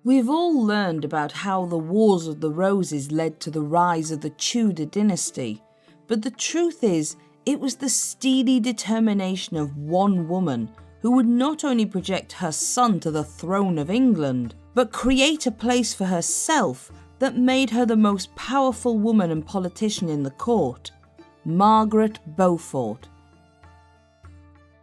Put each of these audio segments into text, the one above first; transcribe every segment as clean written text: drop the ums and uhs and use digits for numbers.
We've all learned about how the Wars of the Roses led to the rise of the Tudor Dynasty, but the truth is, it was the steely determination of one woman who would not only project her son to the throne of England, but create a place for herself that made her the most powerful woman and politician in the court, Margaret Beaufort.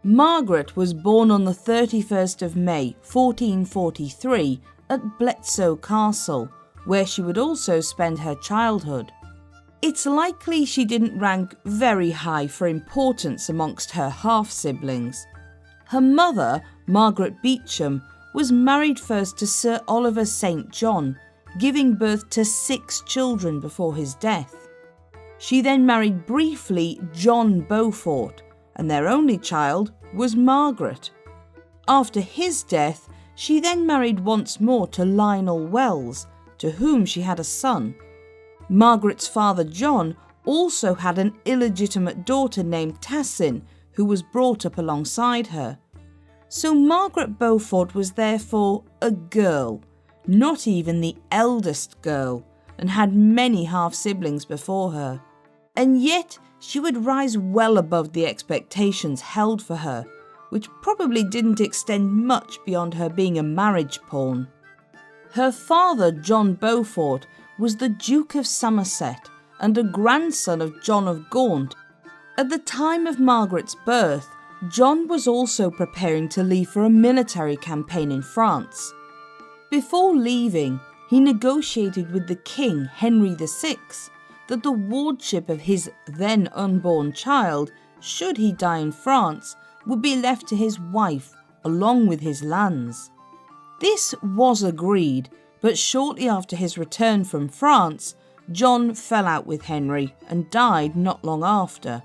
Margaret was born on the 31st of May 1443 at Bletsoe Castle, where she would also spend her childhood. It's likely she didn't rank very high for importance amongst her half-siblings. Her mother, Margaret Beaufort, was married first to Sir Oliver St. John, giving birth to 6 children before his death. She then married briefly John Beaufort, and their only child was Margaret. After his death, she then married once more to Lionel Wells, to whom she had a son. Margaret's father John also had an illegitimate daughter named Tassin, who was brought up alongside her. So Margaret Beaufort was therefore a girl, not even the eldest girl, and had many half-siblings before her. And yet she would rise well above the expectations held for her, which probably didn't extend much beyond her being a marriage pawn. Her father, John Beaufort, was the Duke of Somerset and a grandson of John of Gaunt. At the time of Margaret's birth, John was also preparing to leave for a military campaign in France. Before leaving, he negotiated with the King, Henry VI, that the wardship of his then unborn child, should he die in France, would be left to his wife along with his lands. This was agreed, but shortly after his return from France, John fell out with Henry and died not long after.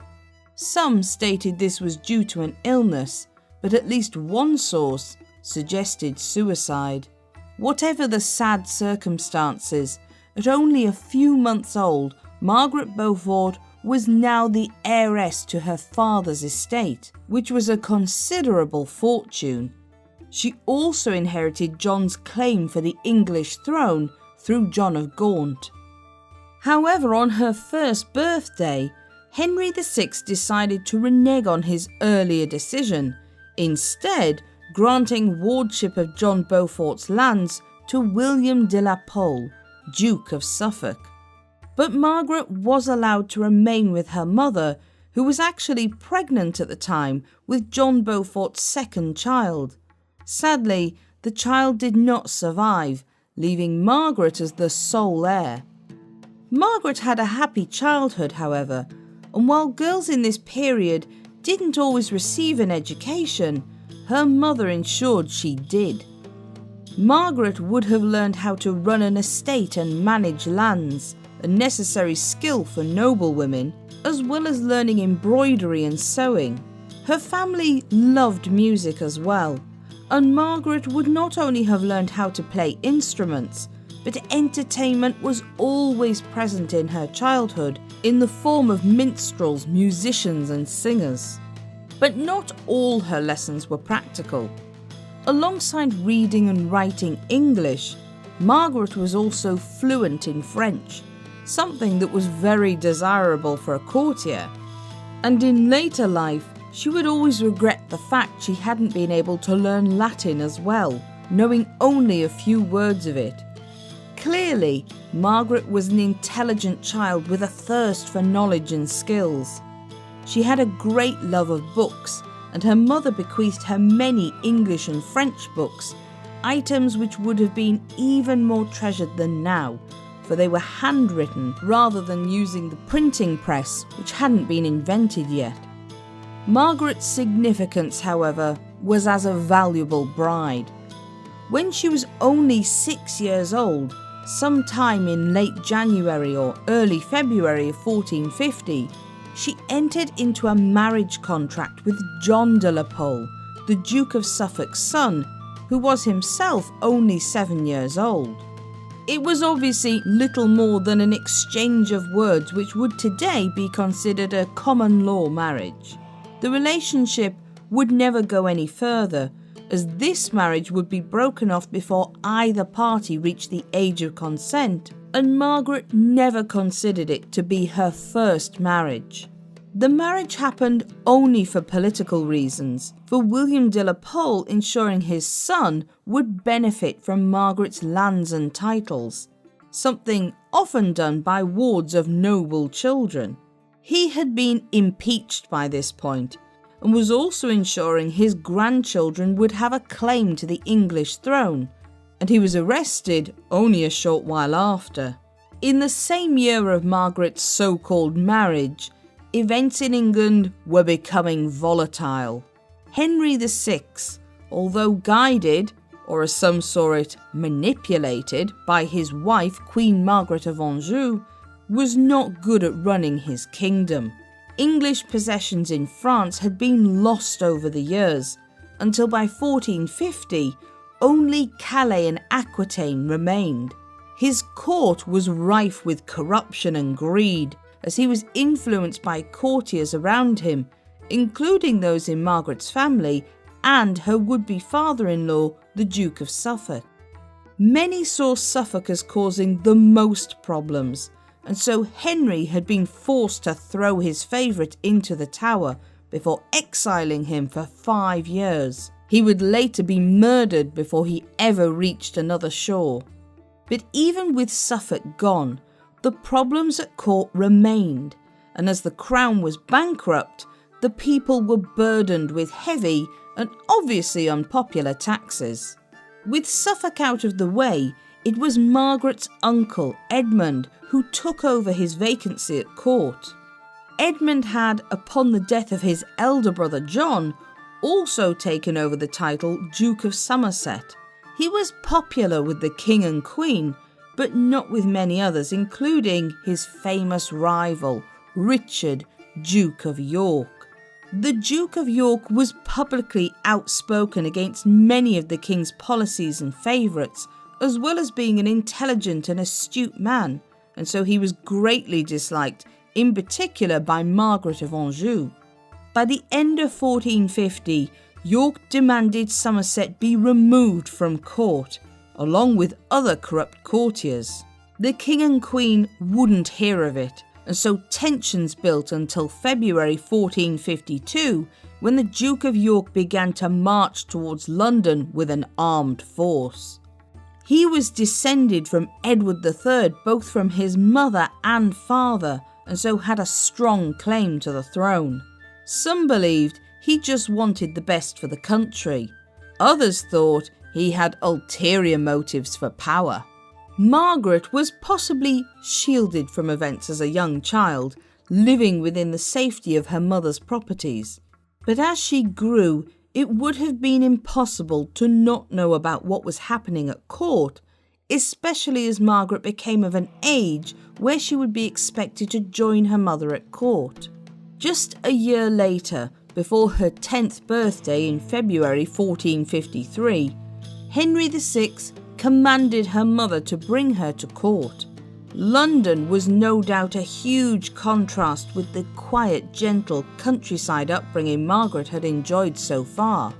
Some stated this was due to an illness, but at least one source suggested suicide. Whatever the sad circumstances, at only a few months old, Margaret Beaufort was now the heiress to her father's estate, which was a considerable fortune. She also inherited John's claim for the English throne through John of Gaunt. However, on her first birthday, Henry VI decided to renege on his earlier decision, instead granting wardship of John Beaufort's lands to William de la Pole, Duke of Suffolk. But Margaret was allowed to remain with her mother, who was actually pregnant at the time with John Beaufort's second child. Sadly, the child did not survive, leaving Margaret as the sole heir. Margaret had a happy childhood, however, and while girls in this period didn't always receive an education, her mother ensured she did. Margaret would have learned how to run an estate and manage lands, a necessary skill for noblewomen, as well as learning embroidery and sewing. Her family loved music as well, and Margaret would not only have learned how to play instruments, but entertainment was always present in her childhood in the form of minstrels, musicians and singers. But not all her lessons were practical. Alongside reading and writing English, Margaret was also fluent in French, something that was very desirable for a courtier. And in later life, she would always regret the fact she hadn't been able to learn Latin as well, knowing only a few words of it. Clearly, Margaret was an intelligent child with a thirst for knowledge and skills. She had a great love of books, and her mother bequeathed her many English and French books, items which would have been even more treasured than now, for they were handwritten rather than using the printing press, which hadn't been invented yet. Margaret's significance, however, was as a valuable bride. When she was only 6 years old, sometime in late January or early February of 1450, she entered into a marriage contract with John de la Pole, the Duke of Suffolk's son, who was himself only 7 years old. It was obviously little more than an exchange of words which would today be considered a common law marriage. The relationship would never go any further, as this marriage would be broken off before either party reached the age of consent, and Margaret never considered it to be her first marriage. The marriage happened only for political reasons, for William de la Pole ensuring his son would benefit from Margaret's lands and titles, something often done by wards of noble children. He had been impeached by this point, and was also ensuring his grandchildren would have a claim to the English throne, and he was arrested only a short while after. In the same year of Margaret's so-called marriage, events in England were becoming volatile. Henry VI, although guided, or as some saw it, manipulated by his wife Queen Margaret of Anjou, was not good at running his kingdom. English possessions in France had been lost over the years, until by 1450 only Calais and Aquitaine remained. His court was rife with corruption and greed, as he was influenced by courtiers around him, including those in Margaret's family and her would-be father-in-law, the Duke of Suffolk. Many saw Suffolk as causing the most problems, and so Henry had been forced to throw his favourite into the Tower before exiling him for 5 years. He would later be murdered before he ever reached another shore. But even with Suffolk gone, the problems at court remained, and as the crown was bankrupt, the people were burdened with heavy and obviously unpopular taxes. With Suffolk out of the way, it was Margaret's uncle, Edmund, who took over his vacancy at court. Edmund had, upon the death of his elder brother John, also taken over the title Duke of Somerset. He was popular with the king and queen, but not with many others, including his famous rival, Richard, Duke of York. The Duke of York was publicly outspoken against many of the king's policies and favourites, as well as being an intelligent and astute man, and so he was greatly disliked, in particular by Margaret of Anjou. By the end of 1450, York demanded Somerset be removed from court, along with other corrupt courtiers. The king and queen wouldn't hear of it, and so tensions built until February 1452, when the Duke of York began to march towards London with an armed force. He was descended from Edward III, both from his mother and father, and so had a strong claim to the throne. Some believed he just wanted the best for the country. Others thought he had ulterior motives for power. Margaret was possibly shielded from events as a young child, living within the safety of her mother's properties. But as she grew, it would have been impossible to not know about what was happening at court, especially as Margaret became of an age where she would be expected to join her mother at court. Just a year later, before her 10th birthday in February 1453, Henry VI commanded her mother to bring her to court. London was no doubt a huge contrast with the quiet, gentle countryside upbringing Margaret had enjoyed so far.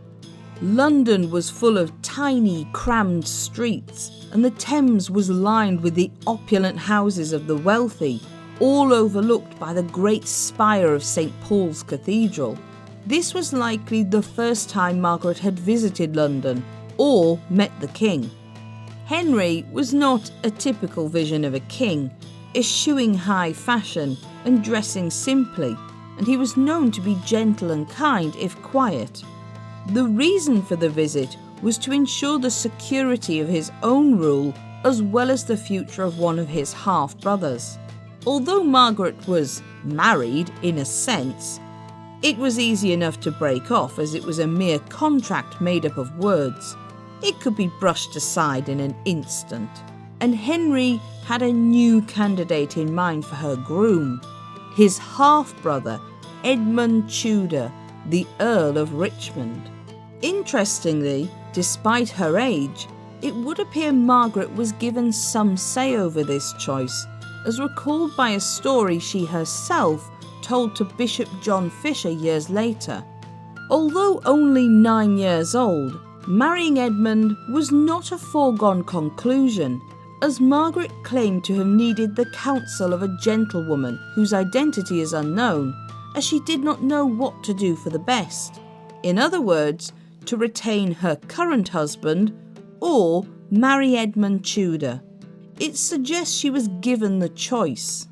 London was full of tiny, crammed streets, and the Thames was lined with the opulent houses of the wealthy, all overlooked by the great spire of St. Paul's Cathedral. This was likely the first time Margaret had visited London or met the king. Henry was not a typical vision of a king, eschewing high fashion and dressing simply, and he was known to be gentle and kind if quiet. The reason for the visit was to ensure the security of his own rule as well as the future of one of his half-brothers. Although Margaret was married in a sense, it was easy enough to break off as it was a mere contract made up of words. It could be brushed aside in an instant. And Henry had a new candidate in mind for her groom, his half-brother, Edmund Tudor, the Earl of Richmond. Interestingly, despite her age, it would appear Margaret was given some say over this choice, as recalled by a story she herself told to Bishop John Fisher years later. Although only 9 years old, Marrying Edmund was not a foregone conclusion, as Margaret claimed to have needed the counsel of a gentlewoman whose identity is unknown, as she did not know what to do for the best. In other words, to retain her current husband or marry Edmund Tudor. It suggests she was given the choice.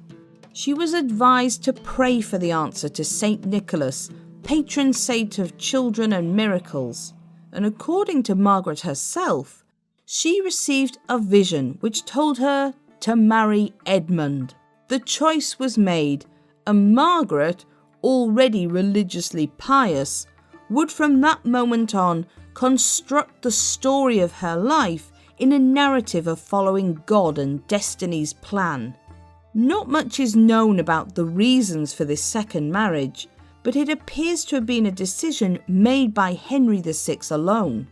She was advised to pray for the answer to Saint Nicholas, patron saint of children and miracles, and according to Margaret herself, she received a vision which told her to marry Edmund. The choice was made, and Margaret, already religiously pious, would from that moment on construct the story of her life in a narrative of following God and destiny's plan. Not much is known about the reasons for this second marriage, but it appears to have been a decision made by Henry VI alone.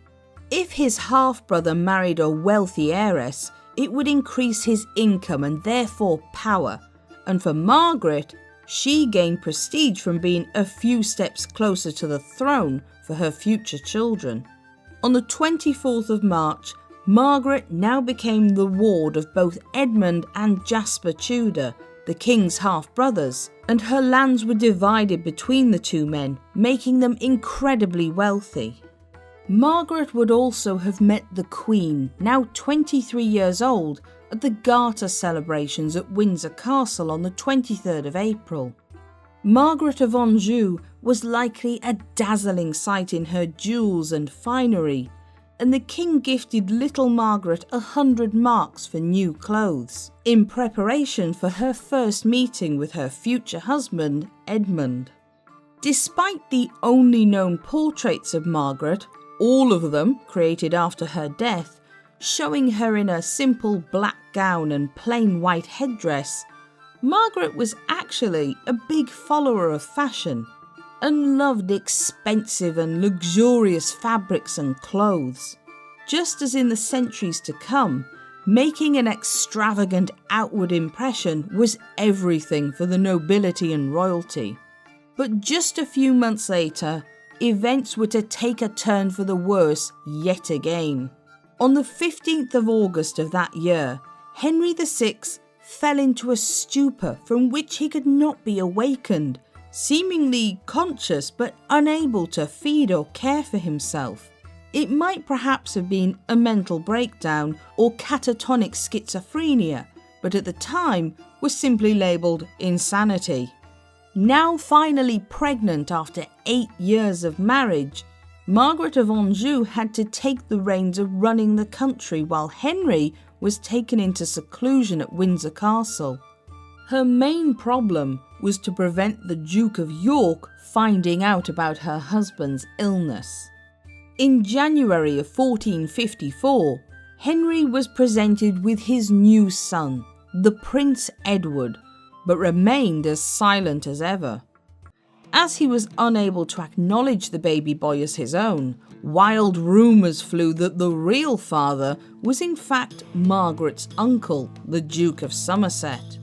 If his half-brother married a wealthy heiress, it would increase his income and therefore power, and for Margaret, she gained prestige from being a few steps closer to the throne for her future children. On the 24th of March, Margaret now became the ward of both Edmund and Jasper Tudor, the king's half-brothers, and her lands were divided between the two men, making them incredibly wealthy. Margaret would also have met the Queen, now 23 years old, at the Garter celebrations at Windsor Castle on the 23rd of April. Margaret of Anjou was likely a dazzling sight in her jewels and finery, and the king gifted little Margaret 100 marks for new clothes, in preparation for her first meeting with her future husband, Edmund. Despite the only known portraits of Margaret, all of them created after her death, showing her in a simple black gown and plain white headdress, Margaret was actually a big follower of fashion and loved expensive and luxurious fabrics and clothes. Just as in the centuries to come, making an extravagant outward impression was everything for the nobility and royalty. But just a few months later, events were to take a turn for the worse yet again. On the 15th of August of that year, Henry VI fell into a stupor from which he could not be awakened, seemingly conscious but unable to feed or care for himself. It might perhaps have been a mental breakdown or catatonic schizophrenia, but at the time was simply labelled insanity. Now finally pregnant after 8 years of marriage, Margaret of Anjou had to take the reins of running the country while Henry was taken into seclusion at Windsor Castle. Her main problem was to prevent the Duke of York finding out about her husband's illness. In January of 1454, Henry was presented with his new son, the Prince Edward, but remained as silent as ever. As he was unable to acknowledge the baby boy as his own, wild rumours flew that the real father was in fact Margaret's uncle, the Duke of Somerset.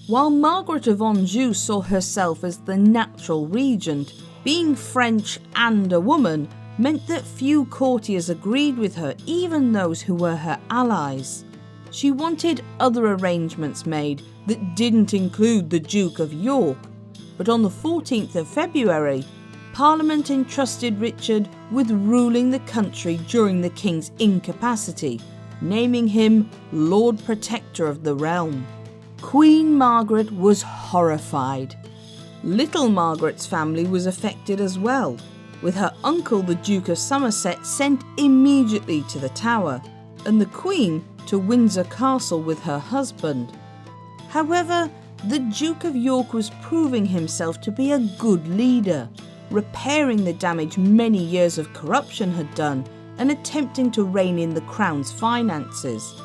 While Margaret of Anjou saw herself as the natural regent, being French and a woman meant that few courtiers agreed with her, even those who were her allies. She wanted other arrangements made that didn't include the Duke of York, but on the 14th of February, Parliament entrusted Richard with ruling the country during the king's incapacity, naming him Lord Protector of the realm. Queen Margaret was horrified. Little Margaret's family was affected as well, with her uncle the Duke of Somerset sent immediately to the Tower, and the Queen to Windsor Castle with her husband. However, the Duke of York was proving himself to be a good leader, repairing the damage many years of corruption had done and attempting to rein in the crown's finances.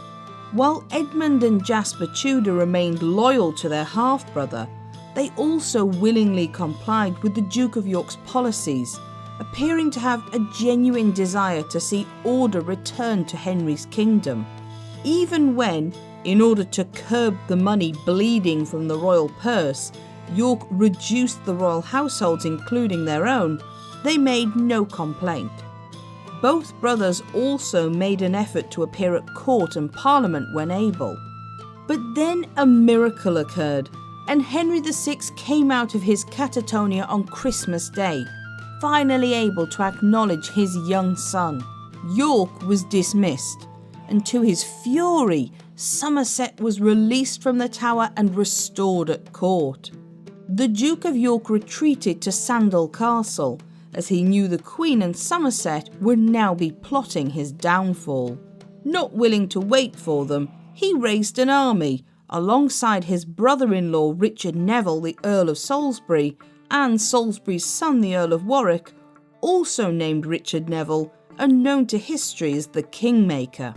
While Edmund and Jasper Tudor remained loyal to their half-brother, they also willingly complied with the Duke of York's policies, appearing to have a genuine desire to see order return to Henry's kingdom. Even when, in order to curb the money bleeding from the royal purse, York reduced the royal households, including their own, they made no complaint. Both brothers also made an effort to appear at court and parliament when able. But then a miracle occurred, and Henry VI came out of his catatonia on Christmas Day, finally able to acknowledge his young son. York was dismissed, and to his fury, Somerset was released from the Tower and restored at court. The Duke of York retreated to Sandal Castle, as he knew the Queen and Somerset would now be plotting his downfall. Not willing to wait for them, he raised an army, alongside his brother-in-law Richard Neville, the Earl of Salisbury, and Salisbury's son, the Earl of Warwick, also named Richard Neville, and known to history as the Kingmaker.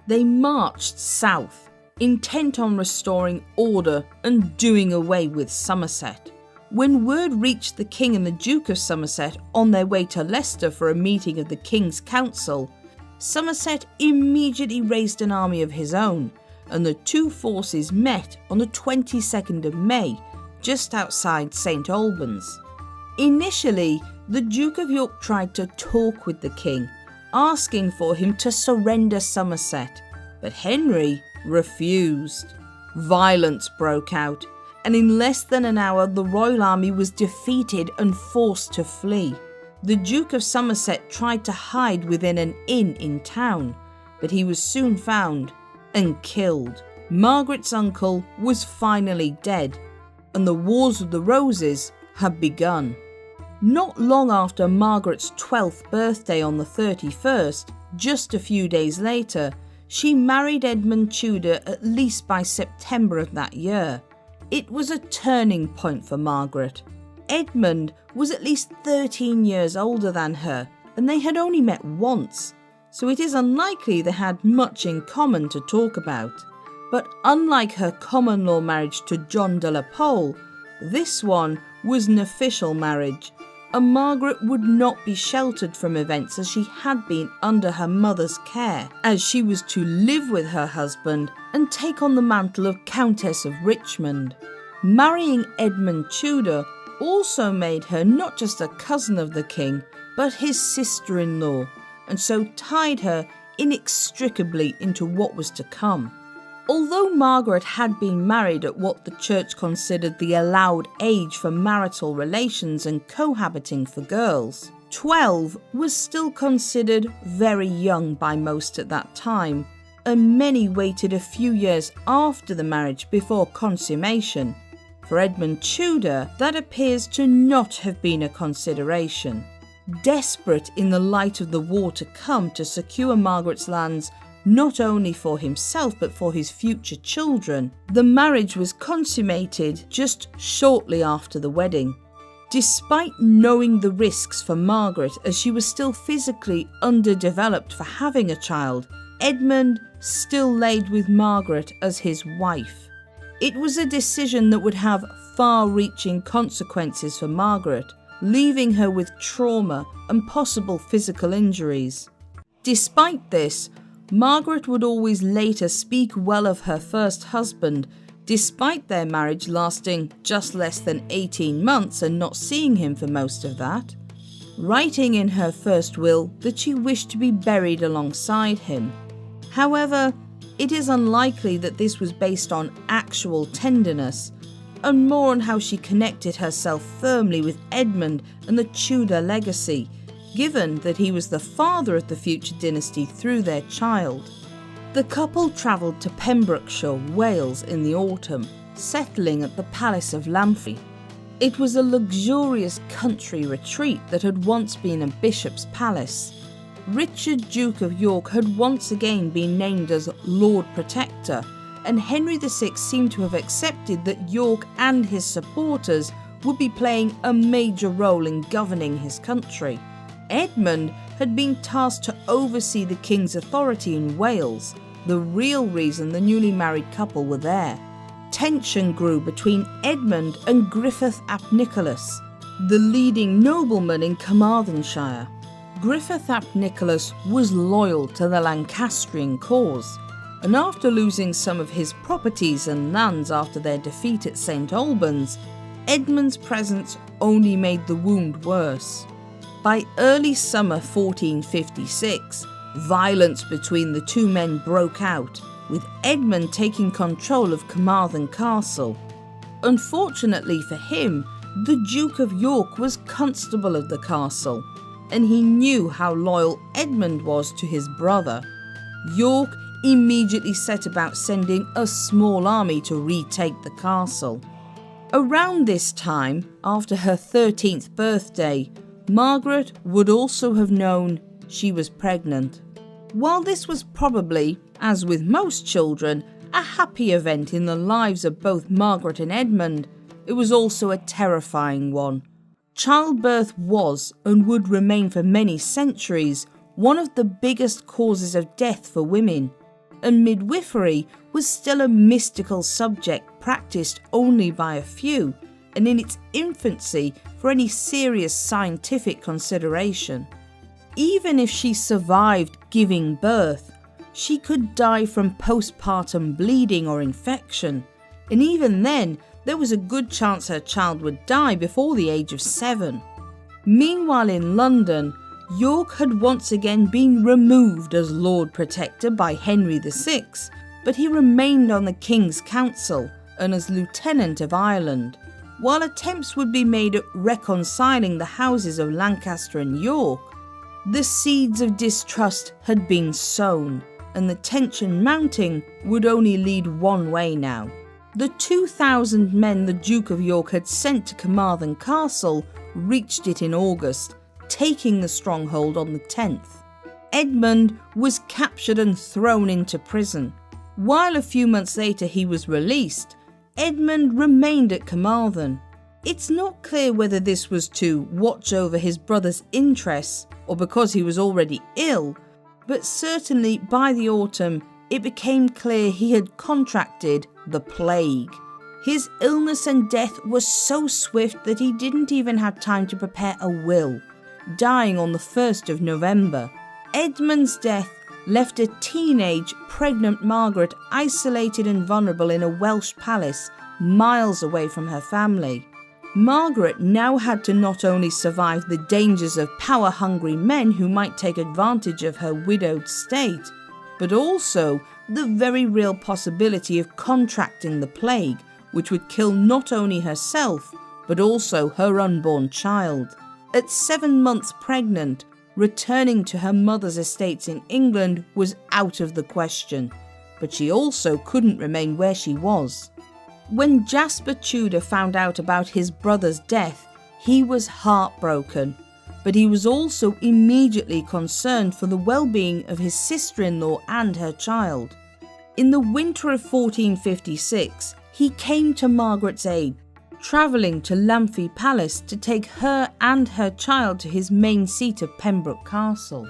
They marched south, intent on restoring order and doing away with Somerset. When word reached the King and the Duke of Somerset on their way to Leicester for a meeting of the King's Council, Somerset immediately raised an army of his own, and the two forces met on the 22nd of May, just outside St Albans. Initially, the Duke of York tried to talk with the King, asking for him to surrender Somerset, but Henry refused. Violence broke out, and in less than an hour the royal army was defeated and forced to flee. The Duke of Somerset tried to hide within an inn in town, but he was soon found and killed. Margaret's uncle was finally dead, and the Wars of the Roses had begun. Not long after Margaret's 12th birthday on the 31st, just a few days later, she married Edmund Tudor at least by September of that year. It was a turning point for Margaret. Edmund was at least 13 years older than her, and they had only met once, so it is unlikely they had much in common to talk about. But unlike her common law marriage to John de la Pole, this one was an official marriage, and Margaret would not be sheltered from events as she had been under her mother's care, as she was to live with her husband and take on the mantle of Countess of Richmond. Marrying Edmund Tudor also made her not just a cousin of the king, but his sister-in-law, and so tied her inextricably into what was to come. Although Margaret had been married at what the church considered the allowed age for marital relations and cohabiting for girls, 12 was still considered very young by most at that time, and many waited a few years after the marriage before consummation. For Edmund Tudor, that appears to not have been a consideration. Desperate in the light of the war to come to secure Margaret's lands not only for himself but for his future children, the marriage was consummated just shortly after the wedding. Despite knowing the risks for Margaret as she was still physically underdeveloped for having a child, Edmund still laid with Margaret as his wife. It was a decision that would have far-reaching consequences for Margaret, leaving her with trauma and possible physical injuries. Despite this, Margaret would always later speak well of her first husband, despite their marriage lasting just less than 18 months and not seeing him for most of that, writing in her first will that she wished to be buried alongside him. However, it is unlikely that this was based on actual tenderness, and more on how she connected herself firmly with Edmund and the Tudor legacy, given that he was the father of the future dynasty through their child. The couple travelled to Pembrokeshire, Wales in the autumn, settling at the Palace of Lamphey. It was a luxurious country retreat that had once been a bishop's palace. Richard, Duke of York, had once again been named as Lord Protector, and Henry VI seemed to have accepted that York and his supporters would be playing a major role in governing his country. Edmund had been tasked to oversee the king's authority in Wales, the real reason the newly married couple were there. Tension grew between Edmund and Griffith ap Nicholas, the leading nobleman in Carmarthenshire. Griffith ap Nicholas was loyal to the Lancastrian cause, and after losing some of his properties and lands after their defeat at St Albans, Edmund's presence only made the wound worse. By early summer 1456, violence between the two men broke out, with Edmund taking control of Carmarthen Castle. Unfortunately for him, the Duke of York was constable of the castle, and he knew how loyal Edmund was to his brother. York immediately set about sending a small army to retake the castle. Around this time, after her 13th birthday, Margaret would also have known she was pregnant. While this was probably, as with most children, a happy event in the lives of both Margaret and Edmund, it was also a terrifying one. Childbirth was, and would remain for many centuries, one of the biggest causes of death for women, and midwifery was still a mystical subject practiced only by a few, and in its infancy for any serious scientific consideration. Even if she survived giving birth, she could die from postpartum bleeding or infection, and even then, there was a good chance her child would die before the age of 7. Meanwhile in London, York had once again been removed as Lord Protector by Henry VI, but he remained on the King's Council and as Lieutenant of Ireland. While attempts would be made at reconciling the houses of Lancaster and York, the seeds of distrust had been sown, and the tension mounting would only lead one way now. The 2,000 men the Duke of York had sent to Carmarthen Castle reached it in August, taking the stronghold on the 10th. Edmund was captured and thrown into prison. While a few months later he was released, Edmund remained at Carmarthen. It's not clear whether this was to watch over his brother's interests or because he was already ill, but certainly by the autumn it became clear he had contracted the plague. His illness and death was so swift that he didn't even have time to prepare a will, dying on the 1st of November. Edmund's death left a teenage, pregnant Margaret isolated and vulnerable in a Welsh palace miles away from her family. Margaret now had to not only survive the dangers of power-hungry men who might take advantage of her widowed state, but also the very real possibility of contracting the plague, which would kill not only herself, but also her unborn child. At 7 months pregnant, returning to her mother's estates in England was out of the question, but she also couldn't remain where she was. When Jasper Tudor found out about his brother's death, he was heartbroken, but he was also immediately concerned for the well-being of his sister-in-law and her child. In the winter of 1456, he came to Margaret's aid, travelling to Lamphy Palace to take her and her child to his main seat of Pembroke Castle.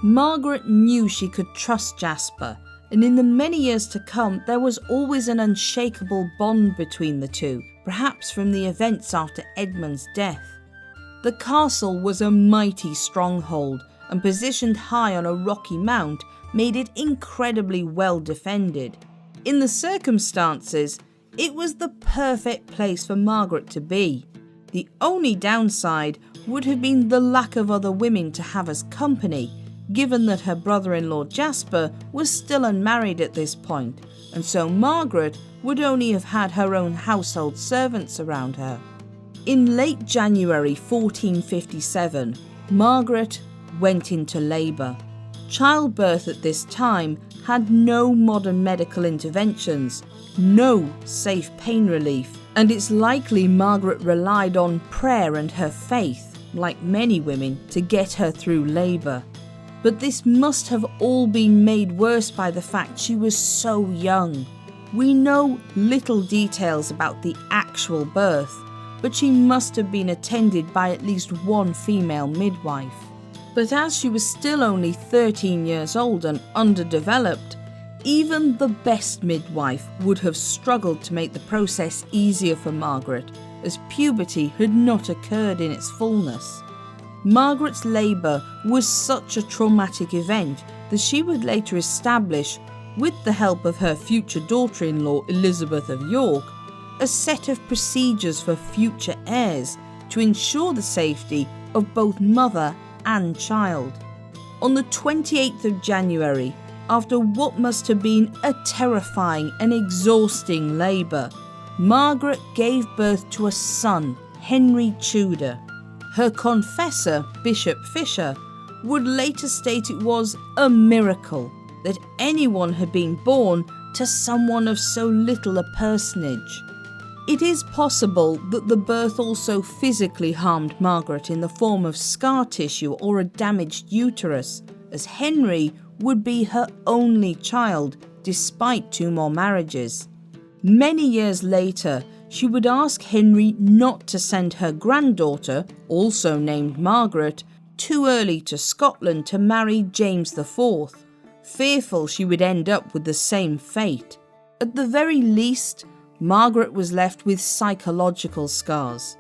Margaret knew she could trust Jasper, and in the many years to come there was always an unshakable bond between the two, perhaps from the events after Edmund's death. The castle was a mighty stronghold, and positioned high on a rocky mount made it incredibly well defended. In the circumstances, it was the perfect place for Margaret to be. The only downside would have been the lack of other women to have as company, given that her brother-in-law Jasper was still unmarried at this point, and so Margaret would only have had her own household servants around her. In late January 1457, Margaret went into labour. Childbirth at this time had no modern medical interventions, no safe pain relief, and it's likely Margaret relied on prayer and her faith, like many women, to get her through labour. But this must have all been made worse by the fact she was so young. We know little details about the actual birth, but she must have been attended by at least one female midwife. But as she was still only 13 years old and underdeveloped, even the best midwife would have struggled to make the process easier for Margaret, as puberty had not occurred in its fullness. Margaret's labour was such a traumatic event that she would later establish, with the help of her future daughter-in-law Elizabeth of York, a set of procedures for future heirs to ensure the safety of both mother and child. On the 28th of January, after what must have been a terrifying and exhausting labour, Margaret gave birth to a son, Henry Tudor. Her confessor, Bishop Fisher, would later state it was a miracle that anyone had been born to someone of so little a personage. It is possible that the birth also physically harmed Margaret in the form of scar tissue or a damaged uterus, as Henry would be her only child despite 2 more marriages. Many years later, she would ask Henry not to send her granddaughter, also named Margaret, too early to Scotland to marry James IV, fearful she would end up with the same fate. At the very least, Margaret was left with psychological scars.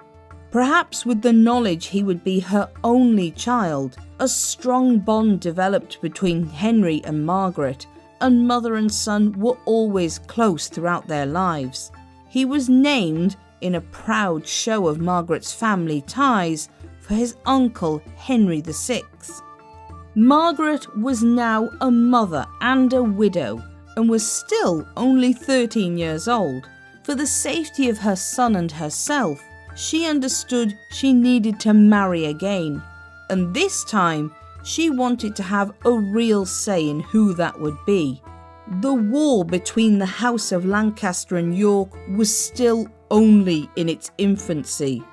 Perhaps with the knowledge he would be her only child, a strong bond developed between Henry and Margaret, and mother and son were always close throughout their lives. He was named, in a proud show of Margaret's family ties, for his uncle Henry VI. Margaret was now a mother and a widow, and was still only 13 years old. For the safety of her son and herself, she understood she needed to marry again, and this time she wanted to have a real say in who that would be. The war between the House of Lancaster and York was still only in its infancy,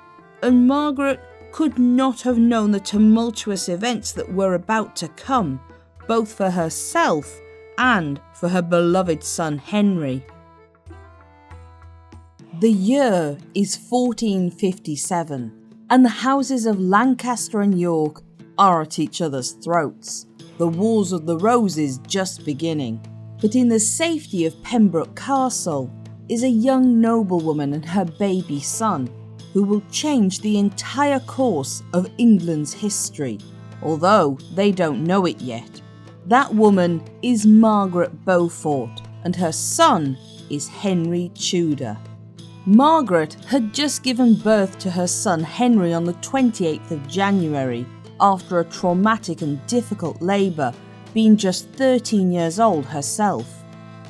and Margaret could not have known the tumultuous events that were about to come, both for herself and for her beloved son Henry. The year is 1457, and the houses of Lancaster and York are at each other's throats, the Wars of the Roses just beginning. But in the safety of Pembroke Castle is a young noblewoman and her baby son, who will change the entire course of England's history, although they don't know it yet. That woman is Margaret Beaufort, and her son is Henry Tudor. Margaret had just given birth to her son Henry on the 28th of January, after a traumatic and difficult labour, being just 13 years old herself.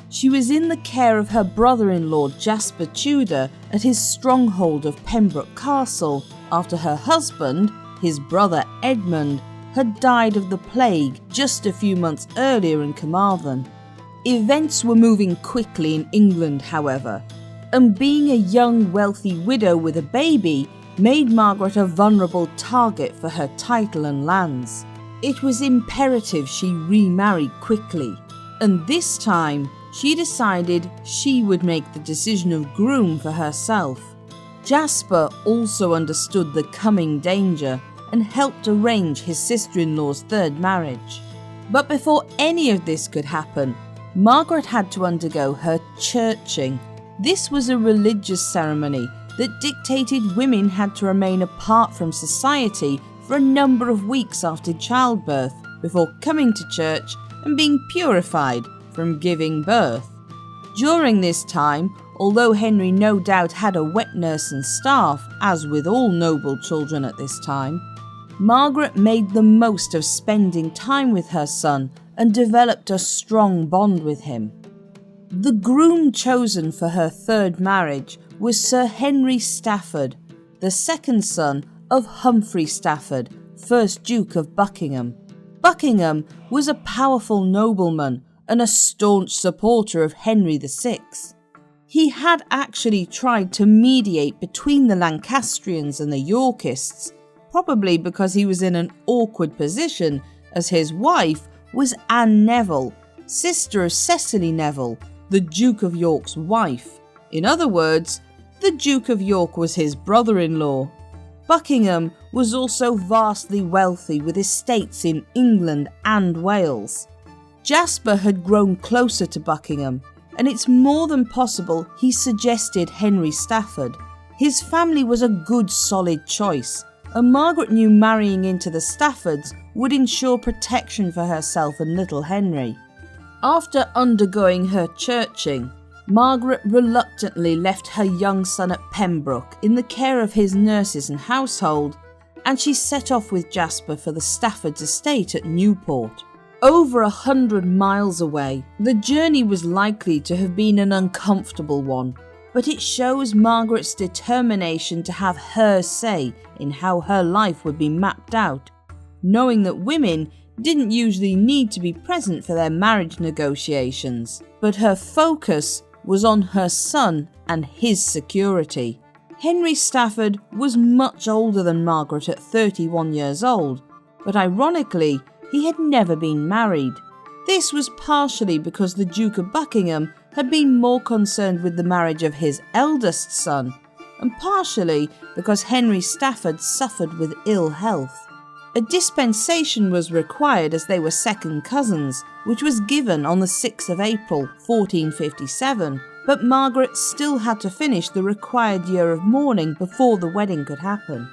She was in the care of her brother-in-law Jasper Tudor at his stronghold of Pembroke Castle after her husband, his brother Edmund, had died of the plague just a few months earlier in Carmarthen. Events were moving quickly in England, however, and being a young wealthy widow with a baby made Margaret a vulnerable target for her title and lands. It was imperative she remarried quickly, and this time she decided she would make the decision of groom for herself. Jasper also understood the coming danger and helped arrange his sister-in-law's 3rd marriage. But before any of this could happen, Margaret had to undergo her churching. This was a religious ceremony that dictated women had to remain apart from society for a number of weeks after childbirth before coming to church and being purified from giving birth. During this time, although Henry no doubt had a wet nurse and staff, as with all noble children at this time, Margaret made the most of spending time with her son and developed a strong bond with him. The groom chosen for her 3rd marriage was Sir Henry Stafford, the 2nd son of Humphrey Stafford, 1st Duke of Buckingham. Buckingham was a powerful nobleman and a staunch supporter of Henry VI. He had actually tried to mediate between the Lancastrians and the Yorkists, probably because he was in an awkward position, as his wife was Anne Neville, sister of Cecily Neville, the Duke of York's wife. In other words, the Duke of York was his brother-in-law. Buckingham was also vastly wealthy with estates in England and Wales. Jasper had grown closer to Buckingham, and it's more than possible he suggested Henry Stafford. His family was a good solid choice, and Margaret knew marrying into the Staffords would ensure protection for herself and little Henry. After undergoing her churching, Margaret reluctantly left her young son at Pembroke in the care of his nurses and household, and she set off with Jasper for the Stafford's estate at Newport. Over 100 miles away, the journey was likely to have been an uncomfortable one, but it shows Margaret's determination to have her say in how her life would be mapped out, knowing that women didn't usually need to be present for their marriage negotiations, but her focus was on her son and his security. Henry Stafford was much older than Margaret at 31 years old, but ironically, he had never been married. This was partially because the Duke of Buckingham had been more concerned with the marriage of his eldest son, and partially because Henry Stafford suffered with ill health. A dispensation was required as they were second cousins, which was given on the 6th of April 1457, but Margaret still had to finish the required year of mourning before the wedding could happen.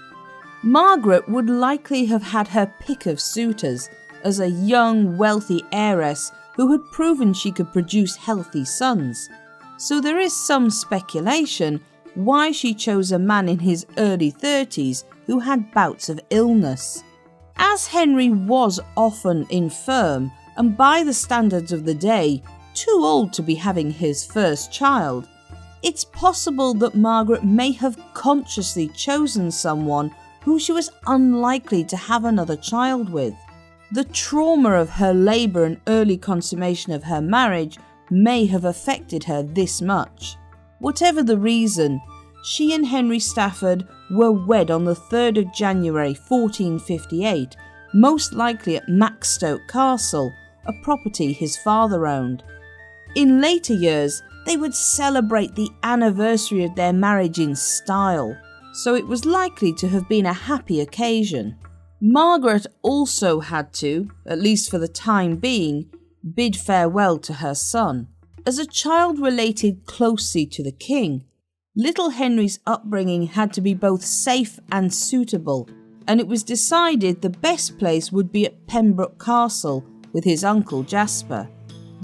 Margaret would likely have had her pick of suitors as a young, wealthy heiress who had proven she could produce healthy sons, so there is some speculation why she chose a man in his early 30s who had bouts of illness. As Henry was often infirm, and by the standards of the day, too old to be having his first child, it's possible that Margaret may have consciously chosen someone who she was unlikely to have another child with. The trauma of her labour and early consummation of her marriage may have affected her this much. Whatever the reason, she and Henry Stafford were wed on the 3rd of January 1458, most likely at Maxstoke Castle, a property his father owned. In later years, they would celebrate the anniversary of their marriage in style, so it was likely to have been a happy occasion. Margaret also had to, at least for the time being, bid farewell to her son. As a child related closely to the king, little Henry's upbringing had to be both safe and suitable, and it was decided the best place would be at Pembroke Castle with his uncle Jasper.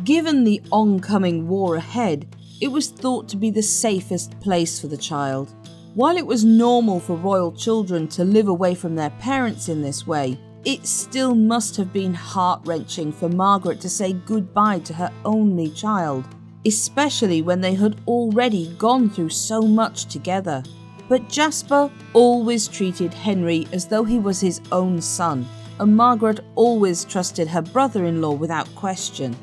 Given the oncoming war ahead, it was thought to be the safest place for the child. While it was normal for royal children to live away from their parents in this way, it still must have been heart-wrenching for Margaret to say goodbye to her only child, especially when they had already gone through so much together. But Jasper always treated Henry as though he was his own son, and Margaret always trusted her brother-in-law without question.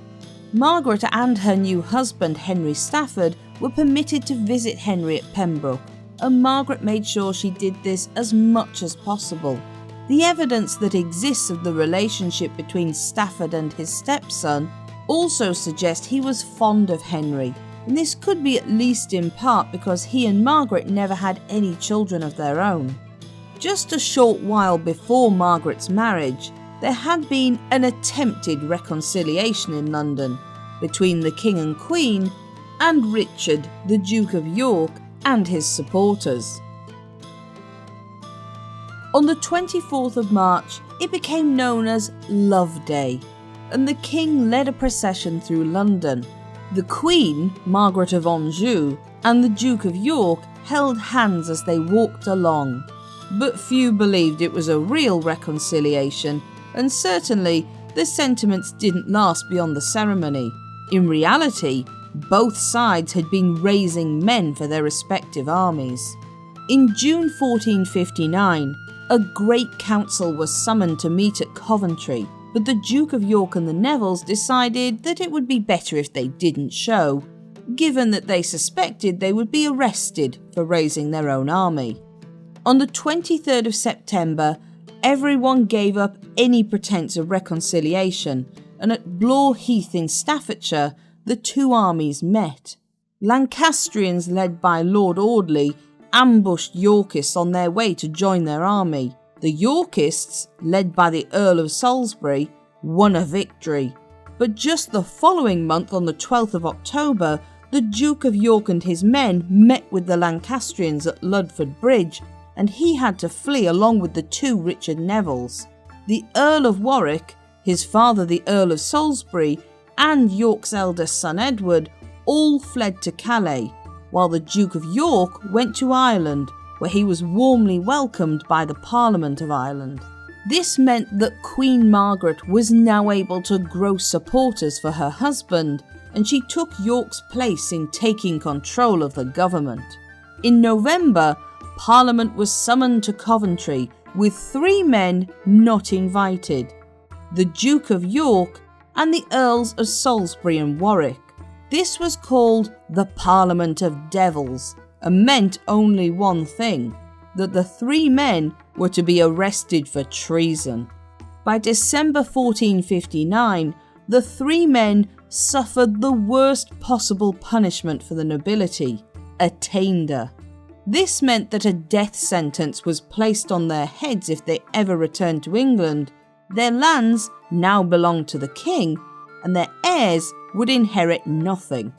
Margaret and her new husband Henry Stafford were permitted to visit Henry at Pembroke, and Margaret made sure she did this as much as possible. The evidence that exists of the relationship between Stafford and his stepson also suggests he was fond of Henry, and this could be at least in part because he and Margaret never had any children of their own. Just a short while before Margaret's marriage, there had been an attempted reconciliation in London between the King and Queen and Richard, the Duke of York, and his supporters. On the 24th of March, it became known as Love Day, and the King led a procession through London. The Queen, Margaret of Anjou, and the Duke of York held hands as they walked along, but few believed it was a real reconciliation, and certainly the sentiments didn't last beyond the ceremony. In reality, both sides had been raising men for their respective armies. In June 1459, a great council was summoned to meet at Coventry, but the Duke of York and the Nevilles decided that it would be better if they didn't show, given that they suspected they would be arrested for raising their own army. On the 23rd of September, everyone gave up any pretense of reconciliation, and at Blore Heath in Staffordshire, the two armies met. Lancastrians led by Lord Audley ambushed Yorkists on their way to join their army. The Yorkists, led by the Earl of Salisbury, won a victory. But just the following month, on the 12th of October, the Duke of York and his men met with the Lancastrians at Ludford Bridge, and he had to flee along with the two Richard Nevilles. The Earl of Warwick, his father the Earl of Salisbury, and York's eldest son Edward all fled to Calais, while the Duke of York went to Ireland, where he was warmly welcomed by the Parliament of Ireland. This meant that Queen Margaret was now able to grow supporters for her husband, and she took York's place in taking control of the government. In November, Parliament was summoned to Coventry with 3 men not invited: the Duke of York and the Earls of Salisbury and Warwick. This was called the Parliament of Devils, and meant only one thing: that the 3 men were to be arrested for treason. By December 1459, the 3 men suffered the worst possible punishment for the nobility: attainder. This meant that a death sentence was placed on their heads if they ever returned to England. Their lands now belonged to the king, and their heirs would inherit nothing.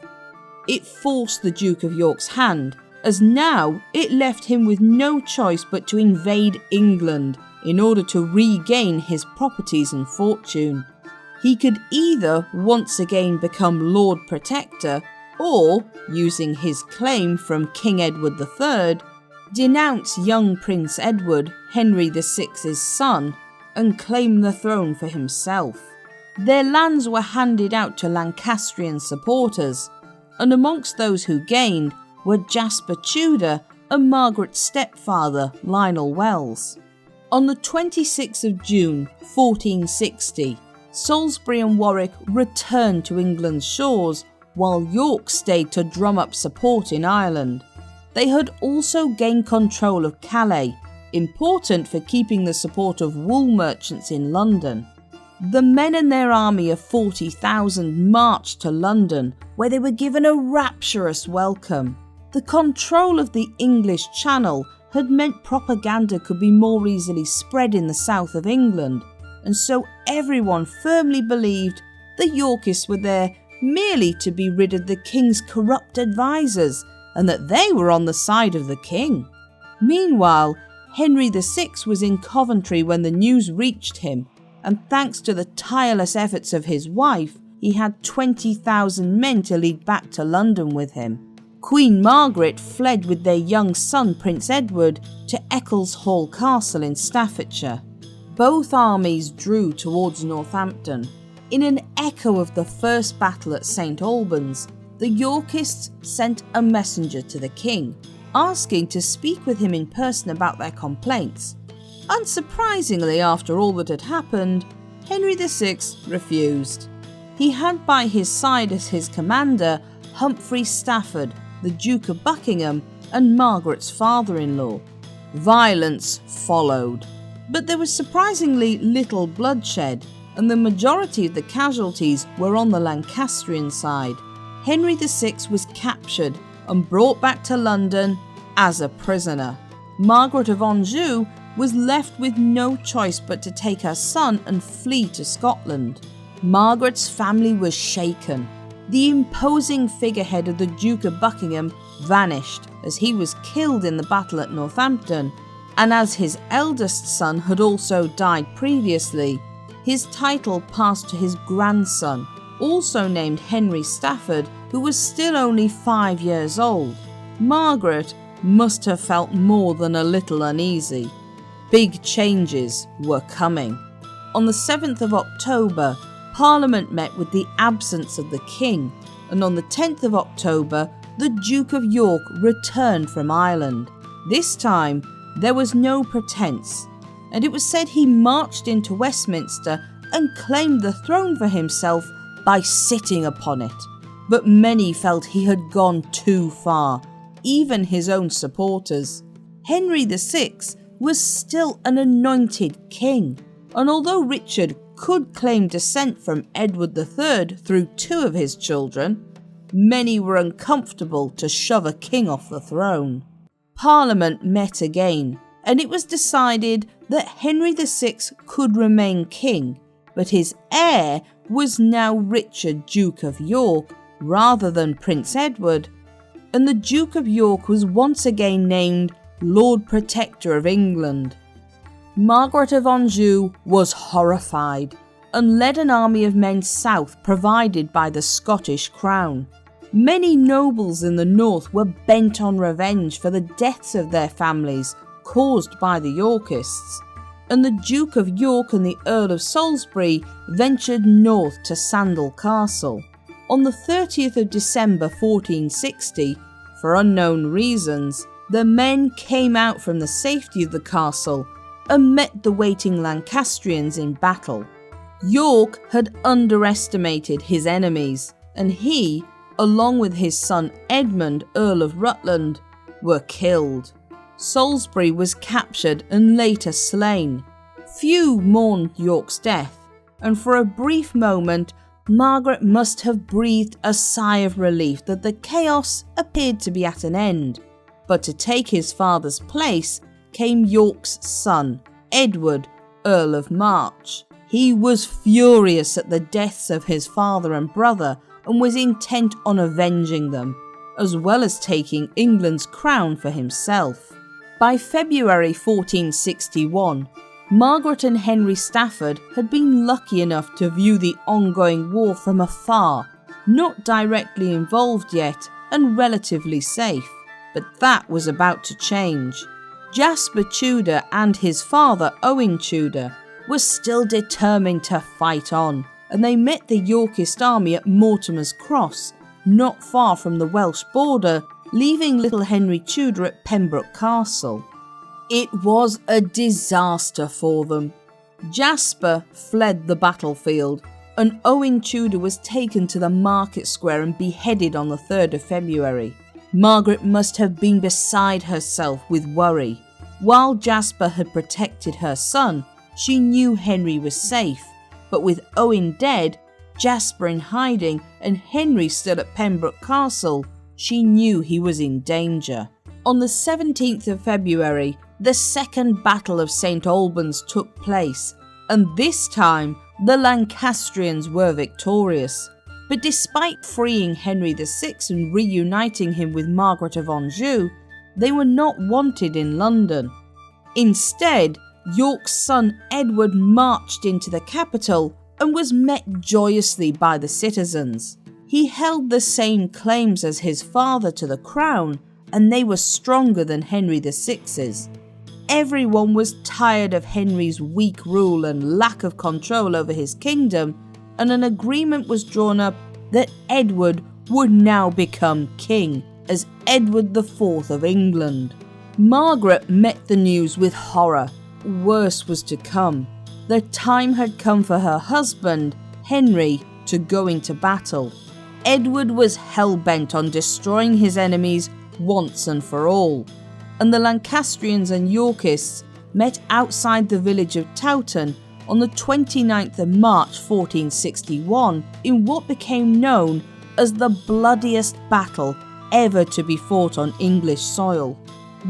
It forced the Duke of York's hand, as now it left him with no choice but to invade England in order to regain his properties and fortune. He could either once again become Lord Protector, or, using his claim from King Edward III, denounce young Prince Edward, Henry VI's son, and claim the throne for himself. Their lands were handed out to Lancastrian supporters, and amongst those who gained were Jasper Tudor and Margaret's stepfather, Lionel Wells. On the 26th of June 1460, Salisbury and Warwick returned to England's shores, while York stayed to drum up support in Ireland. They had also gained control of Calais, important for keeping the support of wool merchants in London. The men and their army of 40,000 marched to London, where they were given a rapturous welcome. The control of the English Channel had meant propaganda could be more easily spread in the south of England, and so everyone firmly believed the Yorkists were there merely to be rid of the king's corrupt advisors, and that they were on the side of the king. Meanwhile, Henry VI was in Coventry when the news reached him, and thanks to the tireless efforts of his wife, he had 20,000 men to lead back to London with him. Queen Margaret fled with their young son Prince Edward to Eccleshall Castle in Staffordshire. Both armies drew towards Northampton. In an echo of the first battle at St Albans, the Yorkists sent a messenger to the king, asking to speak with him in person about their complaints. Unsurprisingly, after all that had happened, Henry VI refused. He had by his side as his commander Humphrey Stafford, the Duke of Buckingham, and Margaret's father-in-law. Violence followed, but there was surprisingly little bloodshed, and the majority of the casualties were on the Lancastrian side. Henry VI was captured and brought back to London as a prisoner. Margaret of Anjou was left with no choice but to take her son and flee to Scotland. Margaret's family was shaken. The imposing figurehead of the Duke of Buckingham vanished as he was killed in the battle at Northampton, and as his eldest son had also died previously, his title passed to his grandson, also named Henry Stafford, who was still only 5 years old. Margaret must have felt more than a little uneasy. Big changes were coming. On the 7th of October, Parliament met with the absence of the king, and on the 10th of October, the Duke of York returned from Ireland. This time, there was no pretence, and it was said he marched into Westminster and claimed the throne for himself by sitting upon it. But many felt he had gone too far, even his own supporters. Henry VI was still an anointed king, and although Richard could claim descent from Edward III through 2 of his children, many were uncomfortable to shove a king off the throne. Parliament met again, and it was decided that Henry VI could remain king, but his heir was now Richard, Duke of York, rather than Prince Edward, and the Duke of York was once again named Lord Protector of England. Margaret of Anjou was horrified and led an army of men south provided by the Scottish crown. Many nobles in the north were bent on revenge for the deaths of their families caused by the Yorkists, and the Duke of York and the Earl of Salisbury ventured north to Sandal Castle. On the 30th of December 1460, for unknown reasons, the men came out from the safety of the castle and met the waiting Lancastrians in battle. York had underestimated his enemies, and he, along with his son Edmund, Earl of Rutland, were killed. Salisbury was captured and later slain. Few mourned York's death, and for a brief moment Margaret must have breathed a sigh of relief that the chaos appeared to be at an end. But to take his father's place came York's son, Edward, Earl of March. He was furious at the deaths of his father and brother and was intent on avenging them, as well as taking England's crown for himself. By February 1461, Margaret and Henry Stafford had been lucky enough to view the ongoing war from afar, not directly involved yet and relatively safe. But that was about to change. Jasper Tudor and his father Owen Tudor were still determined to fight on, and they met the Yorkist army at Mortimer's Cross, not far from the Welsh border, leaving little Henry Tudor at Pembroke Castle. It was a disaster for them. Jasper fled the battlefield, and Owen Tudor was taken to the market square and beheaded on the 3rd of February. Margaret must have been beside herself with worry. While Jasper had protected her son, she knew Henry was safe, but with Owen dead, Jasper in hiding, and Henry still at Pembroke Castle, she knew he was in danger. On the 17th of February, the Second Battle of St Albans took place, and this time the Lancastrians were victorious. But despite freeing Henry VI and reuniting him with Margaret of Anjou, they were not wanted in London. Instead, York's son Edward marched into the capital and was met joyously by the citizens. He held the same claims as his father to the crown, and they were stronger than Henry VI's. Everyone was tired of Henry's weak rule and lack of control over his kingdom, and an agreement was drawn up that Edward would now become king as Edward IV of England. Margaret met the news with horror. Worse was to come. The time had come for her husband, Henry, to go into battle. Edward was hell-bent on destroying his enemies once and for all, and the Lancastrians and Yorkists met outside the village of Towton on the 29th of March 1461 in what became known as the bloodiest battle ever to be fought on English soil.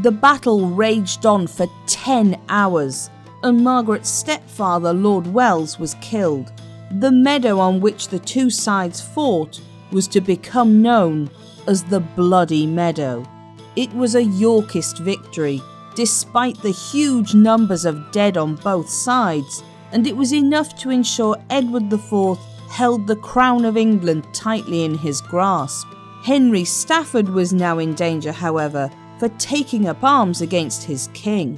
The battle raged on for 10 hours, and Margaret's stepfather, Lord Wells, was killed. The meadow on which the two sides fought was to become known as the Bloody Meadow. It was a Yorkist victory, despite the huge numbers of dead on both sides, and it was enough to ensure Edward IV held the crown of England tightly in his grasp. Henry Stafford was now in danger, however, for taking up arms against his king.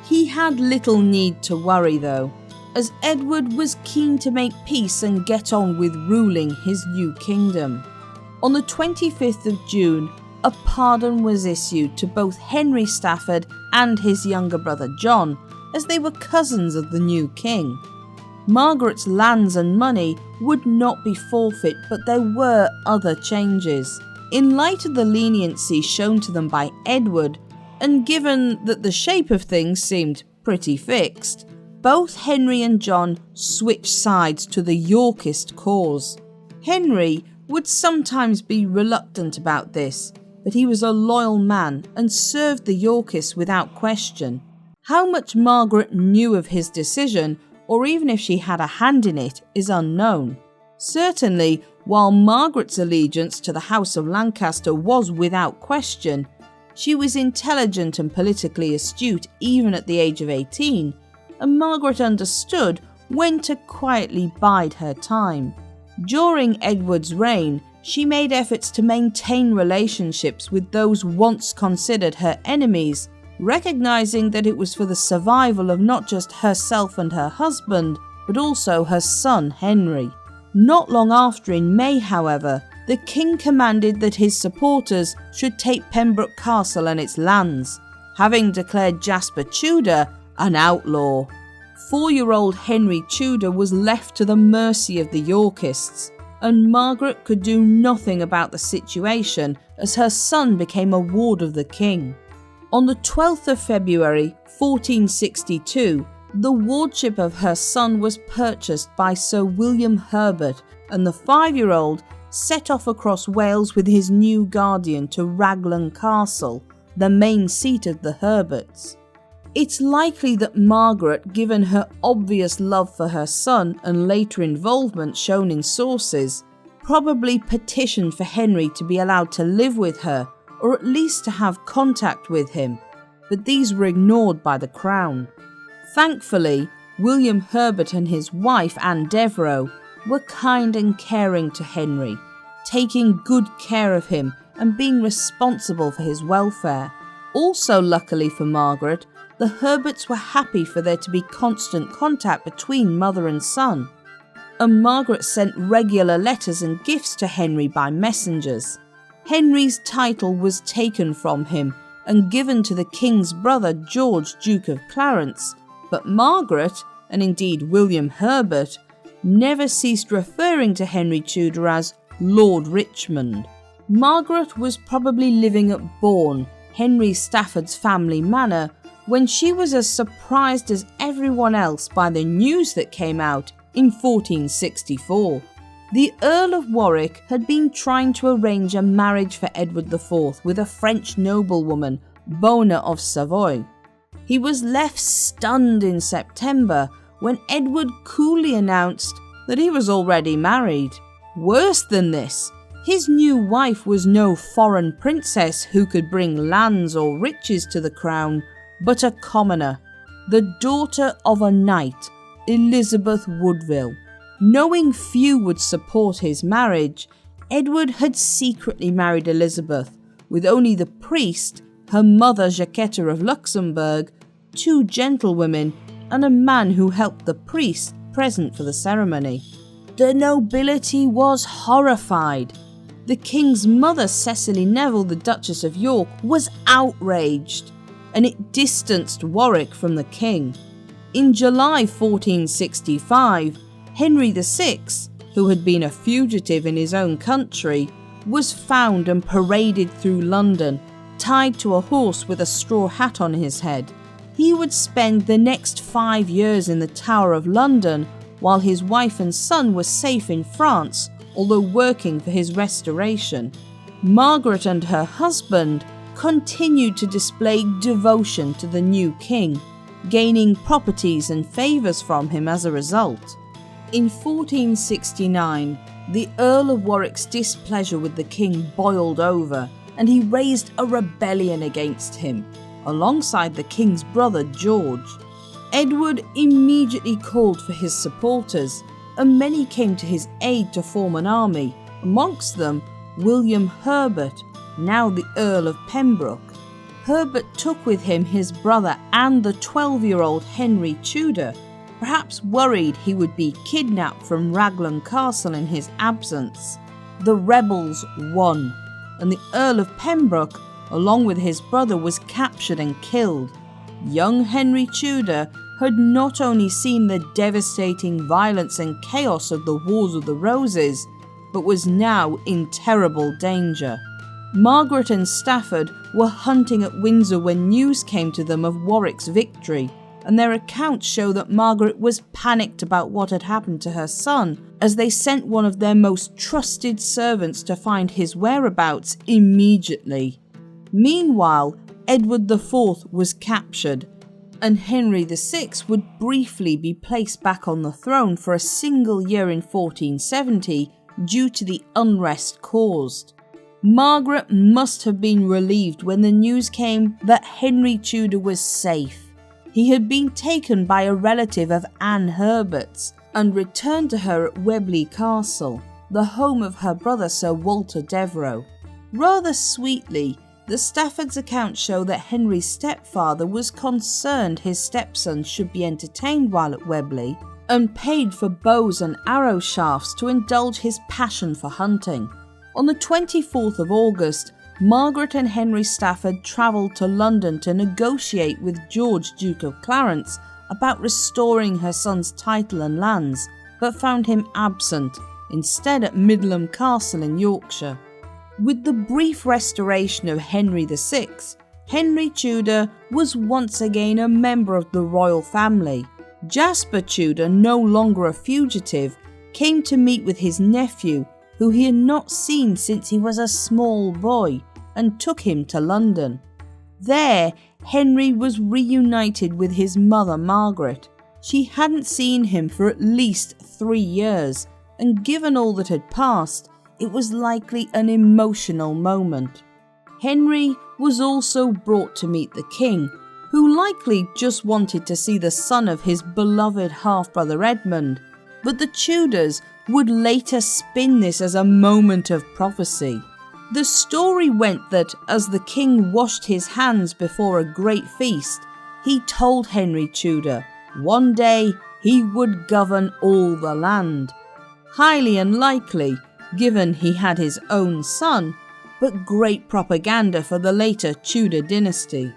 He had little need to worry though, as Edward was keen to make peace and get on with ruling his new kingdom. On the 25th of June, a pardon was issued to both Henry Stafford and his younger brother John, as they were cousins of the new king. Margaret's lands and money would not be forfeit, but there were other changes. In light of the leniency shown to them by Edward, and given that the shape of things seemed pretty fixed, both Henry and John switched sides to the Yorkist cause. Henry would sometimes be reluctant about this, but he was a loyal man and served the Yorkists without question. How much Margaret knew of his decision, or even if she had a hand in it, is unknown. Certainly, while Margaret's allegiance to the House of Lancaster was without question, she was intelligent and politically astute even at the age of 18, and Margaret understood when to quietly bide her time. During Edward's reign, she made efforts to maintain relationships with those once considered her enemies, recognizing that it was for the survival of not just herself and her husband, but also her son Henry. Not long after, in May, however, the king commanded that his supporters should take Pembroke Castle and its lands, having declared Jasper Tudor an outlaw. 4-year-old Henry Tudor was left to the mercy of the Yorkists, and Margaret could do nothing about the situation as her son became a ward of the king. On the 12th of February 1462, the wardship of her son was purchased by Sir William Herbert, and the 5-year-old set off across Wales with his new guardian to Raglan Castle, the main seat of the Herberts. It's likely that Margaret, given her obvious love for her son and later involvement shown in sources, probably petitioned for Henry to be allowed to live with her, or at least to have contact with him, but these were ignored by the Crown. Thankfully, William Herbert and his wife Anne Devereux were kind and caring to Henry, taking good care of him and being responsible for his welfare. Also, luckily for Margaret, the Herberts were happy for there to be constant contact between mother and son, and Margaret sent regular letters and gifts to Henry by messengers. Henry's title was taken from him and given to the king's brother George, Duke of Clarence, but Margaret, and indeed William Herbert, never ceased referring to Henry Tudor as Lord Richmond. Margaret was probably living at Bourne, Henry Stafford's family manor, when she was as surprised as everyone else by the news that came out in 1464. The Earl of Warwick had been trying to arrange a marriage for Edward IV with a French noblewoman, Bona of Savoy. He was left stunned in September when Edward coolly announced that he was already married. Worse than this, his new wife was no foreign princess who could bring lands or riches to the crown, but a commoner, the daughter of a knight, Elizabeth Woodville. Knowing few would support his marriage, Edward had secretly married Elizabeth, with only the priest, her mother Jacquetta of Luxembourg, 2 gentlewomen, and a man who helped the priest present for the ceremony. The nobility was horrified. The king's mother, Cecily Neville, the Duchess of York, was outraged, and it distanced Warwick from the king. In July 1465, Henry VI, who had been a fugitive in his own country, was found and paraded through London, tied to a horse with a straw hat on his head. He would spend the next 5 years in the Tower of London, while his wife and son were safe in France, although working for his restoration. Margaret and her husband continued to display devotion to the new king, gaining properties and favours from him as a result. In 1469, the Earl of Warwick's displeasure with the king boiled over, and he raised a rebellion against him, alongside the king's brother George. Edward immediately called for his supporters, and many came to his aid to form an army, amongst them William Herbert, now the Earl of Pembroke. Herbert took with him his brother and the 12-year-old Henry Tudor, perhaps worried he would be kidnapped from Raglan Castle in his absence. The rebels won, and the Earl of Pembroke, along with his brother, was captured and killed. Young Henry Tudor had not only seen the devastating violence and chaos of the Wars of the Roses, but was now in terrible danger. Margaret and Stafford were hunting at Windsor when news came to them of Warwick's victory, and their accounts show that Margaret was panicked about what had happened to her son, as they sent one of their most trusted servants to find his whereabouts immediately. Meanwhile, Edward IV was captured, and Henry VI would briefly be placed back on the throne for a single year in 1470 due to the unrest caused. Margaret must have been relieved when the news came that Henry Tudor was safe. He had been taken by a relative of Anne Herbert's and returned to her at Webley Castle. the home of her brother Sir Walter Devereux. Rather sweetly, the Staffords' accounts show that Henry's stepfather was concerned his stepson should be entertained while at Webley, and paid for bows and arrow shafts to indulge his passion for hunting. On the 24th of August, Margaret and Henry Stafford travelled to London to negotiate with George, Duke of Clarence, about restoring her son's title and lands, but found him absent, instead at Middleham Castle in Yorkshire. With the brief restoration of Henry VI, Henry Tudor was once again a member of the royal family. Jasper Tudor, no longer a fugitive, came to meet with his nephew, who he had not seen since he was a small boy, and took him to London. There, Henry was reunited with his mother Margaret. She hadn't seen him for at least 3 years, and given all that had passed, it was likely an emotional moment. Henry was also brought to meet the king, who likely just wanted to see the son of his beloved half-brother Edmund, but the Tudors would later spin this as a moment of prophecy. The story went that as the king washed his hands before a great feast, he told Henry Tudor one day he would govern all the land. Highly unlikely, given he had his own son, but great propaganda for the later Tudor dynasty.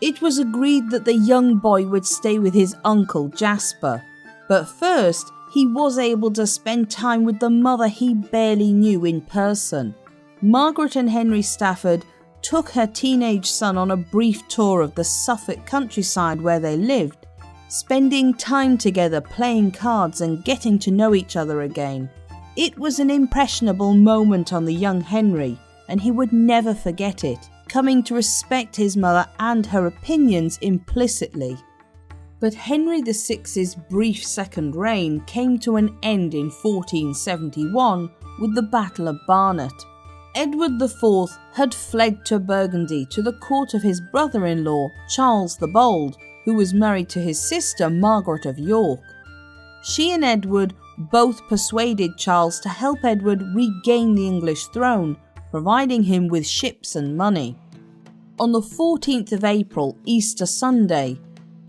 It was agreed that the young boy would stay with his uncle Jasper, but first he was able to spend time with the mother he barely knew in person. Margaret and Henry Stafford took her teenage son on a brief tour of the Suffolk countryside where they lived, spending time together playing cards and getting to know each other again. It was an impressionable moment on the young Henry, and he would never forget it, coming to respect his mother and her opinions implicitly. But Henry VI's brief second reign came to an end in 1471 with the Battle of Barnet. Edward IV had fled to Burgundy to the court of his brother-in-law, Charles the Bold, who was married to his sister Margaret of York. She and Edward both persuaded Charles to help Edward regain the English throne, providing him with ships and money. On the 14th of April, Easter Sunday,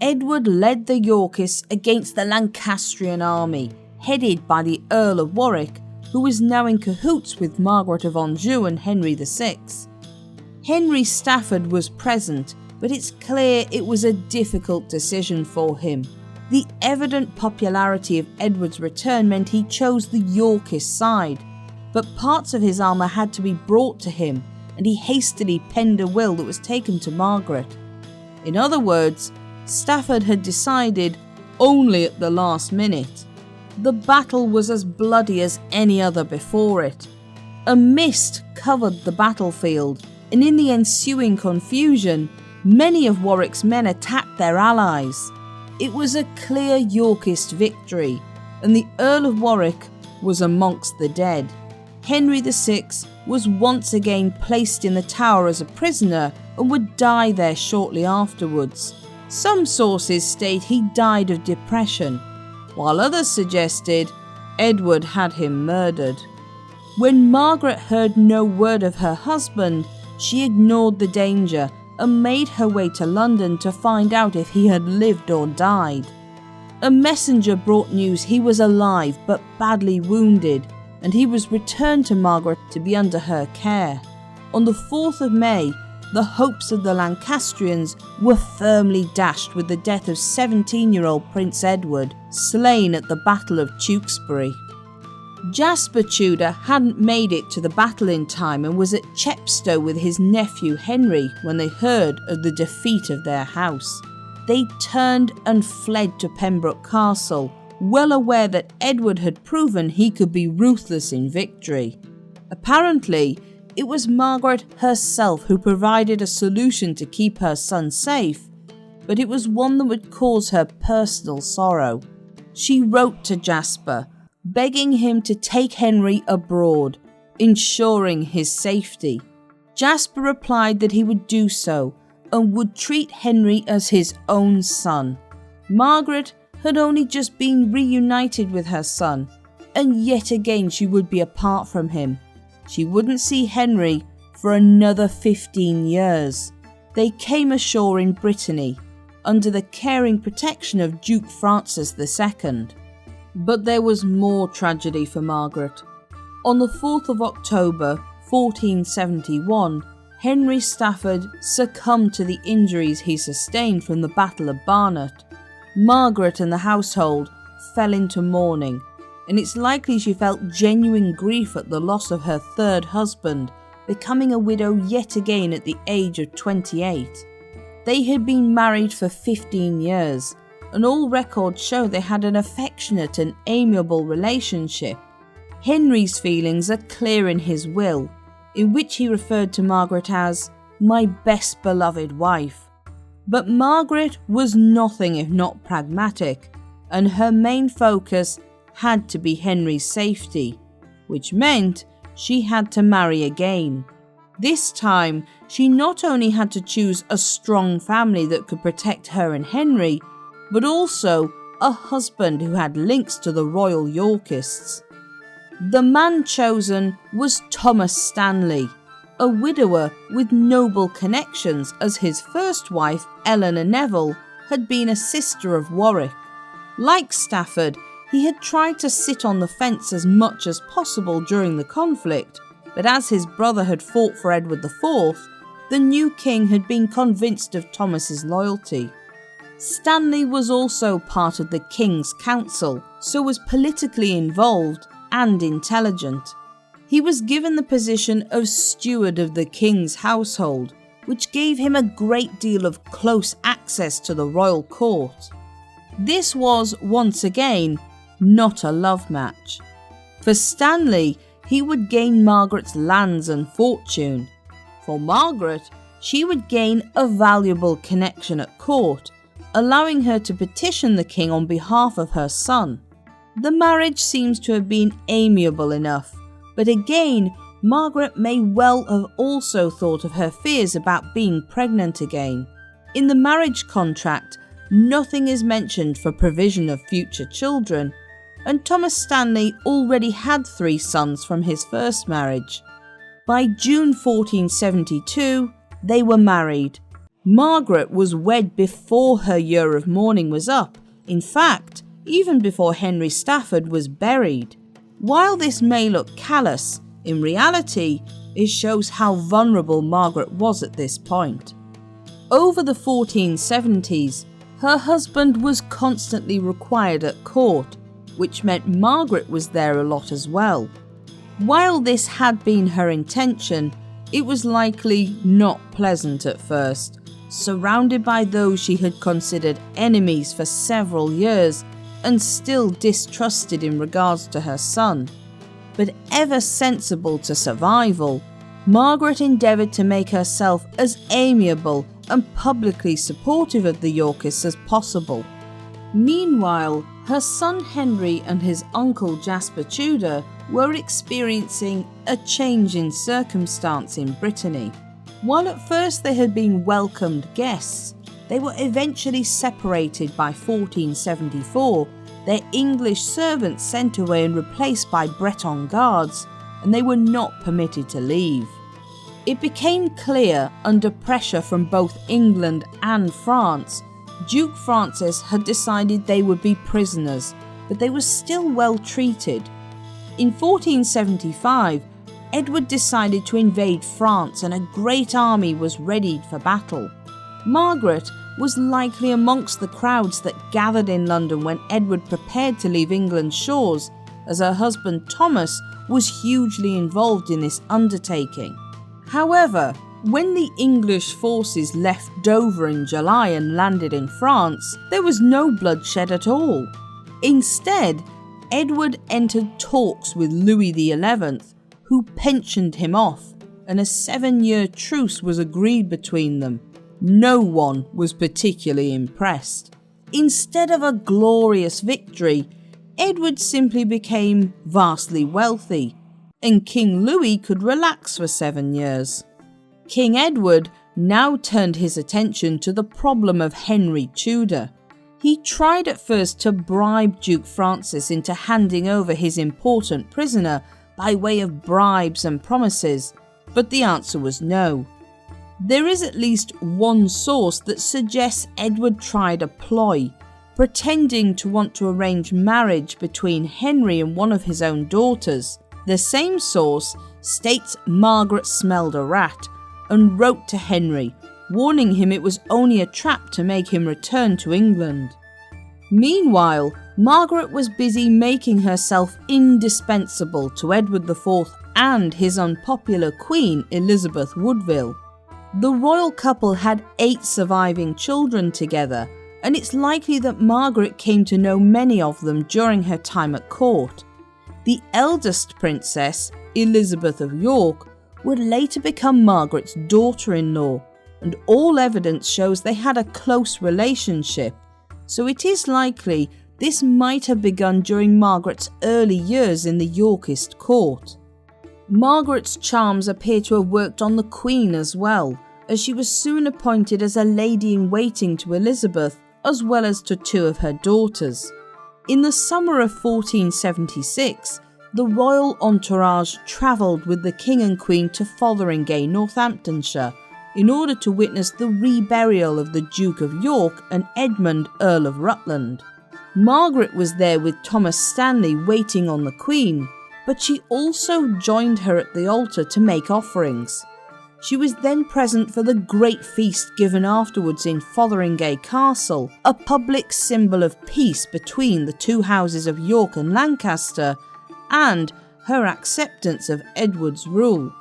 Edward led the Yorkists against the Lancastrian army, headed by the Earl of Warwick, who was now in cahoots with Margaret of Anjou and Henry VI. Henry Stafford was present, but it's clear it was a difficult decision for him. The evident popularity of Edward's return meant he chose the Yorkist side, but parts of his armour had to be brought to him, and he hastily penned a will that was taken to Margaret. In other words, Stafford had decided only at the last minute. The battle was as bloody as any other before it. A mist covered the battlefield, and in the ensuing confusion, many of Warwick's men attacked their allies. It was a clear Yorkist victory, and the Earl of Warwick was amongst the dead. Henry VI was once again placed in the Tower as a prisoner and would die there shortly afterwards. Some sources state he died of depression, while others suggested Edward had him murdered. When Margaret heard no word of her husband, she ignored the danger and made her way to London to find out if he had lived or died. A messenger brought news he was alive but badly wounded, and he was returned to Margaret to be under her care. On the 4th of May, the hopes of the Lancastrians were firmly dashed with the death of 17-year-old Prince Edward, slain at the Battle of Tewkesbury. Jasper Tudor hadn't made it to the battle in time and was at Chepstow with his nephew Henry when they heard of the defeat of their house. They turned and fled to Pembroke Castle, well aware that Edward had proven he could be ruthless in victory. Apparently, it was Margaret herself who provided a solution to keep her son safe, but it was one that would cause her personal sorrow. She wrote to Jasper, begging him to take Henry abroad, ensuring his safety. Jasper replied that he would do so and would treat Henry as his own son. Margaret had only just been reunited with her son, and yet again she would be apart from him. She wouldn't see Henry for another 15 years. They came ashore in Brittany, under the caring protection of Duke Francis II. But there was more tragedy for Margaret. On the 4th of October 1471, Henry Stafford succumbed to the injuries he sustained from the Battle of Barnet. Margaret and the household fell into mourning, and it's likely she felt genuine grief at the loss of her third husband, becoming a widow yet again at the age of 28. They had been married for 15 years, and all records show they had an affectionate and amiable relationship. Henry's feelings are clear in his will, in which he referred to Margaret as "my best beloved wife." But Margaret was nothing if not pragmatic, and her main focus had to be Henry's safety, which meant she had to marry again. This time, she not only had to choose a strong family that could protect her and Henry, but also a husband who had links to the royal Yorkists. The man chosen was Thomas Stanley, a widower with noble connections, as his first wife, Eleanor Neville, had been a sister of Warwick. Like Stafford, he had tried to sit on the fence as much as possible during the conflict, but as his brother had fought for Edward IV, the new king had been convinced of Thomas's loyalty. Stanley was also part of the King's Council, so was politically involved and intelligent. He was given the position of steward of the king's household, which gave him a great deal of close access to the royal court. This was, once again, not a love match. For Stanley, he would gain Margaret's lands and fortune. For Margaret, she would gain a valuable connection at court, allowing her to petition the king on behalf of her son. The marriage seems to have been amiable enough, but again, Margaret may well have also thought of her fears about being pregnant again. In the marriage contract, nothing is mentioned for provision of future children, and Thomas Stanley already had 3 sons from his first marriage. By June 1472, they were married. Margaret was wed before her year of mourning was up, in fact, even before Henry Stafford was buried. While this may look callous, in reality, it shows how vulnerable Margaret was at this point. Over the 1470s, her husband was constantly required at court, which meant Margaret was there a lot as well. While this had been her intention, it was likely not pleasant at first. Surrounded by those she had considered enemies for several years and still distrusted in regards to her son. But ever sensible to survival, Margaret endeavoured to make herself as amiable and publicly supportive of the Yorkists as possible. Meanwhile, her son Henry and his uncle Jasper Tudor were experiencing a change in circumstance in Brittany. While at first they had been welcomed guests, they were eventually separated by 1474, their English servants sent away and replaced by Breton guards, and they were not permitted to leave. It became clear, under pressure from both England and France, Duke Francis had decided they would be prisoners, but they were still well treated. In 1475, Edward decided to invade France and a great army was readied for battle. Margaret was likely amongst the crowds that gathered in London when Edward prepared to leave England's shores, as her husband Thomas was hugely involved in this undertaking. However, when the English forces left Dover in July and landed in France, there was no bloodshed at all. Instead, Edward entered talks with Louis XI, who pensioned him off, and a 7-year truce was agreed between them. No one was particularly impressed. Instead of a glorious victory, Edward simply became vastly wealthy, and King Louis could relax for 7 years. King Edward now turned his attention to the problem of Henry Tudor. He tried at first to bribe Duke Francis into handing over his important prisoner by way of bribes and promises, but the answer was no. There is at least one source that suggests Edward tried a ploy, pretending to want to arrange marriage between Henry and one of his own daughters. The same source states Margaret smelled a rat and wrote to Henry, warning him it was only a trap to make him return to England. Meanwhile, Margaret was busy making herself indispensable to Edward IV and his unpopular Queen Elizabeth Woodville. The royal couple had 8 surviving children together, and it's likely that Margaret came to know many of them during her time at court. The eldest princess, Elizabeth of York, would later become Margaret's daughter-in-law, and all evidence shows they had a close relationship, so it is likely this might have begun during Margaret's early years in the Yorkist court. Margaret's charms appear to have worked on the Queen as well, as she was soon appointed as a lady-in-waiting to Elizabeth, as well as to 2 of her daughters. In the summer of 1476, the royal entourage travelled with the King and Queen to Fotheringay, Northamptonshire, in order to witness the reburial of the Duke of York and Edmund, Earl of Rutland. Margaret was there with Thomas Stanley waiting on the Queen, but she also joined her at the altar to make offerings. She was then present for the great feast given afterwards in Fotheringay Castle, a public symbol of peace between the 2 houses of York and Lancaster, and her acceptance of Edward's rule.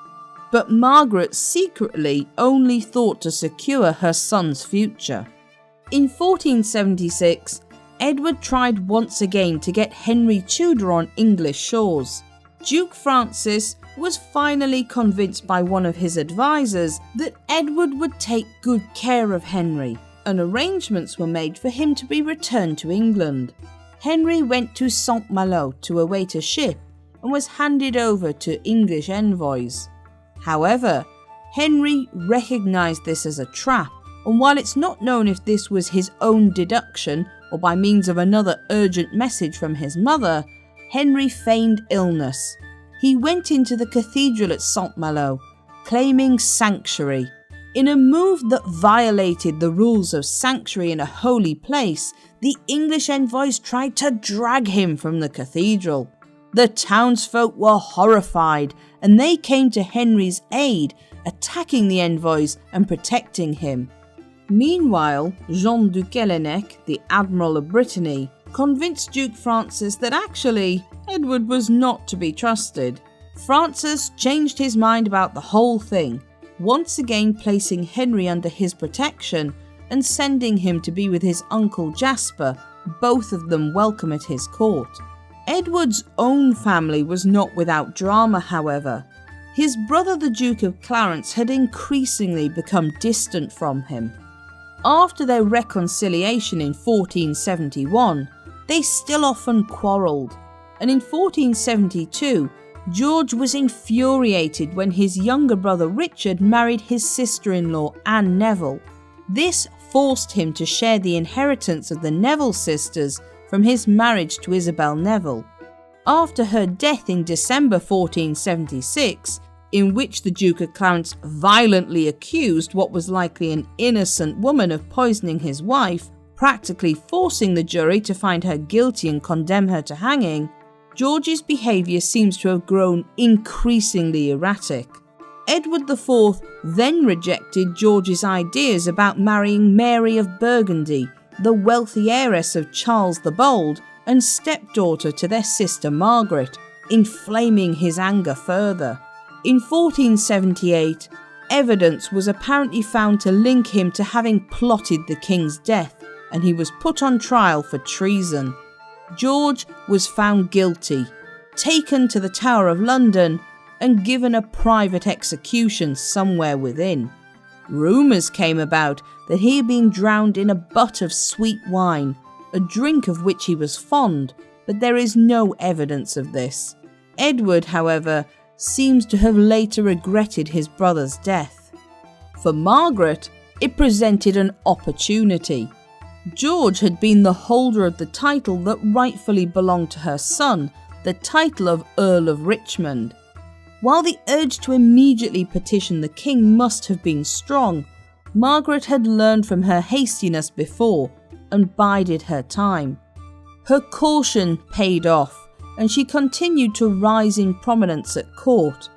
But Margaret secretly only thought to secure her son's future. In 1476, Edward tried once again to get Henry Tudor on English shores. Duke Francis was finally convinced by one of his advisors that Edward would take good care of Henry, and arrangements were made for him to be returned to England. Henry went to Saint-Malo to await a ship and was handed over to English envoys. However, Henry recognised this as a trap, and while it's not known if this was his own deduction or by means of another urgent message from his mother, Henry feigned illness. He went into the cathedral at Saint-Malo, claiming sanctuary. In a move that violated the rules of sanctuary in a holy place, the English envoys tried to drag him from the cathedral. The townsfolk were horrified, and they came to Henry's aid, attacking the envoys and protecting him. Meanwhile, Jean du Kellennec, the Admiral of Brittany, convinced Duke Francis that actually Edward was not to be trusted. Francis changed his mind about the whole thing, once again placing Henry under his protection and sending him to be with his uncle Jasper, both of them welcome at his court. Edward's own family was not without drama, however. His brother the Duke of Clarence had increasingly become distant from him. After their reconciliation in 1471, they still often quarrelled, and in 1472, George was infuriated when his younger brother Richard married his sister-in-law Anne Neville. This forced him to share the inheritance of the Neville sisters from his marriage to Isabel Neville. After her death in December 1476, in which the Duke of Clarence violently accused what was likely an innocent woman of poisoning his wife, practically forcing the jury to find her guilty and condemn her to hanging, George's behaviour seems to have grown increasingly erratic. Edward IV then rejected George's ideas about marrying Mary of Burgundy, the wealthy heiress of Charles the Bold and stepdaughter to their sister Margaret, inflaming his anger further. In 1478, evidence was apparently found to link him to having plotted the king's death, and he was put on trial for treason. George was found guilty, taken to the Tower of London, and given a private execution somewhere within. Rumours came about that he had been drowned in a butt of sweet wine, a drink of which he was fond, but there is no evidence of this. Edward, however, seems to have later regretted his brother's death. For Margaret, it presented an opportunity. George had been the holder of the title that rightfully belonged to her son, the title of Earl of Richmond. While the urge to immediately petition the king must have been strong, Margaret had learned from her hastiness before and bided her time. Her caution paid off, and she continued to rise in prominence at court.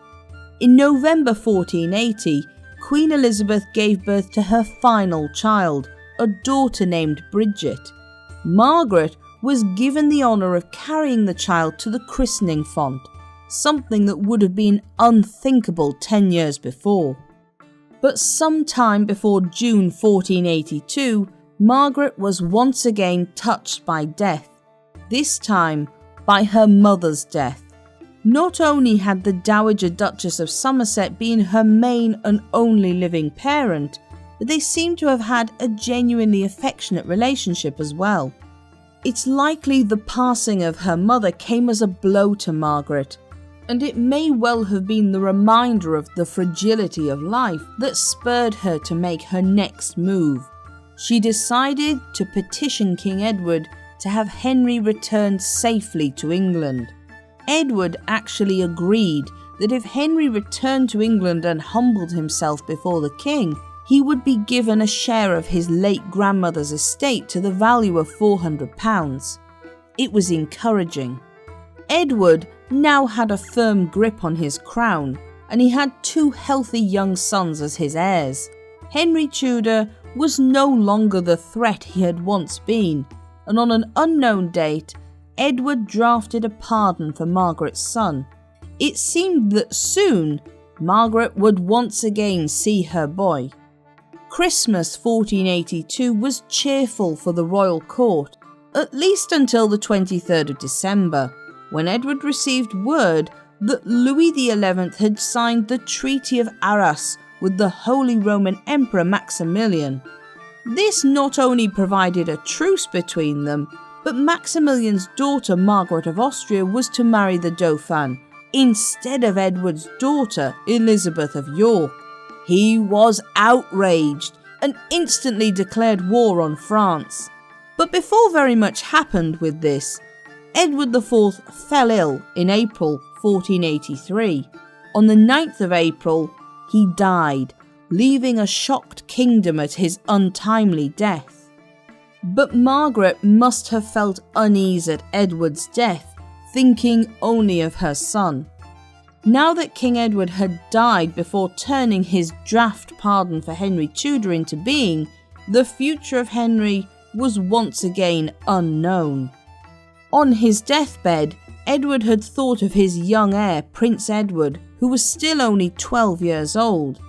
In November 1480, Queen Elizabeth gave birth to her final child, a daughter named Bridget. Margaret was given the honour of carrying the child to the christening font, something that would have been unthinkable 10 years before. But sometime before June 1482, Margaret was once again touched by death, this time by her mother's death. Not only had the Dowager Duchess of Somerset been her main and only living parent, but they seem to have had a genuinely affectionate relationship as well. It's likely the passing of her mother came as a blow to Margaret, and it may well have been the reminder of the fragility of life that spurred her to make her next move. She decided to petition King Edward to have Henry returned safely to England. Edward actually agreed that if Henry returned to England and humbled himself before the king, he would be given a share of his late grandmother's estate to the value of £400. It was encouraging. Edward now had a firm grip on his crown, and he had 2 healthy young sons as his heirs. Henry Tudor was no longer the threat he had once been, and on an unknown date, Edward drafted a pardon for Margaret's son. It seemed that soon Margaret would once again see her boy. Christmas 1482 was cheerful for the royal court, at least until the 23rd of December, when Edward received word that Louis XI had signed the Treaty of Arras with the Holy Roman Emperor Maximilian. This not only provided a truce between them, but Maximilian's daughter Margaret of Austria was to marry the Dauphin instead of Edward's daughter Elizabeth of York. He was outraged and instantly declared war on France. But before very much happened with this, Edward IV fell ill in April 1483. On the 9th of April, he died, leaving a shocked kingdom at his untimely death. But Margaret must have felt unease at Edward's death, thinking only of her son. Now that King Edward had died before turning his draft pardon for Henry Tudor into being, the future of Henry was once again unknown. On his deathbed, Edward had thought of his young heir, Prince Edward, who was still only 12 years old.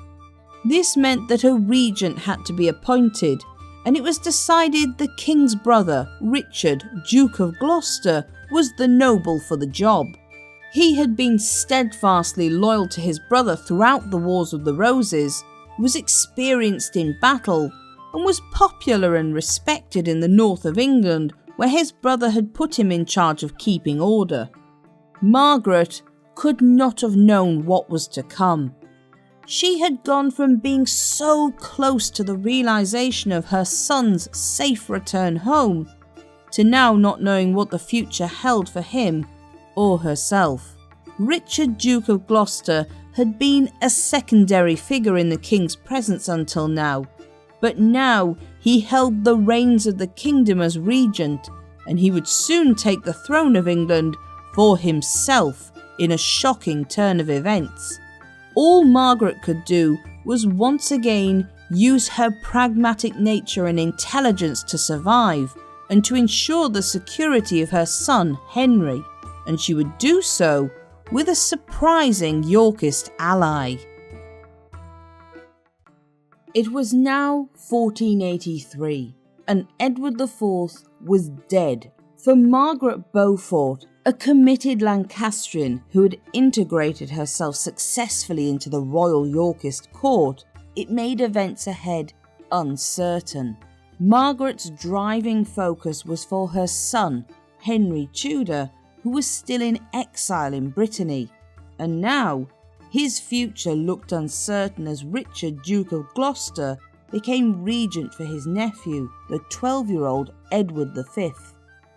This meant that a regent had to be appointed, and it was decided the king's brother, Richard, Duke of Gloucester, was the noble for the job. He had been steadfastly loyal to his brother throughout the Wars of the Roses, was experienced in battle, and was popular and respected in the north of England, where his brother had put him in charge of keeping order. Margaret could not have known what was to come. She had gone from being so close to the realization of her son's safe return home, to now not knowing what the future held for him or herself. Richard, Duke of Gloucester, had been a secondary figure in the king's presence until now, but now he held the reins of the kingdom as regent, and he would soon take the throne of England for himself in a shocking turn of events. All Margaret could do was once again use her pragmatic nature and intelligence to survive and to ensure the security of her son Henry, and she would do so with a surprising Yorkist ally. It was now 1483, and Edward IV was dead. For Margaret Beaufort, a committed Lancastrian who had integrated herself successfully into the royal Yorkist court, it made events ahead uncertain. Margaret's driving focus was for her son, Henry Tudor, who was still in exile in Brittany, and now his future looked uncertain as Richard, Duke of Gloucester, became regent for his nephew, the 12-year-old Edward V.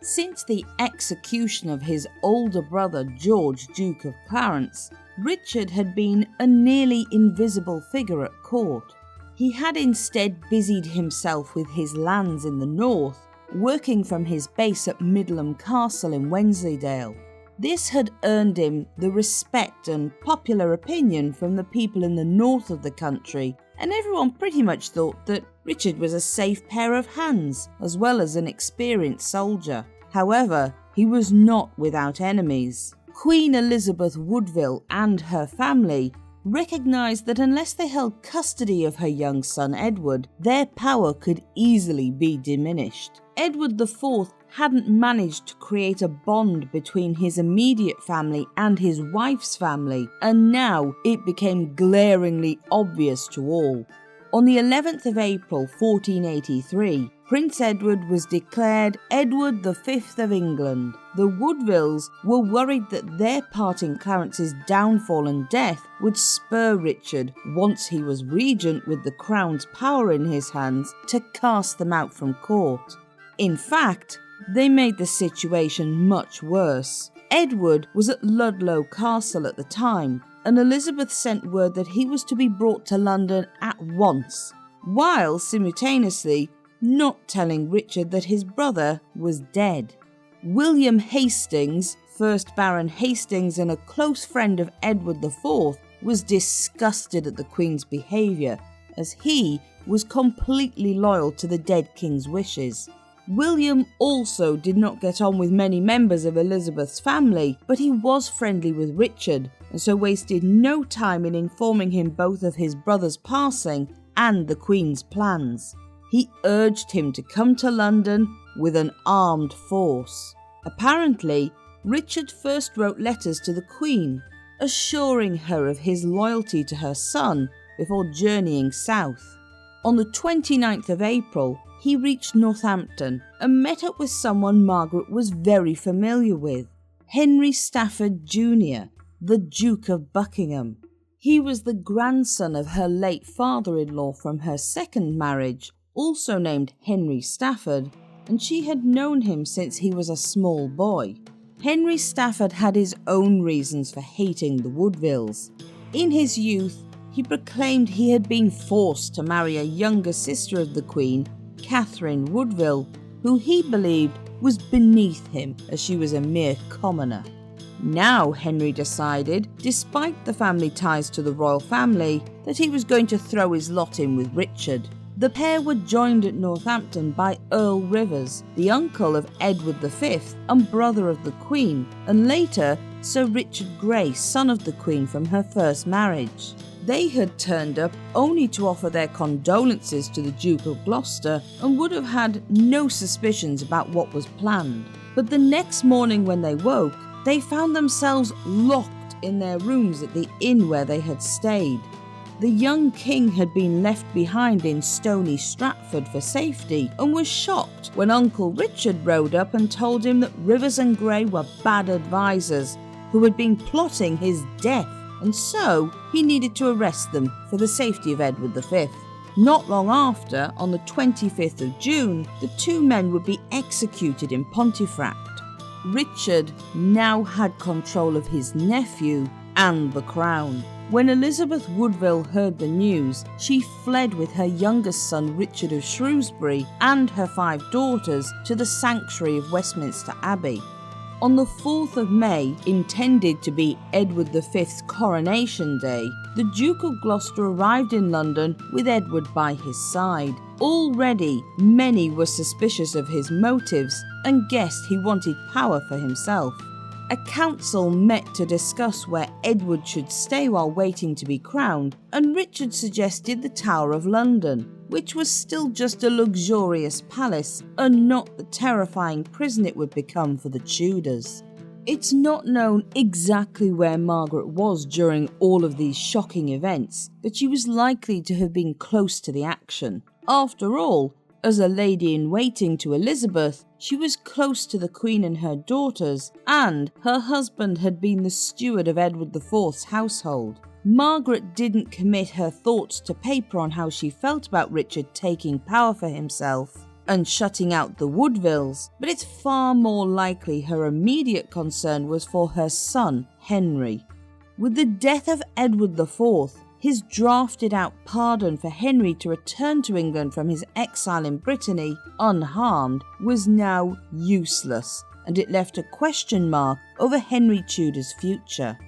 Since the execution of his older brother George, Duke of Clarence, Richard had been a nearly invisible figure at court. He had instead busied himself with his lands in the north, working from his base at Middleham Castle in Wensleydale. This had earned him the respect and popular opinion from the people in the north of the country, and everyone pretty much thought that Richard was a safe pair of hands, as well as an experienced soldier. However, he was not without enemies. Queen Elizabeth Woodville and her family recognised that unless they held custody of her young son Edward, their power could easily be diminished. Edward IV hadn't managed to create a bond between his immediate family and his wife's family, and now it became glaringly obvious to all. On the 11th of April 1483, Prince Edward was declared Edward V of England. The Woodvilles were worried that their part in Clarence's downfall and death would spur Richard, once he was regent with the crown's power in his hands, to cast them out from court. In fact, they made the situation much worse. Edward was at Ludlow Castle at the time, and Elizabeth sent word that he was to be brought to London at once, while simultaneously not telling Richard that his brother was dead. William Hastings, 1st Baron Hastings and a close friend of Edward IV, was disgusted at the Queen's behaviour, as he was completely loyal to the dead king's wishes. William also did not get on with many members of Elizabeth's family, but he was friendly with Richard, and so wasted no time in informing him both of his brother's passing and the Queen's plans. He urged him to come to London with an armed force. Apparently, Richard first wrote letters to the Queen, assuring her of his loyalty to her son before journeying south. On the 29th of April, he reached Northampton and met up with someone Margaret was very familiar with, Henry Stafford Jr., the Duke of Buckingham. He was the grandson of her late father-in-law from her second marriage, also named Henry Stafford, and she had known him since he was a small boy. Henry Stafford had his own reasons for hating the Woodvilles. In his youth, he proclaimed he had been forced to marry a younger sister of the Queen, Catherine Woodville, who he believed was beneath him as she was a mere commoner. Now Henry decided, despite the family ties to the royal family, that he was going to throw his lot in with Richard. The pair were joined at Northampton by Earl Rivers, the uncle of Edward V and brother of the Queen, and later Sir Richard Grey, son of the Queen from her first marriage. They had turned up only to offer their condolences to the Duke of Gloucester and would have had no suspicions about what was planned. But the next morning when they woke, they found themselves locked in their rooms at the inn where they had stayed. The young king had been left behind in Stony Stratford for safety and was shocked when Uncle Richard rode up and told him that Rivers and Grey were bad advisors who had been plotting his death, and so he needed to arrest them for the safety of Edward V. Not long after, on the 25th of June, the two men would be executed in Pontefract. Richard now had control of his nephew and the crown. When Elizabeth Woodville heard the news, she fled with her youngest son Richard of Shrewsbury and her 5 daughters to the sanctuary of Westminster Abbey. On the 4th of May, intended to be Edward V's coronation day, the Duke of Gloucester arrived in London with Edward by his side. Already, many were suspicious of his motives and guessed he wanted power for himself. A council met to discuss where Edward should stay while waiting to be crowned, and Richard suggested the Tower of London, which was still just a luxurious palace and not the terrifying prison it would become for the Tudors. It's not known exactly where Margaret was during all of these shocking events, but she was likely to have been close to the action. After all, as a lady-in-waiting to Elizabeth, she was close to the Queen and her daughters, and her husband had been the steward of Edward IV's household. Margaret didn't commit her thoughts to paper on how she felt about Richard taking power for himself and shutting out the Woodvilles, but it's far more likely her immediate concern was for her son, Henry. With the death of Edward IV, his drafted out pardon for Henry to return to England from his exile in Brittany unharmed was now useless, and it left a question mark over Henry Tudor's future.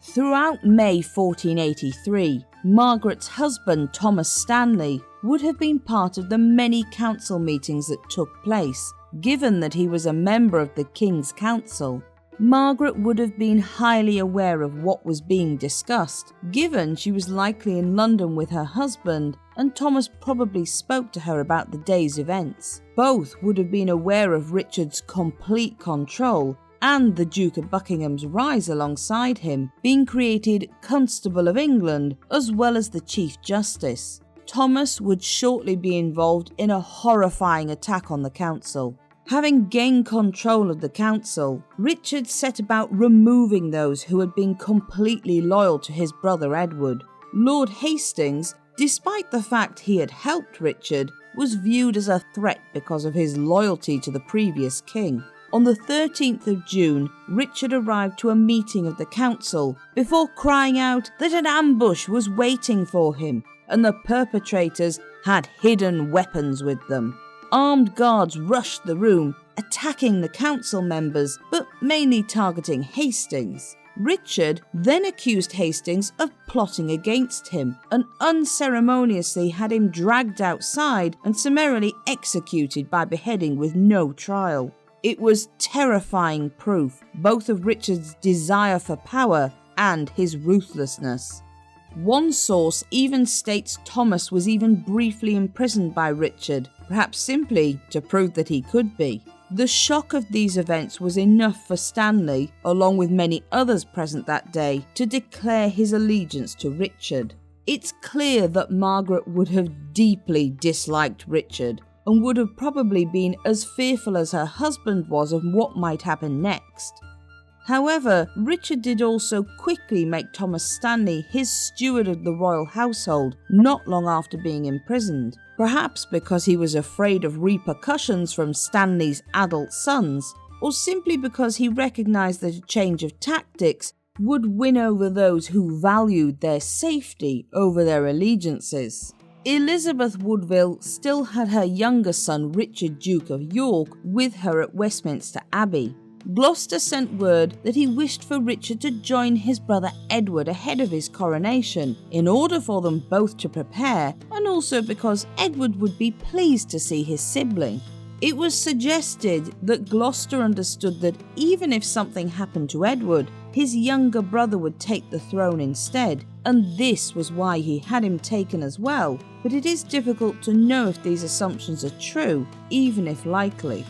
Throughout May 1483, Margaret's husband Thomas Stanley would have been part of the many council meetings that took place, given that he was a member of the King's Council. Margaret would have been highly aware of what was being discussed, given she was likely in London with her husband, and Thomas probably spoke to her about the day's events. Both would have been aware of Richard's complete control and the Duke of Buckingham's rise alongside him, being created Constable of England as well as the Chief Justice. Thomas would shortly be involved in a horrifying attack on the council. Having gained control of the council, Richard set about removing those who had been completely loyal to his brother Edward. Lord Hastings, despite the fact he had helped Richard, was viewed as a threat because of his loyalty to the previous king. On the 13th of June, Richard arrived to a meeting of the council before crying out that an ambush was waiting for him and the perpetrators had hidden weapons with them. Armed guards rushed the room, attacking the council members, but mainly targeting Hastings. Richard then accused Hastings of plotting against him and unceremoniously had him dragged outside and summarily executed by beheading with no trial. It was terrifying proof, both of Richard's desire for power and his ruthlessness. One source even states Thomas was even briefly imprisoned by Richard, perhaps simply to prove that he could be. The shock of these events was enough for Stanley, along with many others present that day, to declare his allegiance to Richard. It's clear that Margaret would have deeply disliked Richard, and would have probably been as fearful as her husband was of what might happen next. However, Richard did also quickly make Thomas Stanley his steward of the royal household not long after being imprisoned, perhaps because he was afraid of repercussions from Stanley's adult sons, or simply because he recognised that a change of tactics would win over those who valued their safety over their allegiances. Elizabeth Woodville still had her younger son Richard, Duke of York, with her at Westminster Abbey. Gloucester sent word that he wished for Richard to join his brother Edward ahead of his coronation, in order for them both to prepare, and also because Edward would be pleased to see his sibling. It was suggested that Gloucester understood that even if something happened to Edward, his younger brother would take the throne instead, and this was why he had him taken as well, but it is difficult to know if these assumptions are true, even if likely.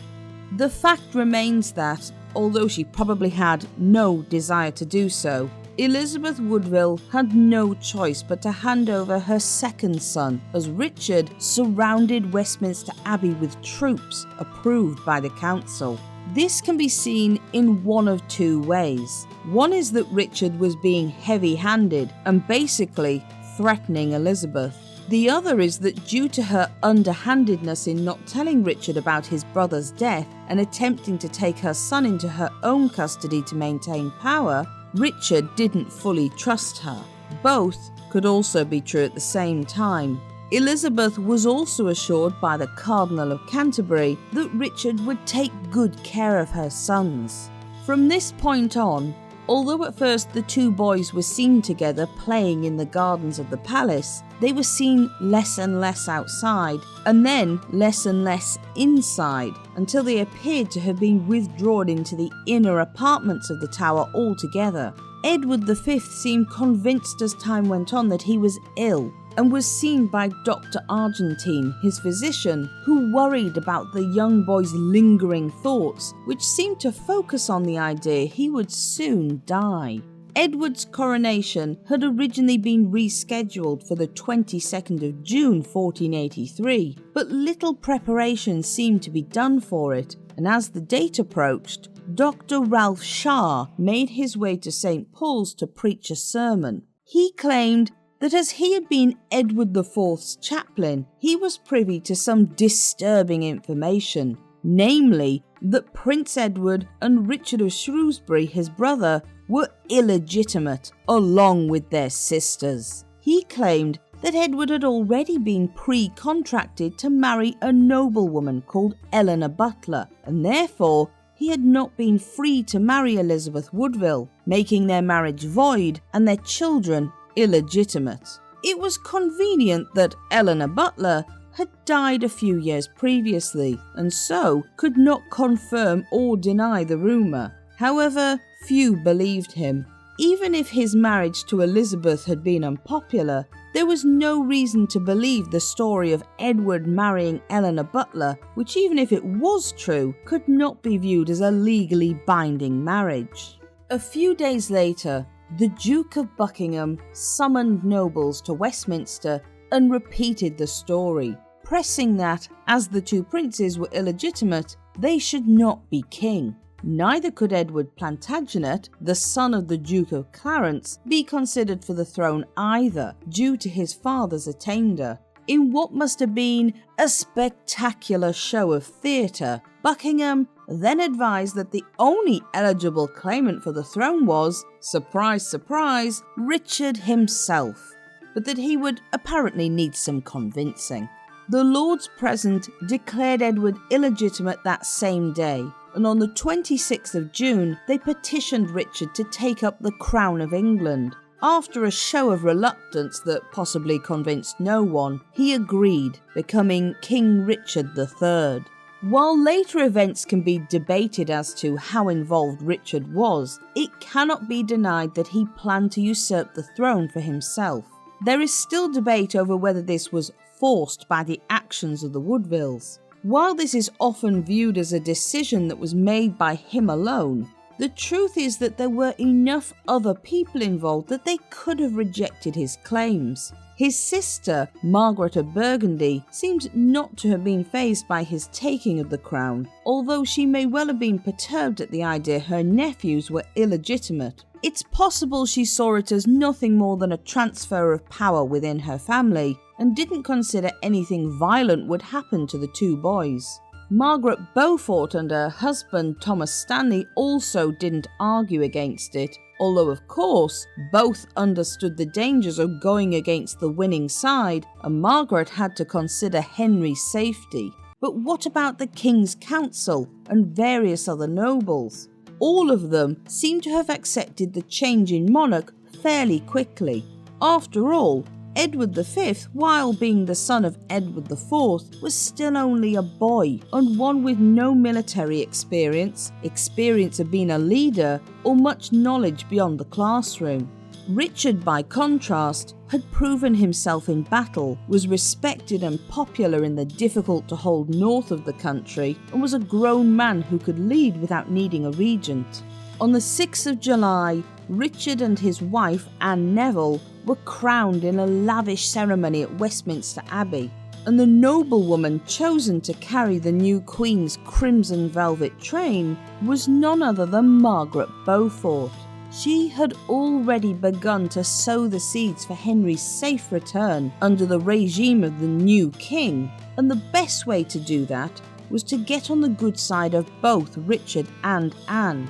The fact remains that, although she probably had no desire to do so, Elizabeth Woodville had no choice but to hand over her second son, as Richard surrounded Westminster Abbey with troops approved by the council. This can be seen in one of two ways. One is that Richard was being heavy-handed and basically threatening Elizabeth. The other is that due to her underhandedness in not telling Richard about his brother's death and attempting to take her son into her own custody to maintain power, Richard didn't fully trust her. Both could also be true at the same time. Elizabeth was also assured by the Cardinal of Canterbury that Richard would take good care of her sons. From this point on, although at first the two boys were seen together playing in the gardens of the palace, they were seen less and less outside, and then less and less inside, until they appeared to have been withdrawn into the inner apartments of the tower altogether. Edward V seemed convinced as time went on that he was ill, and was seen by Dr. Argentine, his physician, who worried about the young boy's lingering thoughts, which seemed to focus on the idea he would soon die. Edward's coronation had originally been rescheduled for the 22nd of June 1483, but little preparation seemed to be done for it, and as the date approached, Dr. Ralph Shah made his way to St. Paul's to preach a sermon. He claimed that as he had been Edward IV's chaplain, he was privy to some disturbing information, namely that Prince Edward and Richard of Shrewsbury, his brother, were illegitimate, along with their sisters. He claimed that Edward had already been pre-contracted to marry a noblewoman called Eleanor Butler, and therefore he had not been free to marry Elizabeth Woodville, making their marriage void and their children illegitimate. It was convenient that Eleanor Butler had died a few years previously, and so could not confirm or deny the rumour. However, few believed him. Even if his marriage to Elizabeth had been unpopular, there was no reason to believe the story of Edward marrying Eleanor Butler, which, even if it was true, could not be viewed as a legally binding marriage. A few days later, the Duke of Buckingham summoned nobles to Westminster and repeated the story, pressing that, as the two princes were illegitimate, they should not be king. Neither could Edward Plantagenet, the son of the Duke of Clarence, be considered for the throne either, due to his father's attainder. In what must have been a spectacular show of theatre, Buckingham then advised that the only eligible claimant for the throne was, surprise, surprise, Richard himself, but that he would apparently need some convincing. The Lords present declared Edward illegitimate that same day, and on the 26th of June they petitioned Richard to take up the crown of England. After a show of reluctance that possibly convinced no one, he agreed, becoming King Richard III. While later events can be debated as to how involved Richard was, it cannot be denied that he planned to usurp the throne for himself. There is still debate over whether this was forced by the actions of the Woodvilles. While this is often viewed as a decision that was made by him alone, the truth is that there were enough other people involved that they could have rejected his claims. His sister, Margaret of Burgundy, seems not to have been fazed by his taking of the crown, although she may well have been perturbed at the idea her nephews were illegitimate. It's possible she saw it as nothing more than a transfer of power within her family, and didn't consider anything violent would happen to the two boys. Margaret Beaufort and her husband Thomas Stanley also didn't argue against it, although of course both understood the dangers of going against the winning side, and Margaret had to consider Henry's safety. But what about the King's Council and various other nobles? All of them seem to have accepted the change in monarch fairly quickly. After all, Edward V, while being the son of Edward IV, was still only a boy, and one with no military experience of being a leader, or much knowledge beyond the classroom. Richard, by contrast, had proven himself in battle, was respected and popular in the difficult-to-hold north of the country, and was a grown man who could lead without needing a regent. On the 6th of July, Richard and his wife, Anne Neville, were crowned in a lavish ceremony at Westminster Abbey, and the noblewoman chosen to carry the new Queen's crimson velvet train was none other than Margaret Beaufort. She had already begun to sow the seeds for Henry's safe return under the regime of the new king, and the best way to do that was to get on the good side of both Richard and Anne.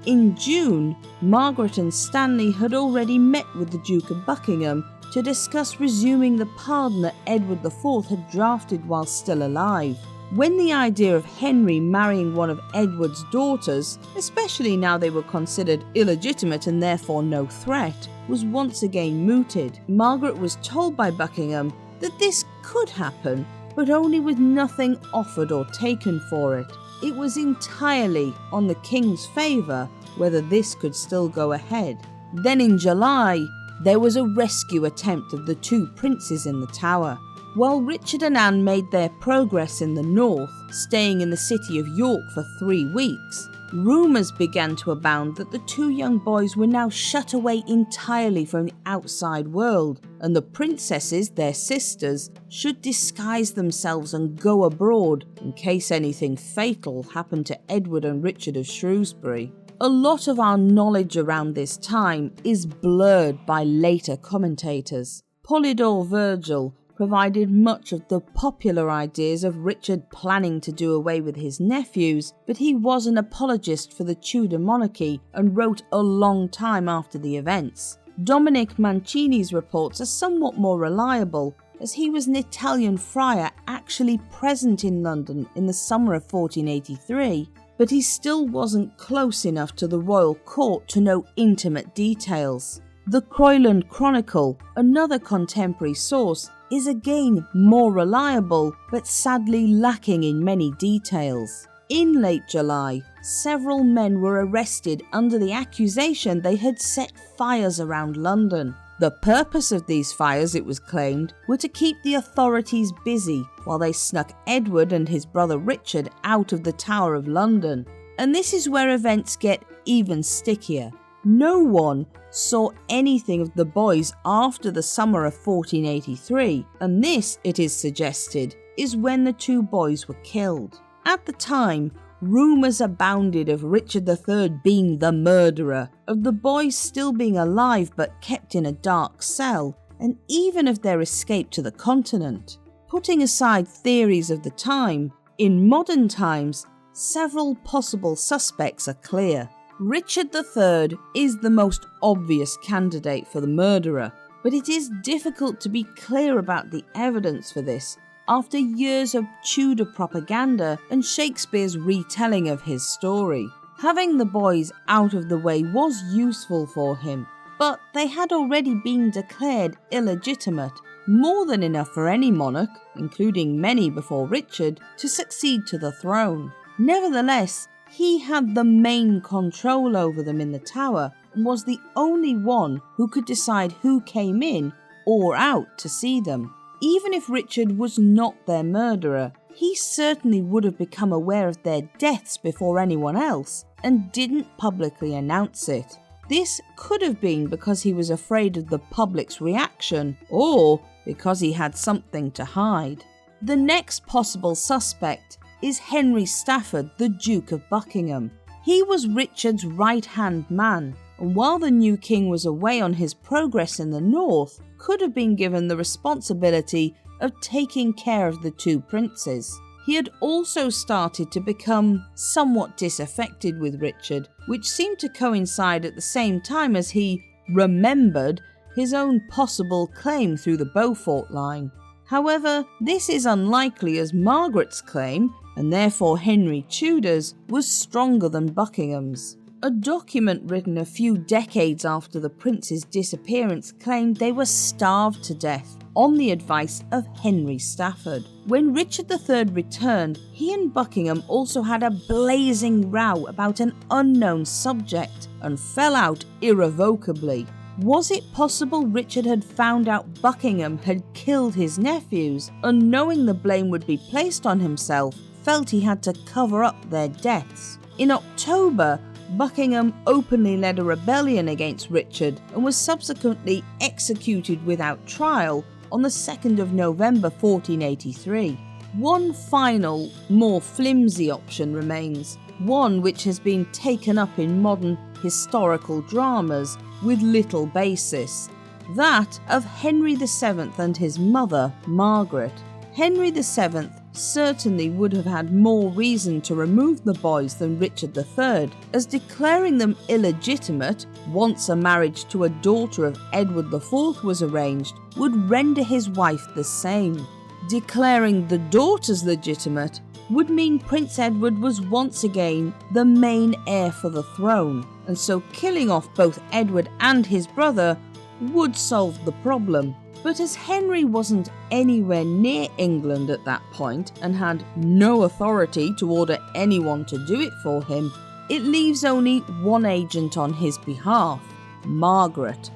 In June, Margaret and Stanley had already met with the Duke of Buckingham to discuss resuming the pardon that Edward IV had drafted while still alive. When the idea of Henry marrying one of Edward's daughters, especially now they were considered illegitimate and therefore no threat, was once again mooted, Margaret was told by Buckingham that this could happen, but only with nothing offered or taken for it. It was entirely on the king's favour whether this could still go ahead. Then in July, there was a rescue attempt of the two princes in the Tower. While Richard and Anne made their progress in the north, staying in the city of York for 3 weeks, rumours began to abound that the two young boys were now shut away entirely from the outside world, and the princesses, their sisters, should disguise themselves and go abroad in case anything fatal happened to Edward and Richard of Shrewsbury. A lot of our knowledge around this time is blurred by later commentators. Polydore Virgil provided much of the popular ideas of Richard planning to do away with his nephews, but he was an apologist for the Tudor monarchy and wrote a long time after the events. Dominic Mancini's reports are somewhat more reliable, as he was an Italian friar actually present in London in the summer of 1483, but he still wasn't close enough to the royal court to know intimate details. The Croyland Chronicle, another contemporary source, is again more reliable, but sadly lacking in many details. In late July, several men were arrested under the accusation they had set fires around London. The purpose of these fires, it was claimed, were to keep the authorities busy while they snuck Edward and his brother Richard out of the Tower of London. And this is where events get even stickier. No one saw anything of the boys after the summer of 1483, and this, it is suggested, is when the two boys were killed. At the time, rumours abounded of Richard III being the murderer, of the boys still being alive but kept in a dark cell, and even of their escape to the continent. Putting aside theories of the time, in modern times, several possible suspects are clear. Richard III is the most obvious candidate for the murderer, but it is difficult to be clear about the evidence for this after years of Tudor propaganda and Shakespeare's retelling of his story. Having the boys out of the way was useful for him, but they had already been declared illegitimate, more than enough for any monarch, including many before Richard, to succeed to the throne. Nevertheless, he had the main control over them in the Tower and was the only one who could decide who came in or out to see them. Even if Richard was not their murderer, he certainly would have become aware of their deaths before anyone else and didn't publicly announce it. This could have been because he was afraid of the public's reaction or because he had something to hide. The next possible suspect is Henry Stafford, the Duke of Buckingham. He was Richard's right-hand man, and while the new king was away on his progress in the north, could have been given the responsibility of taking care of the two princes. He had also started to become somewhat disaffected with Richard, which seemed to coincide at the same time as he remembered his own possible claim through the Beaufort line. However, this is unlikely as Margaret's claim, and therefore Henry Tudor's, was stronger than Buckingham's. A document written a few decades after the prince's disappearance claimed they were starved to death on the advice of Henry Stafford. When Richard III returned, he and Buckingham also had a blazing row about an unknown subject and fell out irrevocably. Was it possible Richard had found out Buckingham had killed his nephews and, knowing the blame would be placed on himself, felt he had to cover up their deaths? In October, Buckingham openly led a rebellion against Richard and was subsequently executed without trial on the 2nd of November 1483. One final, more flimsy option remains, one which has been taken up in modern historical dramas with little basis, that of Henry VII and his mother, Margaret. Henry VII certainly would have had more reason to remove the boys than Richard III, as declaring them illegitimate once a marriage to a daughter of Edward IV was arranged would render his wife the same. Declaring the daughters legitimate would mean Prince Edward was once again the main heir for the throne, and so killing off both Edward and his brother would solve the problem. But as Henry wasn't anywhere near England at that point and had no authority to order anyone to do it for him, it leaves only one agent on his behalf, Margaret.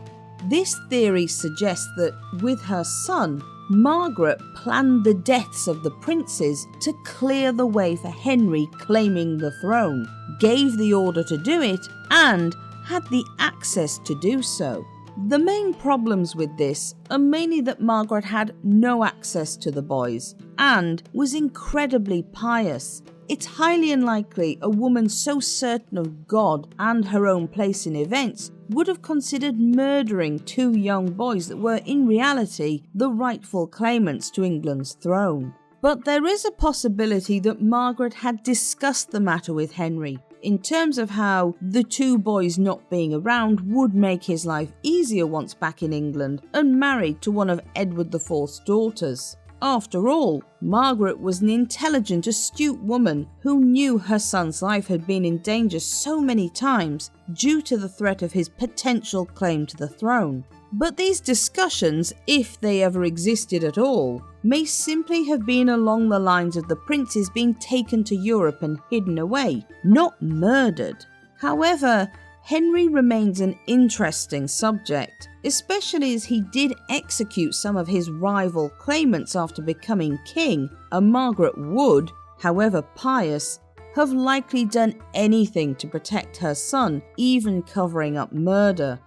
This theory suggests that with her son, Margaret planned the deaths of the princes to clear the way for Henry claiming the throne, gave the order to do it, and had the access to do so. The main problems with this are mainly that Margaret had no access to the boys and was incredibly pious, it's highly unlikely a woman so certain of God and her own place in events would have considered murdering two young boys that were in reality the rightful claimants to England's throne. But there is a possibility that Margaret had discussed the matter with Henry, in terms of how the two boys not being around would make his life easier once back in England and married to one of Edward IV's daughters. After all, Margaret was an intelligent, astute woman who knew her son's life had been in danger so many times due to the threat of his potential claim to the throne. But these discussions, if they ever existed at all, may simply have been along the lines of the princes being taken to Europe and hidden away, not murdered. However, Henry remains an interesting subject, especially as he did execute some of his rival claimants after becoming king, and Margaret would, however pious, have likely done anything to protect her son, even covering up murder.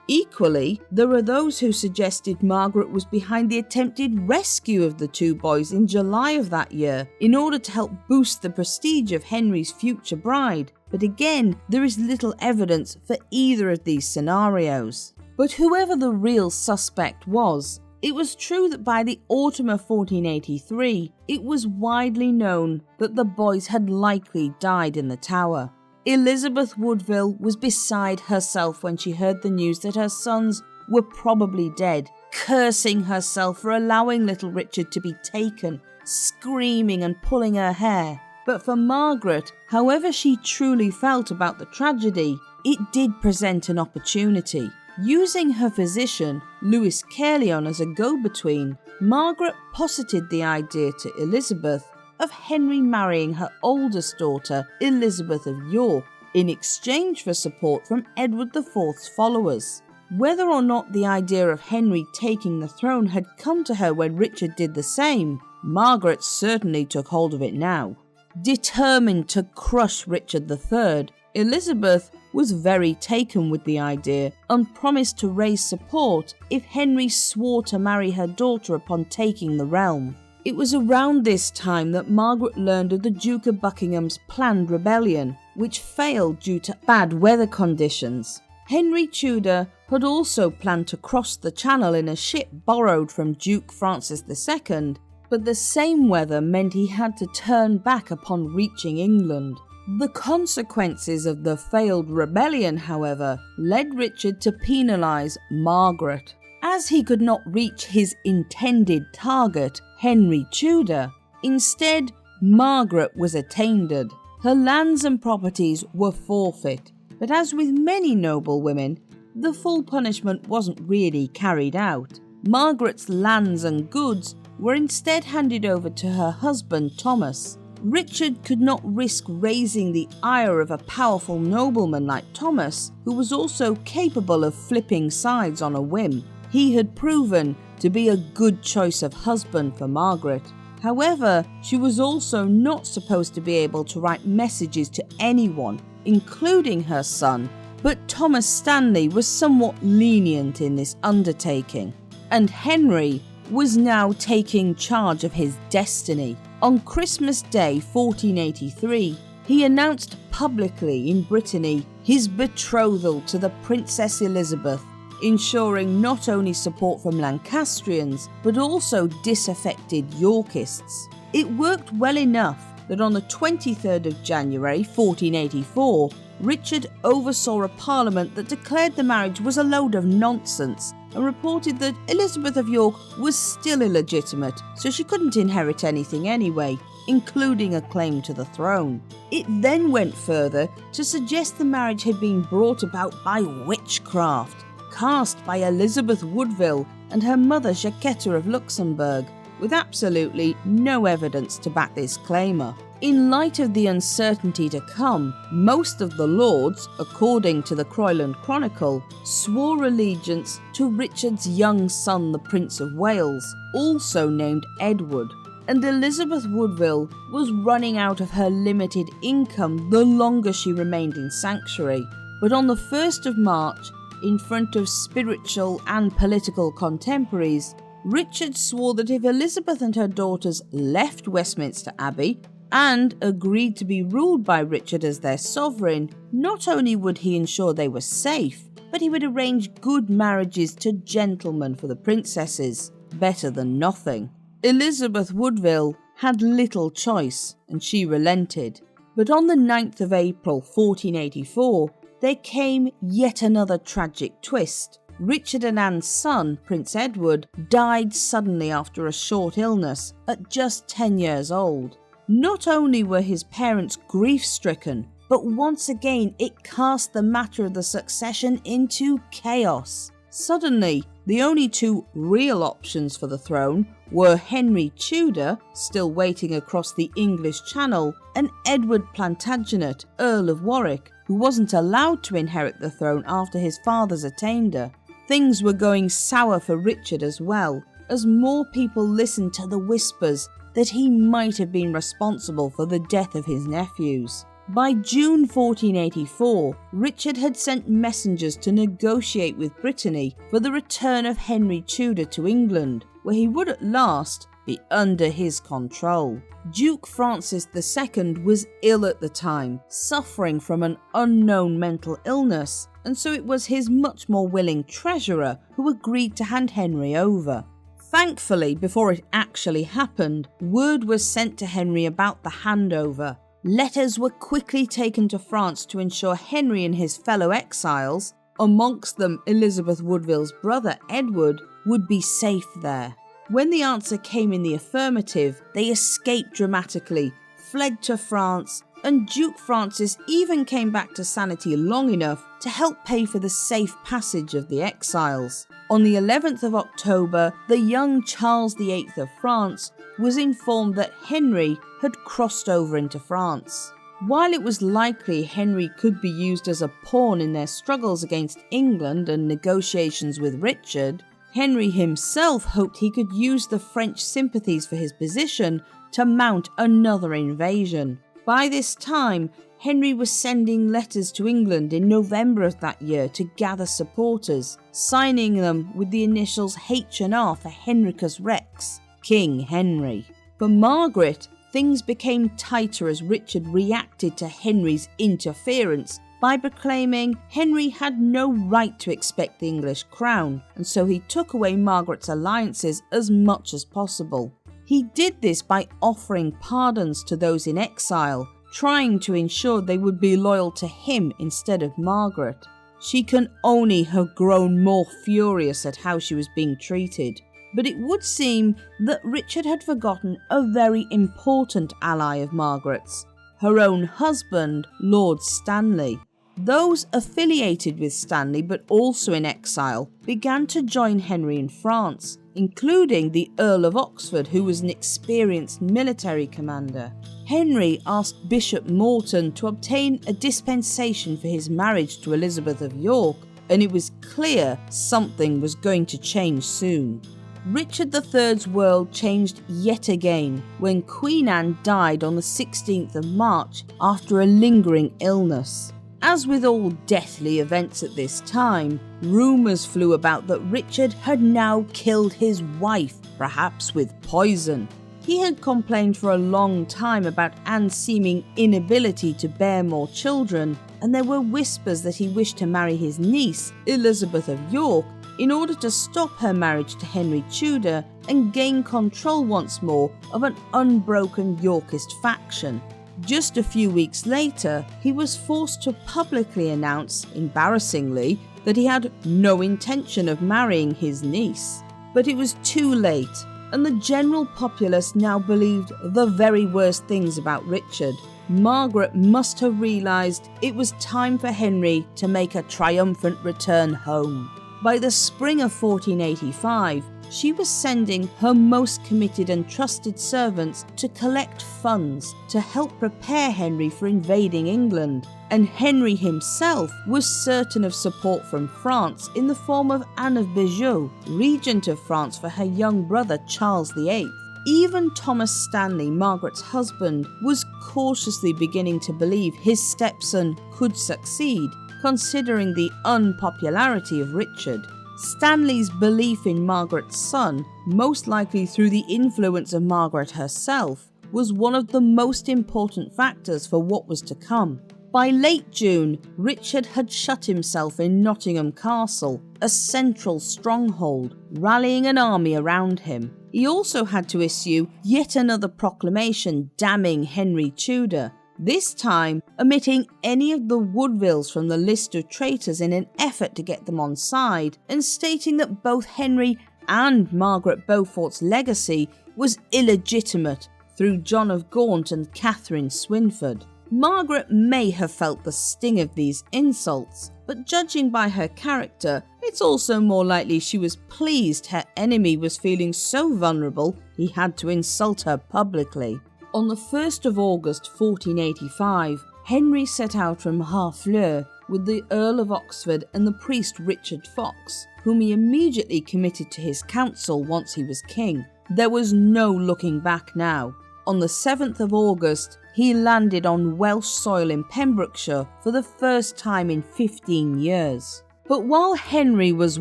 Equally, there are those who suggested Margaret was behind the attempted rescue of the two boys in July of that year in order to help boost the prestige of Henry's future bride. But again, there is little evidence for either of these scenarios. But whoever the real suspect was, it was true that by the autumn of 1483, it was widely known that the boys had likely died in the Tower. Elizabeth Woodville was beside herself when she heard the news that her sons were probably dead, cursing herself for allowing little Richard to be taken, screaming and pulling her hair. But for Margaret, however she truly felt about the tragedy, it did present an opportunity. Using her physician, Lewis Caerlyon, as a go-between, Margaret posited the idea to Elizabeth of Henry marrying her oldest daughter, Elizabeth of York, in exchange for support from Edward IV's followers. Whether or not the idea of Henry taking the throne had come to her when Richard did the same, Margaret certainly took hold of it now. Determined to crush Richard III, Elizabeth was very taken with the idea and promised to raise support if Henry swore to marry her daughter upon taking the realm. It was around this time that Margaret learned of the Duke of Buckingham's planned rebellion, which failed due to bad weather conditions. Henry Tudor had also planned to cross the Channel in a ship borrowed from Duke Francis II, but the same weather meant he had to turn back upon reaching England. The consequences of the failed rebellion, however, led Richard to penalise Margaret. As he could not reach his intended target, Henry Tudor, instead Margaret was attainted. Her lands and properties were forfeit, but as with many noble women, the full punishment wasn't really carried out. Margaret's lands and goods were instead handed over to her husband Thomas. Richard could not risk raising the ire of a powerful nobleman like Thomas, who was also capable of flipping sides on a whim. He had proven to be a good choice of husband for Margaret. However, she was also not supposed to be able to write messages to anyone, including her son, but Thomas Stanley was somewhat lenient in this undertaking, and Henry was now taking charge of his destiny. On Christmas Day 1483, he announced publicly in Brittany his betrothal to the Princess Elizabeth, ensuring not only support from Lancastrians, but also disaffected Yorkists. It worked well enough that on the 23rd of January 1484, Richard oversaw a parliament that declared the marriage was a load of nonsense and reported that Elizabeth of York was still illegitimate, so she couldn't inherit anything anyway, including a claim to the throne. It then went further to suggest the marriage had been brought about by witchcraft, cast by Elizabeth Woodville and her mother Jacquetta of Luxembourg, with absolutely no evidence to back this claim up. In light of the uncertainty to come, most of the lords, according to the Croyland Chronicle, swore allegiance to Richard's young son, the Prince of Wales, also named Edward, and Elizabeth Woodville was running out of her limited income the longer she remained in sanctuary. But on the 1st of March, in front of spiritual and political contemporaries, Richard swore that if Elizabeth and her daughters left Westminster Abbey, and agreed to be ruled by Richard as their sovereign, not only would he ensure they were safe, but he would arrange good marriages to gentlemen for the princesses. Better than nothing. Elizabeth Woodville had little choice, and she relented. But on the 9th of April 1484, there came yet another tragic twist. Richard and Anne's son, Prince Edward, died suddenly after a short illness at just 10 years old. Not only were his parents grief-stricken, but once again it cast the matter of the succession into chaos. Suddenly, the only two real options for the throne were Henry Tudor, still waiting across the English Channel, and Edward Plantagenet, Earl of Warwick, who wasn't allowed to inherit the throne after his father's attainder. Things were going sour for Richard as well, as more people listened to the whispers that he might have been responsible for the death of his nephews. By June 1484, Richard had sent messengers to negotiate with Brittany for the return of Henry Tudor to England, where he would at last be under his control. Duke Francis II was ill at the time, suffering from an unknown mental illness, and so it was his much more willing treasurer who agreed to hand Henry over. Thankfully, before it actually happened, word was sent to Henry about the handover. Letters were quickly taken to France to ensure Henry and his fellow exiles, amongst them Elizabeth Woodville's brother Edward, would be safe there. When the answer came in the affirmative, they escaped dramatically, fled to France, and Duke Francis even came back to sanity long enough to help pay for the safe passage of the exiles. On the 11th of October, the young Charles VIII of France was informed that Henry had crossed over into France. While it was likely Henry could be used as a pawn in their struggles against England and negotiations with Richard, Henry himself hoped he could use the French sympathies for his position to mount another invasion. By this time, Henry was sending letters to England in November of that year to gather supporters, signing them with the initials H&R for Henricus Rex, King Henry. For Margaret, things became tighter as Richard reacted to Henry's interference by proclaiming Henry had no right to expect the English crown, and so he took away Margaret's alliances as much as possible. He did this by offering pardons to those in exile, trying to ensure they would be loyal to him instead of Margaret. She can only have grown more furious at how she was being treated, but it would seem that Richard had forgotten a very important ally of Margaret's, her own husband, Lord Stanley. Those affiliated with Stanley but also in exile began to join Henry in France, including the Earl of Oxford, who was an experienced military commander. Henry asked Bishop Morton to obtain a dispensation for his marriage to Elizabeth of York, and it was clear something was going to change soon. Richard III's world changed yet again when Queen Anne died on the 16th of March after a lingering illness. As with all deathly events at this time, rumours flew about that Richard had now killed his wife, perhaps with poison. He had complained for a long time about Anne's seeming inability to bear more children, and there were whispers that he wished to marry his niece, Elizabeth of York, in order to stop her marriage to Henry Tudor and gain control once more of an unbroken Yorkist faction. Just a few weeks later, he was forced to publicly announce, embarrassingly, that he had no intention of marrying his niece. But it was too late, and the general populace now believed the very worst things about Richard. Margaret must have realised it was time for Henry to make a triumphant return home. By the spring of 1485, she was sending her most committed and trusted servants to collect funds to help prepare Henry for invading England, and Henry himself was certain of support from France in the form of Anne of Beaujeu, regent of France for her young brother Charles VIII. Even Thomas Stanley, Margaret's husband, was cautiously beginning to believe his stepson could succeed, considering the unpopularity of Richard. Stanley's belief in Margaret's son, most likely through the influence of Margaret herself, was one of the most important factors for what was to come. By late June, Richard had shut himself in Nottingham Castle, a central stronghold, rallying an army around him. He also had to issue yet another proclamation damning Henry Tudor, this time omitting any of the Woodvilles from the list of traitors in an effort to get them on side, and stating that both Henry and Margaret Beaufort's legacy was illegitimate through John of Gaunt and Catherine Swynford. Margaret may have felt the sting of these insults, but judging by her character, it's also more likely she was pleased her enemy was feeling so vulnerable he had to insult her publicly. On the 1st of August 1485, Henry set out from Harfleur with the Earl of Oxford and the priest Richard Fox, whom he immediately committed to his council once he was king. There was no looking back now. On the 7th of August, he landed on Welsh soil in Pembrokeshire for the first time in 15 years. But while Henry was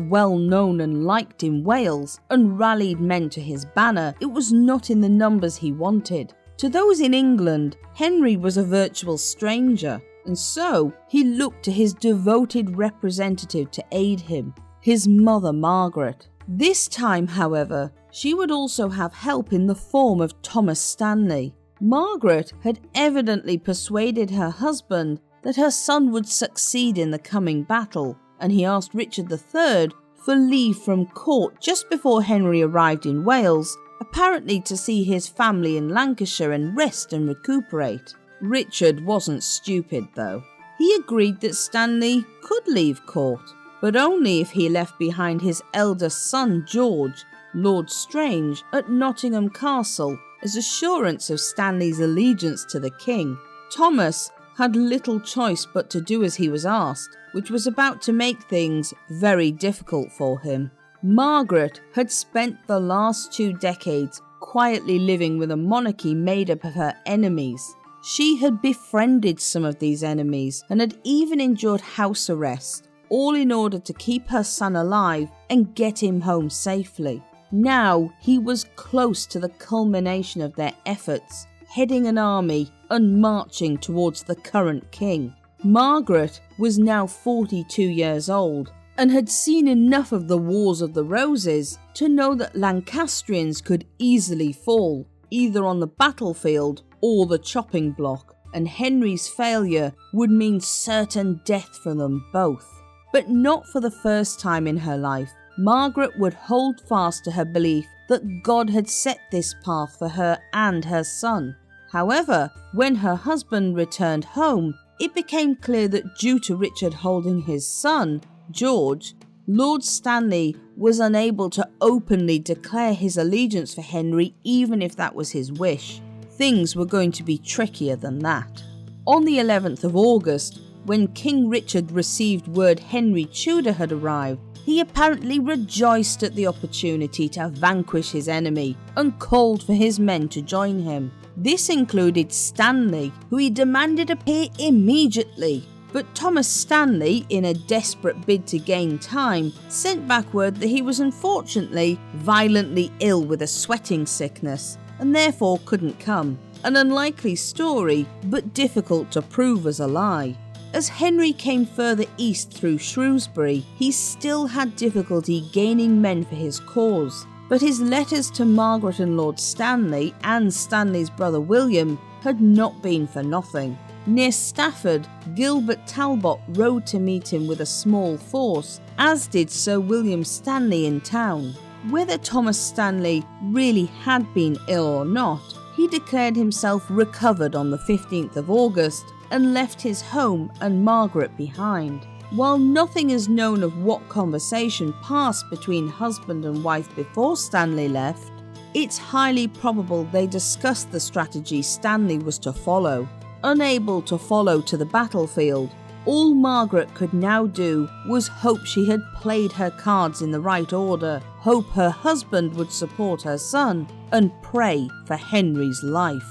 well known and liked in Wales and rallied men to his banner, it was not in the numbers he wanted. To those in England, Henry was a virtual stranger, and so he looked to his devoted representative to aid him, his mother Margaret. This time, however, she would also have help in the form of Thomas Stanley. Margaret had evidently persuaded her husband that her son would succeed in the coming battle, and he asked Richard III for leave from court just before Henry arrived in Wales, apparently to see his family in Lancashire and rest and recuperate. Richard wasn't stupid though. He agreed that Stanley could leave court, but only if he left behind his eldest son George, Lord Strange, at Nottingham Castle as assurance of Stanley's allegiance to the king. Thomas had little choice but to do as he was asked, which was about to make things very difficult for him. Margaret had spent the last 2 decades quietly living with a monarchy made up of her enemies. She had befriended some of these enemies and had even endured house arrest, all in order to keep her son alive and get him home safely. Now he was close to the culmination of their efforts, heading an army and marching towards the current king. Margaret was now 42 years old and had seen enough of the Wars of the Roses to know that Lancastrians could easily fall, either on the battlefield or the chopping block, and Henry's failure would mean certain death for them both. But not for the first time in her life. Margaret would hold fast to her belief that God had set this path for her and her son. However, when her husband returned home, it became clear that due to Richard holding his son, George, Lord Stanley was unable to openly declare his allegiance for Henry even if that was his wish. Things were going to be trickier than that. On the 11th of August, when King Richard received word Henry Tudor had arrived, he apparently rejoiced at the opportunity to vanquish his enemy and called for his men to join him. This included Stanley, who he demanded appear immediately. But Thomas Stanley, in a desperate bid to gain time, sent back word that he was unfortunately violently ill with a sweating sickness and therefore couldn't come. An unlikely story, but difficult to prove as a lie. As Henry came further east through Shrewsbury, he still had difficulty gaining men for his cause, but his letters to Margaret and Lord Stanley and Stanley's brother William had not been for nothing. Near Stafford, Gilbert Talbot rode to meet him with a small force, as did Sir William Stanley in town. Whether Thomas Stanley really had been ill or not, he declared himself recovered on the 15th of August and left his home and Margaret behind. While nothing is known of what conversation passed between husband and wife before Stanley left, it's highly probable they discussed the strategy Stanley was to follow. Unable to follow to the battlefield, all Margaret could now do was hope she had played her cards in the right order, hope her husband would support her son, and pray for Henry's life.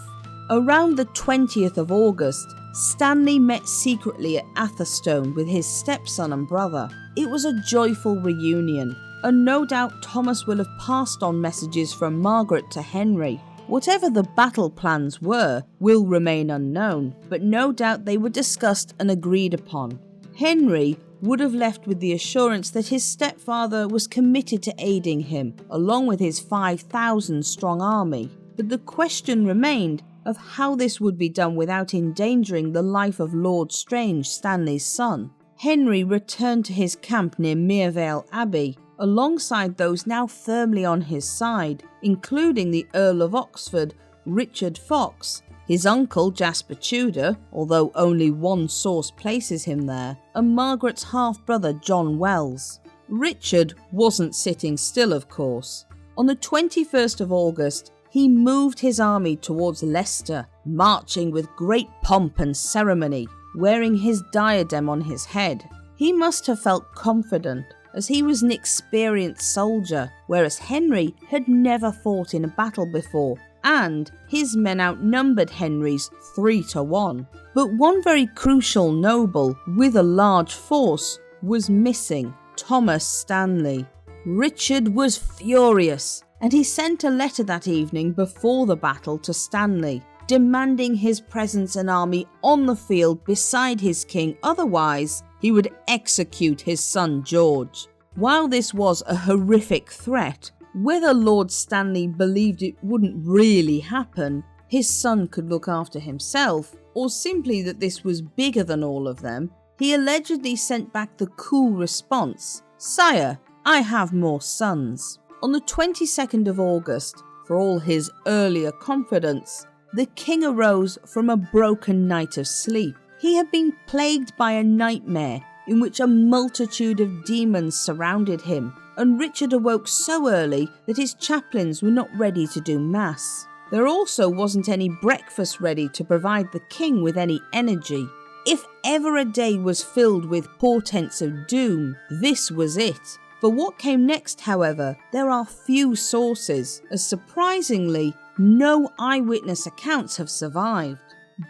Around the 20th of August, Stanley met secretly at Atherstone with his stepson and brother. It was a joyful reunion, and no doubt Thomas will have passed on messages from Margaret to Henry. Whatever the battle plans were will remain unknown, but no doubt they were discussed and agreed upon. Henry would have left with the assurance that his stepfather was committed to aiding him, along with his 5,000-strong army. But the question remained of how this would be done without endangering the life of Lord Strange, Stanley's son. Henry returned to his camp near Merevale Abbey, alongside those now firmly on his side, including the Earl of Oxford, Richard Fox, his uncle Jasper Tudor, although only one source places him there, and Margaret's half-brother John Wells. Richard wasn't sitting still, of course. On the 21st of August, he moved his army towards Leicester, marching with great pomp and ceremony, wearing his diadem on his head. He must have felt confident, as he was an experienced soldier, whereas Henry had never fought in a battle before, and his men outnumbered Henry's 3-1. But one very crucial noble with a large force was missing: Thomas Stanley. Richard was furious, and he sent a letter that evening before the battle to Stanley, demanding his presence and army on the field beside his king, otherwise he would execute his son George. While this was a horrific threat, whether Lord Stanley believed it wouldn't really happen, his son could look after himself, or simply that this was bigger than all of them, he allegedly sent back the cool response: "Sire, I have more sons." On the 22nd of August, for all his earlier confidence, the king arose from a broken night of sleep. He had been plagued by a nightmare in which a multitude of demons surrounded him, and Richard awoke so early that his chaplains were not ready to do mass. There also wasn't any breakfast ready to provide the king with any energy. If ever a day was filled with portents of doom, this was it. For what came next, however, there are few sources, as surprisingly, no eyewitness accounts have survived.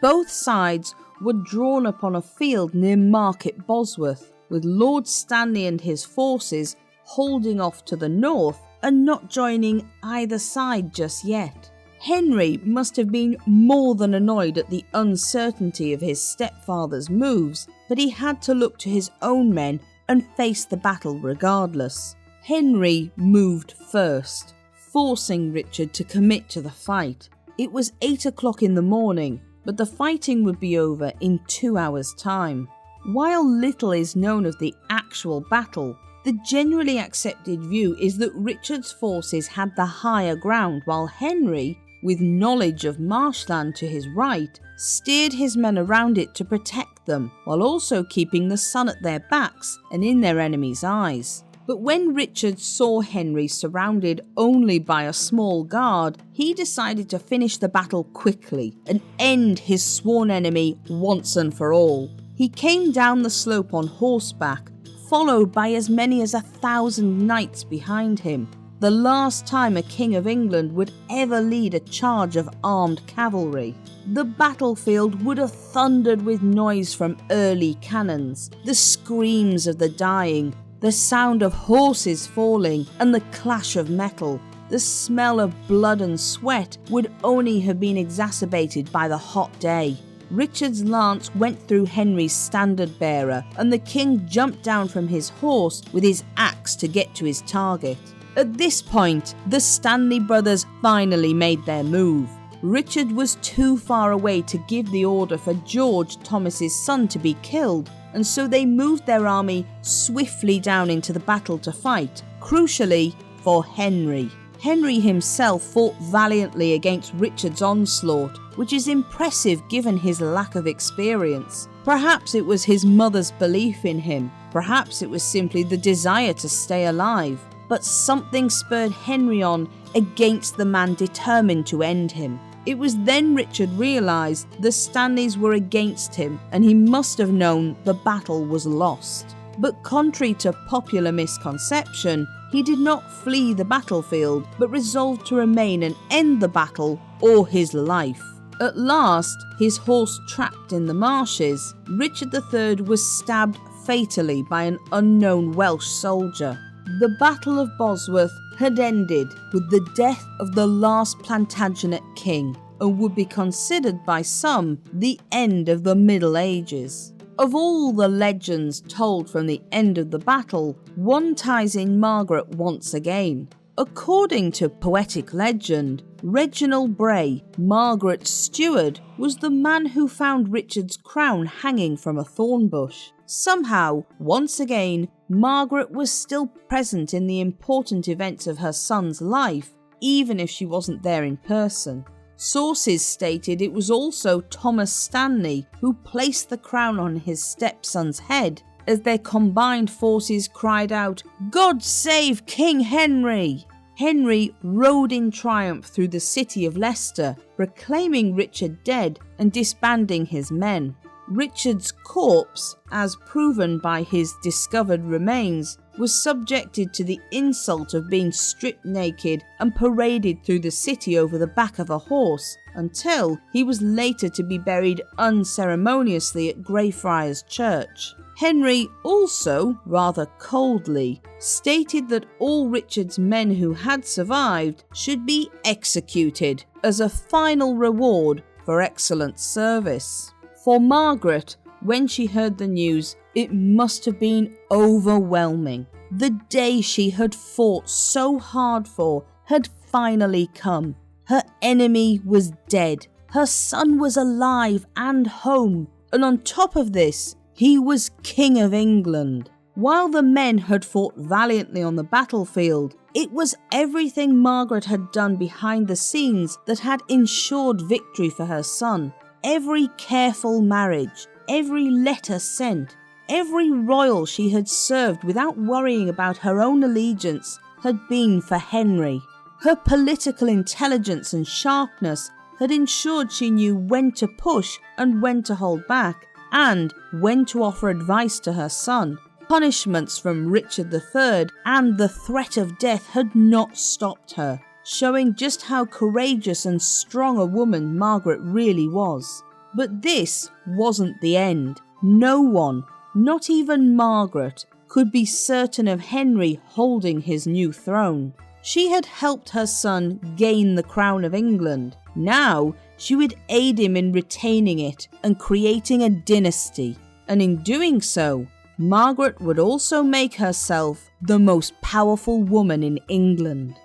Both sides were drawn upon a field near Market Bosworth, with Lord Stanley and his forces holding off to the north and not joining either side just yet. Henry must have been more than annoyed at the uncertainty of his stepfather's moves, but he had to look to his own men and face the battle regardless. Henry moved first, forcing Richard to commit to the fight. It was 8 o'clock in the morning, but the fighting would be over in 2 hours' time. While little is known of the actual battle, the generally accepted view is that Richard's forces had the higher ground, while Henry, with knowledge of marshland to his right, steered his men around it to protect them, while also keeping the sun at their backs and in their enemies' eyes. But when Richard saw Henry surrounded only by a small guard, he decided to finish the battle quickly and end his sworn enemy once and for all. He came down the slope on horseback, followed by as many as 1,000 knights behind him, the last time a king of England would ever lead a charge of armed cavalry. The battlefield would have thundered with noise from early cannons, the screams of the dying, the sound of horses falling, and the clash of metal. The smell of blood and sweat would only have been exacerbated by the hot day. Richard's lance went through Henry's standard bearer, and the king jumped down from his horse with his axe to get to his target. At this point, the Stanley brothers finally made their move. Richard was too far away to give the order for George, Thomas's son, to be killed, and so they moved their army swiftly down into the battle to fight, crucially for Henry. Henry himself fought valiantly against Richard's onslaught, which is impressive given his lack of experience. Perhaps it was his mother's belief in him, perhaps it was simply the desire to stay alive, but something spurred Henry on against the man determined to end him. It was then Richard realised the Stanleys were against him, and he must have known the battle was lost. But contrary to popular misconception, he did not flee the battlefield, but resolved to remain and end the battle or his life. At last, his horse trapped in the marshes, Richard III was stabbed fatally by an unknown Welsh soldier. The Battle of Bosworth had ended with the death of the last Plantagenet king and would be considered by some the end of the Middle Ages. Of all the legends told from the end of the battle, one ties in Margaret once again. According to poetic legend, Reginald Bray, Margaret's steward, was the man who found Richard's crown hanging from a thorn bush. Somehow, once again, Margaret was still present in the important events of her son's life, even if she wasn't there in person. Sources stated it was also Thomas Stanley who placed the crown on his stepson's head as their combined forces cried out, "God save King Henry!" Henry rode in triumph through the city of Leicester, proclaiming Richard dead and disbanding his men. Richard's corpse, as proven by his discovered remains, was subjected to the insult of being stripped naked and paraded through the city over the back of a horse, until he was later to be buried unceremoniously at Greyfriars Church. Henry also, rather coldly, stated that all Richard's men who had survived should be executed as a final reward for excellent service. For Margaret, when she heard the news, it must have been overwhelming. The day she had fought so hard for had finally come. Her enemy was dead, her son was alive and home, and on top of this, he was King of England. While the men had fought valiantly on the battlefield, it was everything Margaret had done behind the scenes that had ensured victory for her son. Every careful marriage, every letter sent, every royal she had served without worrying about her own allegiance had been for Henry. Her political intelligence and sharpness had ensured she knew when to push and when to hold back, and when to offer advice to her son. Punishments from Richard III and the threat of death had not stopped her, showing just how courageous and strong a woman Margaret really was. But this wasn't the end. No one, not even Margaret, could be certain of Henry holding his new throne. She had helped her son gain the crown of England. Now she would aid him in retaining it and creating a dynasty. And in doing so, Margaret would also make herself the most powerful woman in England.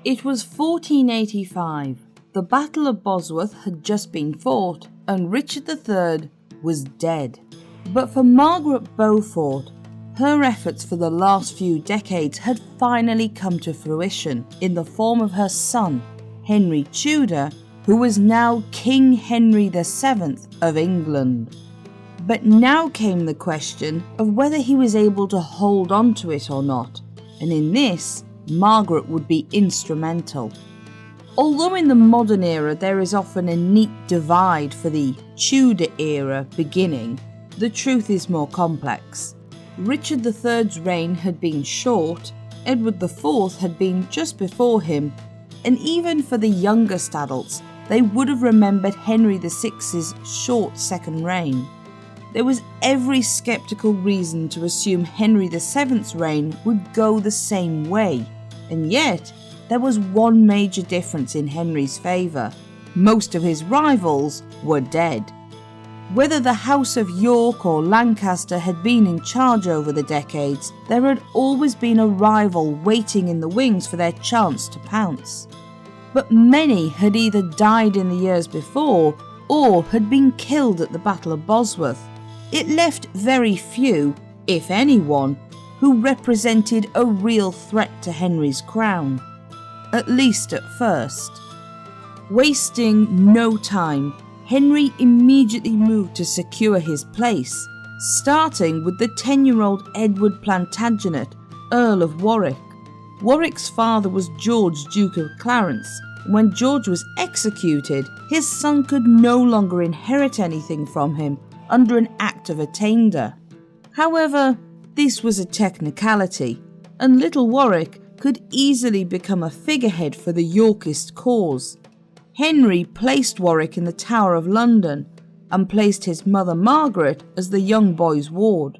It was 1485. The Battle of Bosworth had just been fought and Richard III was dead. But for Margaret Beaufort, her efforts for the last few decades had finally come to fruition in the form of her son, Henry Tudor, who was now King Henry VII of England. But now came the question of whether he was able to hold on to it or not, and in this, Margaret would be instrumental. Although in the modern era there is often a neat divide for the Tudor era beginning, the truth is more complex. Richard III's reign had been short, Edward IV had been just before him, and even for the youngest adults, they would have remembered Henry VI's short second reign. There was every sceptical reason to assume Henry VII's reign would go the same way, and yet there was one major difference in Henry's favour. Most of his rivals were dead. Whether the House of York or Lancaster had been in charge over the decades, there had always been a rival waiting in the wings for their chance to pounce. But many had either died in the years before or had been killed at the Battle of Bosworth. It left very few, if anyone, who represented a real threat to Henry's crown, at least at first. Wasting no time, Henry immediately moved to secure his place, starting with the 10-year-old Edward Plantagenet, Earl of Warwick. Warwick's father was George, Duke of Clarence. When George was executed, his son could no longer inherit anything from him under an Act of Attainder. However, this was a technicality, and little Warwick could easily become a figurehead for the Yorkist cause. Henry placed Warwick in the Tower of London and placed his mother Margaret as the young boy's ward.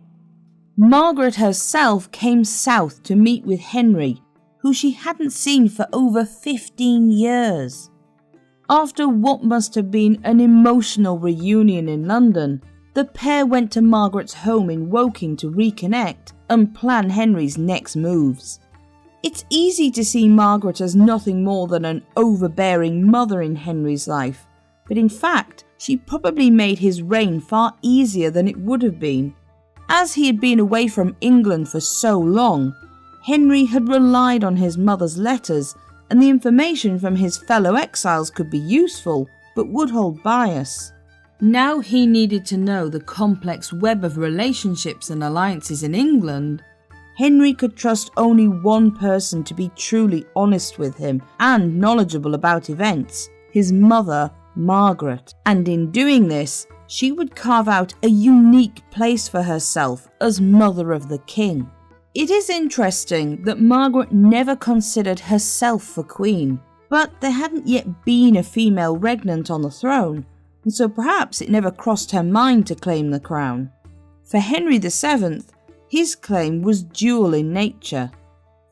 Margaret herself came south to meet with Henry, who she hadn't seen for over 15 years. After what must have been an emotional reunion in London, the pair went to Margaret's home in Woking to reconnect and plan Henry's next moves. It's easy to see Margaret as nothing more than an overbearing mother in Henry's life, but in fact, she probably made his reign far easier than it would have been. As he had been away from England for so long, Henry had relied on his mother's letters, and the information from his fellow exiles could be useful, but would hold bias. Now he needed to know the complex web of relationships and alliances in England. Henry could trust only one person to be truly honest with him and knowledgeable about events, his mother, Margaret. And in doing this, she would carve out a unique place for herself as mother of the king. It is interesting that Margaret never considered herself for queen, but there hadn't yet been a female regnant on the throne, and so perhaps it never crossed her mind to claim the crown. For Henry VII, his claim was dual in nature.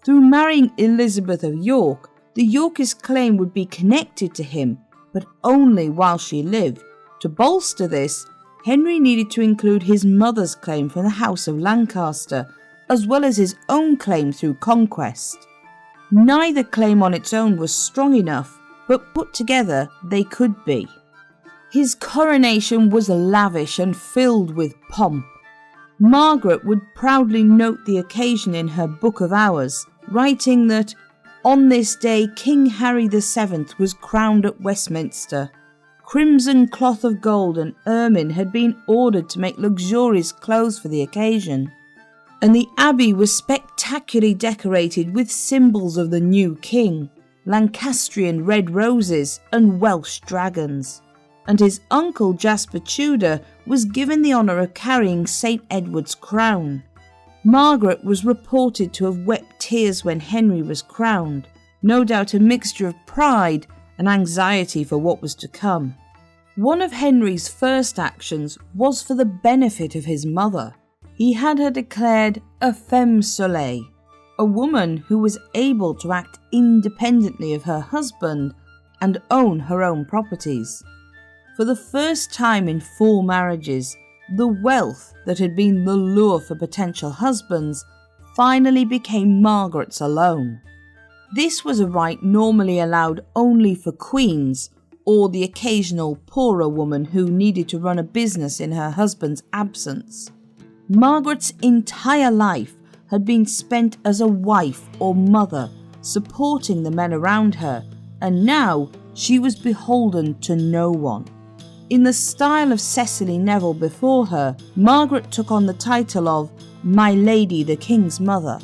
Through marrying Elizabeth of York, the Yorkist claim would be connected to him, but only while she lived. To bolster this, Henry needed to include his mother's claim from the House of Lancaster, as well as his own claim through conquest. Neither claim on its own was strong enough, but put together they could be. His coronation was lavish and filled with pomp. Margaret would proudly note the occasion in her Book of Hours, writing that, "On this day King Henry VII was crowned at Westminster. Crimson cloth of gold and ermine had been ordered to make luxurious clothes for the occasion, and the abbey was spectacularly decorated with symbols of the new king, Lancastrian red roses and Welsh dragons. And his uncle Jasper Tudor was given the honour of carrying St. Edward's crown. Margaret was reported to have wept tears when Henry was crowned, no doubt a mixture of pride and anxiety for what was to come. One of Henry's first actions was for the benefit of his mother. He had her declared a femme soleil, a woman who was able to act independently of her husband and own her own properties. For the first time in 4 marriages, the wealth that had been the lure for potential husbands finally became Margaret's alone. This was a right normally allowed only for queens or the occasional poorer woman who needed to run a business in her husband's absence. Margaret's entire life had been spent as a wife or mother, supporting the men around her, and now she was beholden to no one. In the style of Cecily Neville before her, Margaret took on the title of My Lady the King's Mother.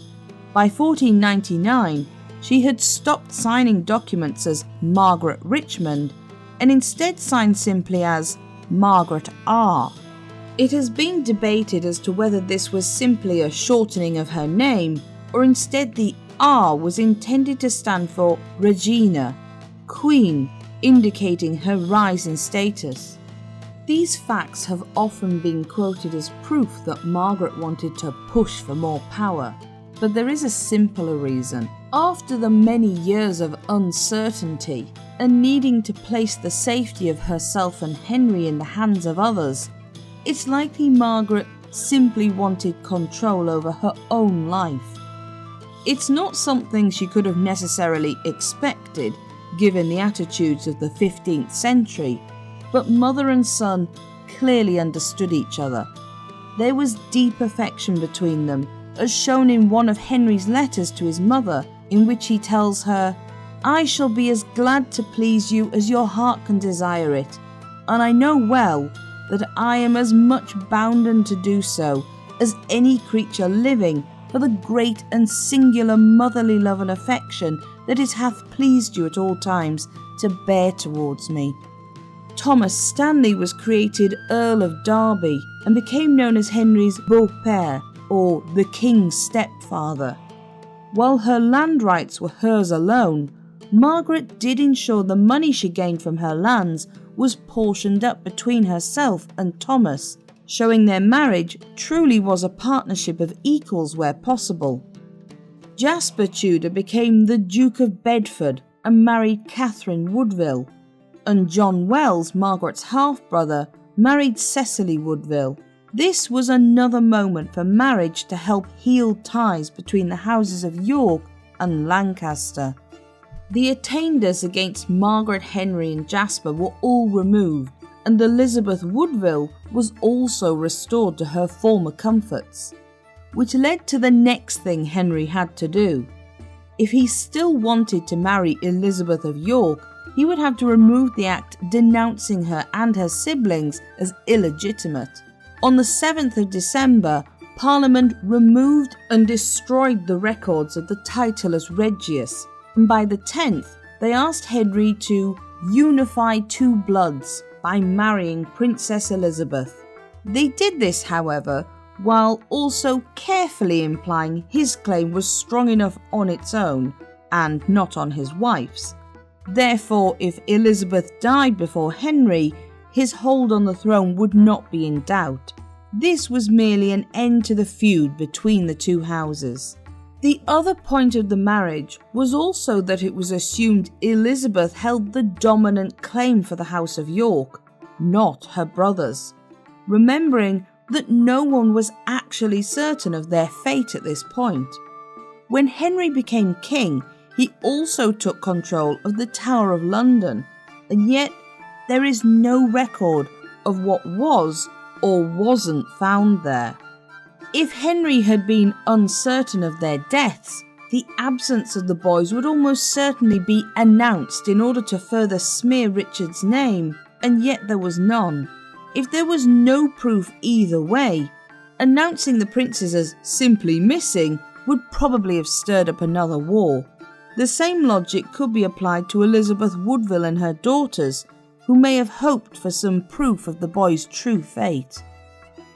By 1499, she had stopped signing documents as Margaret Richmond and instead signed simply as Margaret R. It has been debated as to whether this was simply a shortening of her name or instead the R was intended to stand for Regina, Queen, indicating her rise in status. These facts have often been quoted as proof that Margaret wanted to push for more power, but there is a simpler reason. After the many years of uncertainty and needing to place the safety of herself and Henry in the hands of others, it's likely Margaret simply wanted control over her own life. It's not something she could have necessarily expected, given the attitudes of the 15th century, but mother and son clearly understood each other. There was deep affection between them, as shown in one of Henry's letters to his mother, in which he tells her, "I shall be as glad to please you as your heart can desire it, and I know well that I am as much bounden to do so as any creature living for the great and singular motherly love and affection that it hath pleased you at all times to bear towards me." Thomas Stanley was created Earl of Derby and became known as Henry's beau-père, or the King's stepfather. While her land rights were hers alone, Margaret did ensure the money she gained from her lands was portioned up between herself and Thomas, showing their marriage truly was a partnership of equals where possible. Jasper Tudor became the Duke of Bedford and married Catherine Woodville, and John Wells, Margaret's half-brother, married Cecily Woodville. This was another moment for marriage to help heal ties between the houses of York and Lancaster. The attainders against Margaret, Henry and Jasper were all removed, and Elizabeth Woodville was also restored to her former comforts, which led to the next thing Henry had to do. If he still wanted to marry Elizabeth of York, he would have to remove the act denouncing her and her siblings as illegitimate. On the 7th of December, Parliament removed and destroyed the records of the title as Regius, and by the 10th, they asked Henry to unify two bloods by marrying Princess Elizabeth. They did this, however, while also carefully implying his claim was strong enough on its own and not on his wife's. Therefore, if Elizabeth died before Henry, his hold on the throne would not be in doubt. This was merely an end to the feud between the two houses. The other point of the marriage was also that it was assumed Elizabeth held the dominant claim for the House of York, not her brothers, remembering that no one was actually certain of their fate at this point. When Henry became king, he also took control of the Tower of London, and yet there is no record of what was or wasn't found there. If Henry had been uncertain of their deaths, the absence of the boys would almost certainly be announced in order to further smear Richard's name, and yet there was none. If there was no proof either way, announcing the princes as simply missing would probably have stirred up another war. The same logic could be applied to Elizabeth Woodville and her daughters, who may have hoped for some proof of the boy's true fate.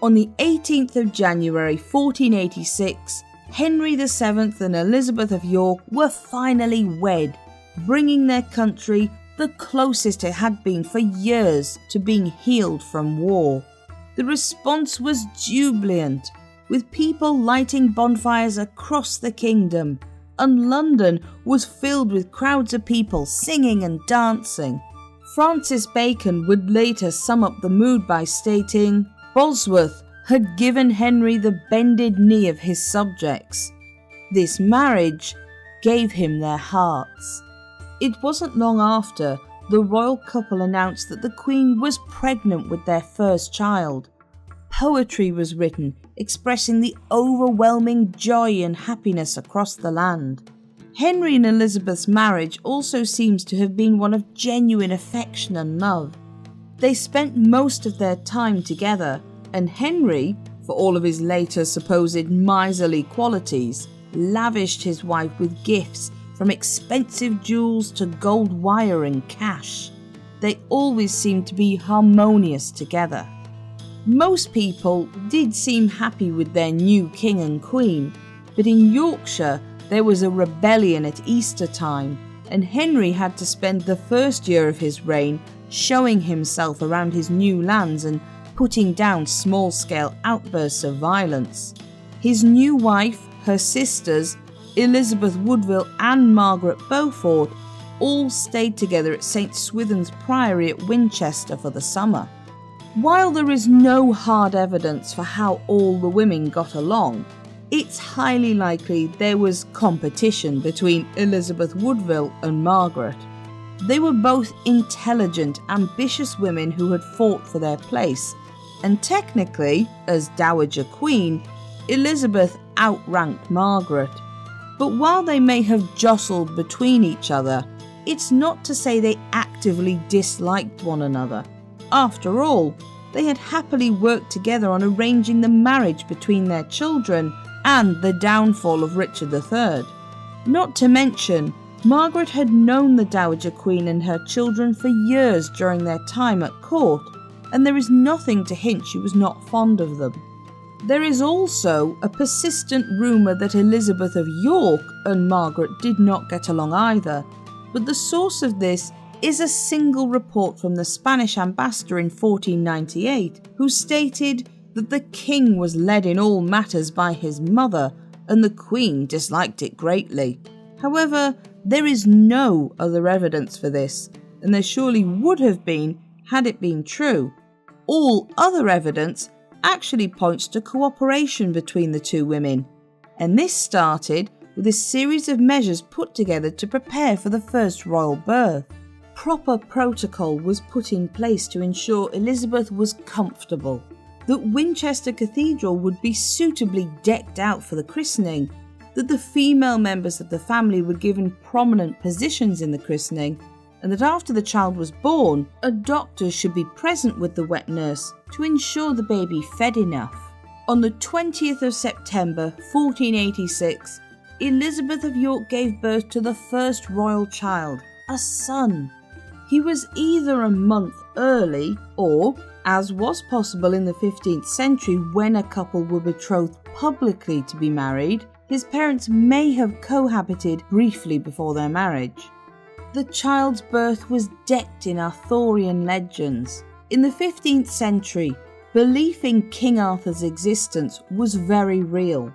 On the 18th of January 1486, Henry VII and Elizabeth of York were finally wed, bringing their country the closest it had been for years to being healed from war. The response was jubilant, with people lighting bonfires across the kingdom, and London was filled with crowds of people singing and dancing. Francis Bacon would later sum up the mood by stating, "Bosworth had given Henry the bended knee of his subjects. This marriage gave him their hearts." It wasn't long after the royal couple announced that the Queen was pregnant with their first child. Poetry was written expressing the overwhelming joy and happiness across the land. Henry and Elizabeth's marriage also seems to have been one of genuine affection and love. They spent most of their time together, and Henry, for all of his later supposed miserly qualities, lavished his wife with gifts from expensive jewels to gold wire and cash. They always seemed to be harmonious together. Most people did seem happy with their new king and queen, but in Yorkshire there was a rebellion at Easter time, and Henry had to spend the first year of his reign showing himself around his new lands and putting down small-scale outbursts of violence. His new wife, her sisters, Elizabeth Woodville and Margaret Beaufort all stayed together at St Swithin's Priory at Winchester for the summer. While there is no hard evidence for how all the women got along, it's highly likely there was competition between Elizabeth Woodville and Margaret. They were both intelligent, ambitious women who had fought for their place, and technically, as Dowager Queen, Elizabeth outranked Margaret. But while they may have jostled between each other, it's not to say they actively disliked one another. After all, they had happily worked together on arranging the marriage between their children and the downfall of Richard III. Not to mention, Margaret had known the Dowager Queen and her children for years during their time at court, and there is nothing to hint she was not fond of them. There is also a persistent rumour that Elizabeth of York and Margaret did not get along either, but the source of this is a single report from the Spanish ambassador in 1498, who stated, that the king was led in all matters by his mother, and the queen disliked it greatly. However, there is no other evidence for this, and there surely would have been had it been true. All other evidence actually points to cooperation between the two women, and this started with a series of measures put together to prepare for the first royal birth. Proper protocol was put in place to ensure Elizabeth was comfortable, that Winchester Cathedral would be suitably decked out for the christening, that the female members of the family were given prominent positions in the christening, and that after the child was born, a doctor should be present with the wet nurse to ensure the baby fed enough. On the 20th of September 1486, Elizabeth of York gave birth to the first royal child, a son. He was either a month early or, as was possible in the 15th century when a couple were betrothed publicly to be married, his parents may have cohabited briefly before their marriage. The child's birth was decked in Arthurian legends. In the 15th century, belief in King Arthur's existence was very real,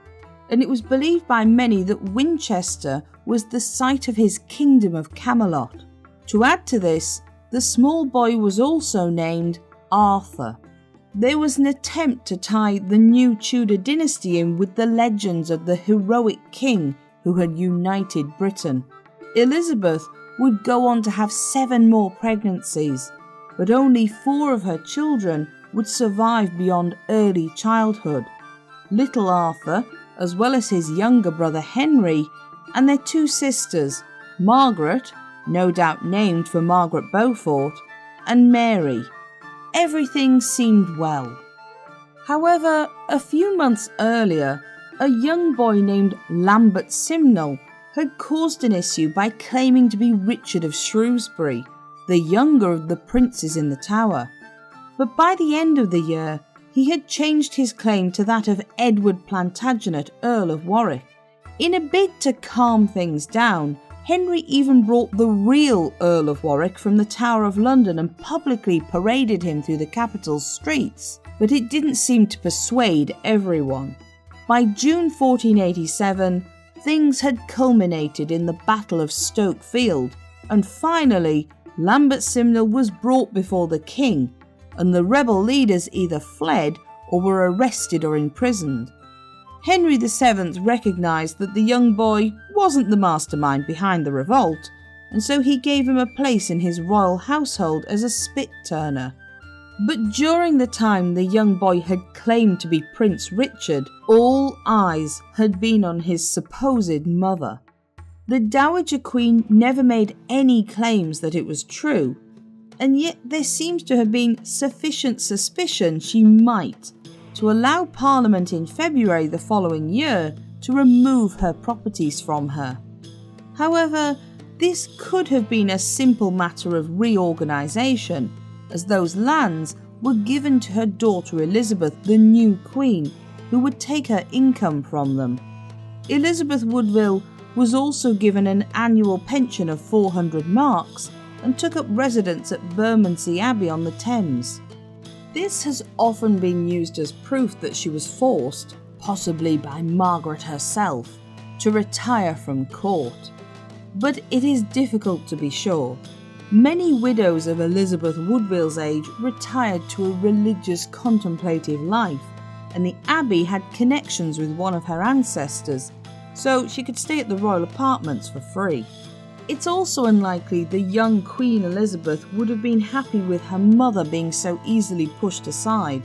and it was believed by many that Winchester was the site of his kingdom of Camelot. To add to this, the small boy was also named Arthur. There was an attempt to tie the new Tudor dynasty in with the legends of the heroic king who had united Britain. Elizabeth would go on to have 7 more pregnancies, but only 4 of her children would survive beyond early childhood. Little Arthur, as well as his younger brother Henry, and their 2 sisters, Margaret, no doubt named for Margaret Beaufort, and Mary. Everything seemed well. However, a few months earlier, a young boy named Lambert Simnel had caused an issue by claiming to be Richard of Shrewsbury, the younger of the princes in the Tower. But by the end of the year, he had changed his claim to that of Edward Plantagenet, Earl of Warwick. In a bid to calm things down, Henry even brought the real Earl of Warwick from the Tower of London and publicly paraded him through the capital's streets, but it didn't seem to persuade everyone. By June 1487, things had culminated in the Battle of Stoke Field, and finally, Lambert Simnel was brought before the king, and the rebel leaders either fled or were arrested or imprisoned. Henry VII recognised that the young boy wasn't the mastermind behind the revolt, and so he gave him a place in his royal household as a spit-turner. But during the time the young boy had claimed to be Prince Richard, all eyes had been on his supposed mother. The Dowager Queen never made any claims that it was true, and yet there seems to have been sufficient suspicion she might, to allow Parliament in February the following year to remove her properties from her. However, this could have been a simple matter of reorganisation, as those lands were given to her daughter Elizabeth, the new queen, who would take her income from them. Elizabeth Woodville was also given an annual pension of 400 marks and took up residence at Bermondsey Abbey on the Thames. This has often been used as proof that she was forced, possibly by Margaret herself, to retire from court. But it is difficult to be sure. Many widows of Elizabeth Woodville's age retired to a religious contemplative life, and the Abbey had connections with one of her ancestors, so she could stay at the royal apartments for free. It's also unlikely the young Queen Elizabeth would have been happy with her mother being so easily pushed aside.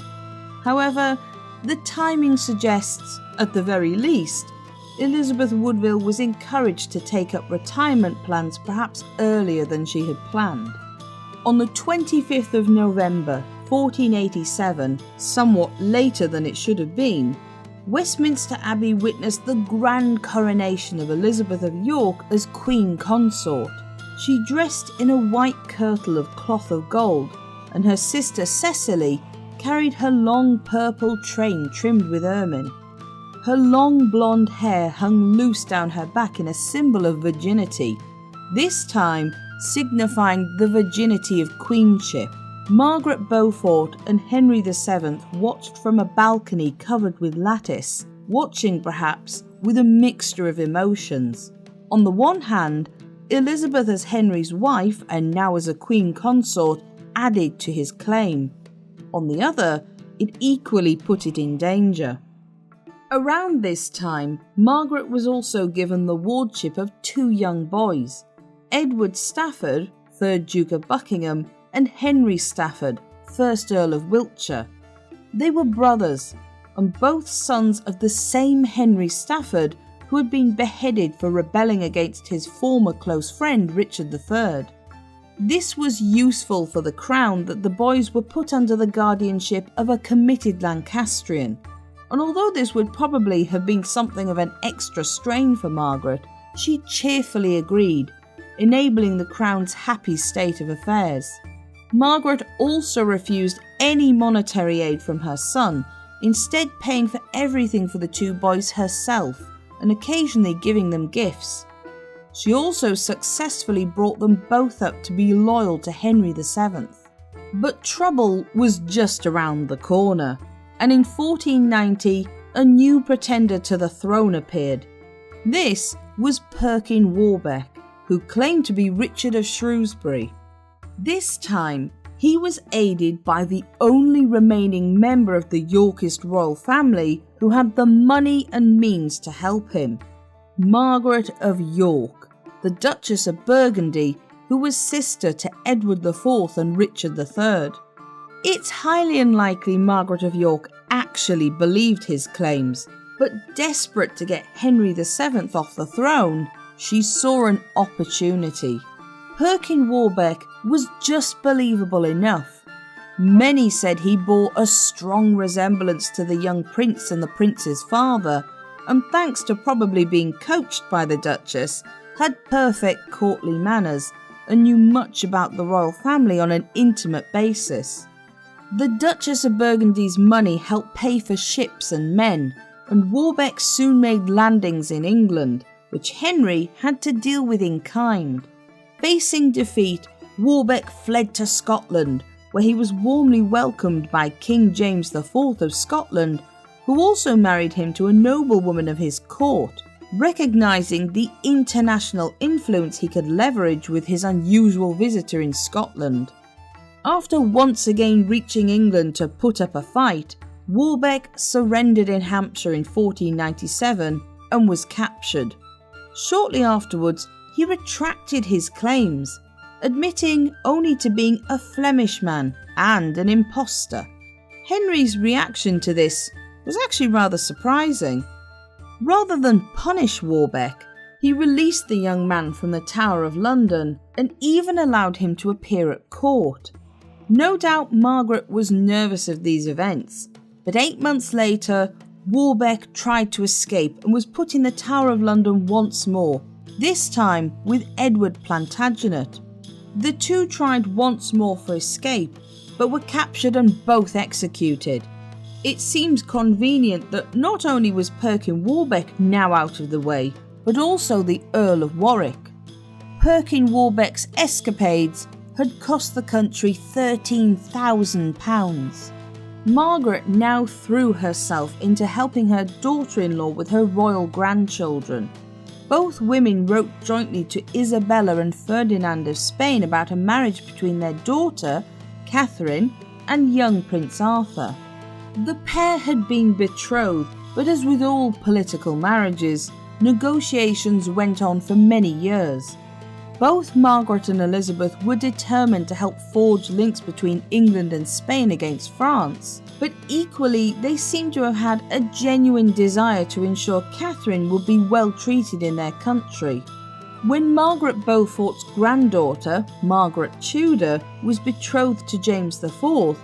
However, the timing suggests, at the very least, Elizabeth Woodville was encouraged to take up retirement plans perhaps earlier than she had planned. On the 25th of November 1487, somewhat later than it should have been, Westminster Abbey witnessed the grand coronation of Elizabeth of York as Queen Consort. She dressed in a white kirtle of cloth of gold, and her sister Cecily carried her long purple train trimmed with ermine. Her long blonde hair hung loose down her back in a symbol of virginity, this time signifying the virginity of queenship. Margaret Beaufort and Henry VII watched from a balcony covered with lattice, watching perhaps with a mixture of emotions. On the one hand, Elizabeth as Henry's wife and now as a queen consort added to his claim. On the other, it equally put it in danger. Around this time, Margaret was also given the wardship of two young boys, Edward Stafford, 3rd Duke of Buckingham, and Henry Stafford, 1st Earl of Wiltshire. They were brothers, and both sons of the same Henry Stafford who had been beheaded for rebelling against his former close friend Richard III. This was useful for the crown that the boys were put under the guardianship of a committed Lancastrian, and although this would probably have been something of an extra strain for Margaret, she cheerfully agreed, enabling the crown's happy state of affairs. Margaret also refused any monetary aid from her son, instead paying for everything for the two boys herself and occasionally giving them gifts. She also successfully brought them both up to be loyal to Henry VII. But trouble was just around the corner, and in 1490 a new pretender to the throne appeared. This was Perkin Warbeck, who claimed to be Richard of Shrewsbury. This time, he was aided by the only remaining member of the Yorkist royal family who had the money and means to help him, Margaret of York, the Duchess of Burgundy, who was sister to Edward IV and Richard III. It's highly unlikely Margaret of York actually believed his claims, but desperate to get Henry VII off the throne, she saw an opportunity. Perkin Warbeck was just believable enough. Many said he bore a strong resemblance to the young prince and the prince's father, and thanks to probably being coached by the Duchess, had perfect courtly manners and knew much about the royal family on an intimate basis. The Duchess of Burgundy's money helped pay for ships and men, and Warbeck soon made landings in England, which Henry had to deal with in kind. Facing defeat, Warbeck fled to Scotland, where he was warmly welcomed by King James IV of Scotland, who also married him to a noblewoman of his court, recognising the international influence he could leverage with his unusual visitor in Scotland. After once again reaching England to put up a fight, Warbeck surrendered in Hampshire in 1497 and was captured. Shortly afterwards, he retracted his claims, admitting only to being a Flemish man and an impostor. Henry's reaction to this was actually rather surprising. Rather than punish Warbeck, he released the young man from the Tower of London and even allowed him to appear at court. No doubt Margaret was nervous of these events, but 8 months later, Warbeck tried to escape and was put in the Tower of London once more, this time with Edward Plantagenet. The two tried once more for escape, but were captured and both executed. It seems convenient that not only was Perkin Warbeck now out of the way, but also the Earl of Warwick. Perkin Warbeck's escapades had cost the country £13,000. Margaret now threw herself into helping her daughter-in-law with her royal grandchildren. Both women wrote jointly to Isabella and Ferdinand of Spain about a marriage between their daughter, Catherine, and young Prince Arthur. The pair had been betrothed, but as with all political marriages, negotiations went on for many years. Both Margaret and Elizabeth were determined to help forge links between England and Spain against France, but equally they seem to have had a genuine desire to ensure Catherine would be well treated in their country. When Margaret Beaufort's granddaughter, Margaret Tudor, was betrothed to James IV,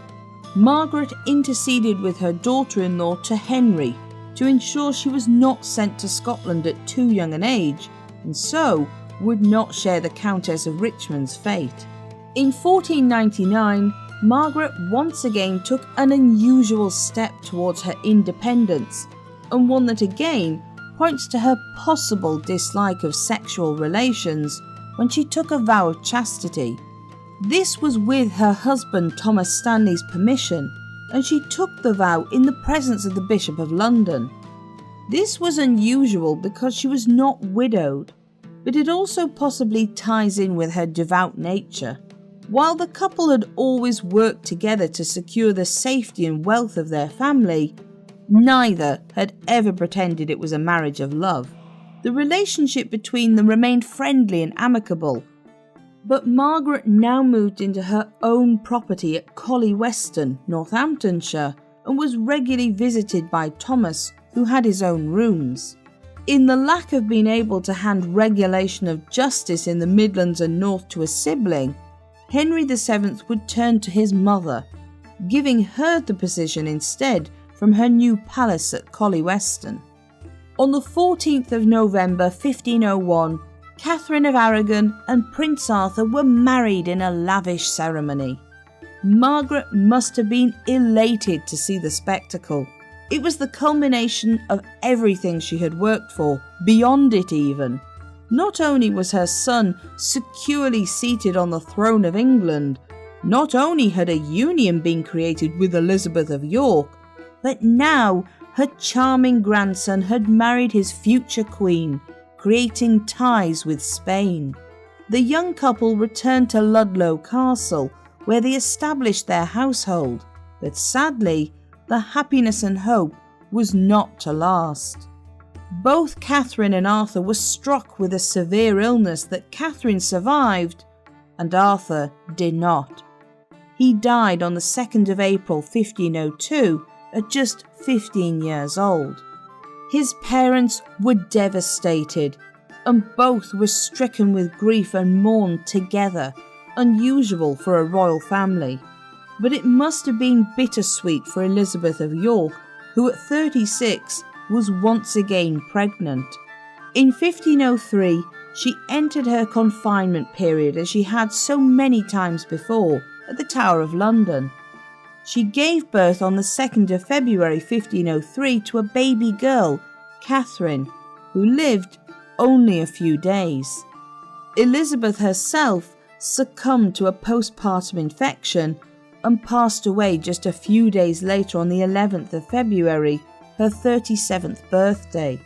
Margaret interceded with her daughter-in-law to Henry to ensure she was not sent to Scotland at too young an age, and so would not share the Countess of Richmond's fate. In 1499, Margaret once again took an unusual step towards her independence, and one that again points to her possible dislike of sexual relations when she took a vow of chastity. This was with her husband Thomas Stanley's permission, and she took the vow in the presence of the Bishop of London. This was unusual because she was not widowed, but it also possibly ties in with her devout nature. While the couple had always worked together to secure the safety and wealth of their family, neither had ever pretended it was a marriage of love. The relationship between them remained friendly and amicable, but Margaret now moved into her own property at Collie Weston, Northamptonshire, and was regularly visited by Thomas, who had his own rooms. In the lack of being able to hand regulation of justice in the Midlands and North to a sibling, Henry VII would turn to his mother, giving her the position instead from her new palace at Collie Weston. On the 14th of November 1501, Catherine of Aragon and Prince Arthur were married in a lavish ceremony. Margaret must have been elated to see the spectacle. It was the culmination of everything she had worked for, beyond it even. Not only was her son securely seated on the throne of England, not only had a union been created with Elizabeth of York, but now her charming grandson had married his future queen, creating ties with Spain. The young couple returned to Ludlow Castle, where they established their household, but sadly, the happiness and hope was not to last. Both Catherine and Arthur were struck with a severe illness that Catherine survived, and Arthur did not. He died on the 2nd of April 1502 at just 15 years old. His parents were devastated, and both were stricken with grief and mourned together, unusual for a royal family. But it must have been bittersweet for Elizabeth of York, who at 36 was once again pregnant. In 1503, she entered her confinement period as she had so many times before at the Tower of London. She gave birth on the 2nd of February 1503 to a baby girl, Catherine, who lived only a few days. Elizabeth herself succumbed to a postpartum infection and passed away just a few days later on the 11th of February, her 37th birthday.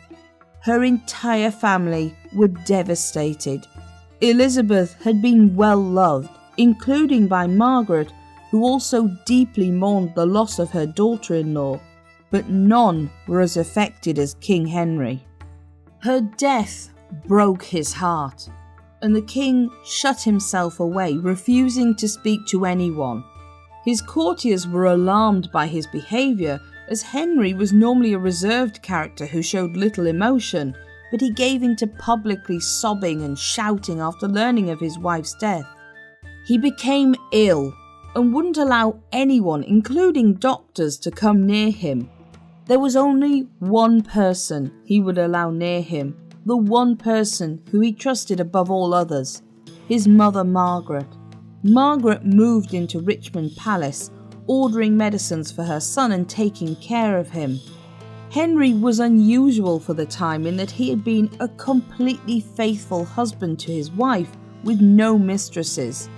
Her entire family were devastated. Elizabeth had been well loved, including by Margaret, who also deeply mourned the loss of her daughter-in-law, but none were as affected as King Henry. Her death broke his heart, and the king shut himself away, refusing to speak to anyone. His courtiers were alarmed by his behaviour, as Henry was normally a reserved character who showed little emotion, but he gave in to publicly sobbing and shouting after learning of his wife's death. He became ill and wouldn't allow anyone, including doctors, to come near him. There was only one person he would allow near him, the one person who he trusted above all others, his mother Margaret. Margaret moved into Richmond Palace, ordering medicines for her son and taking care of him. Henry was unusual for the time in that he had been a completely faithful husband to his wife with no mistresses,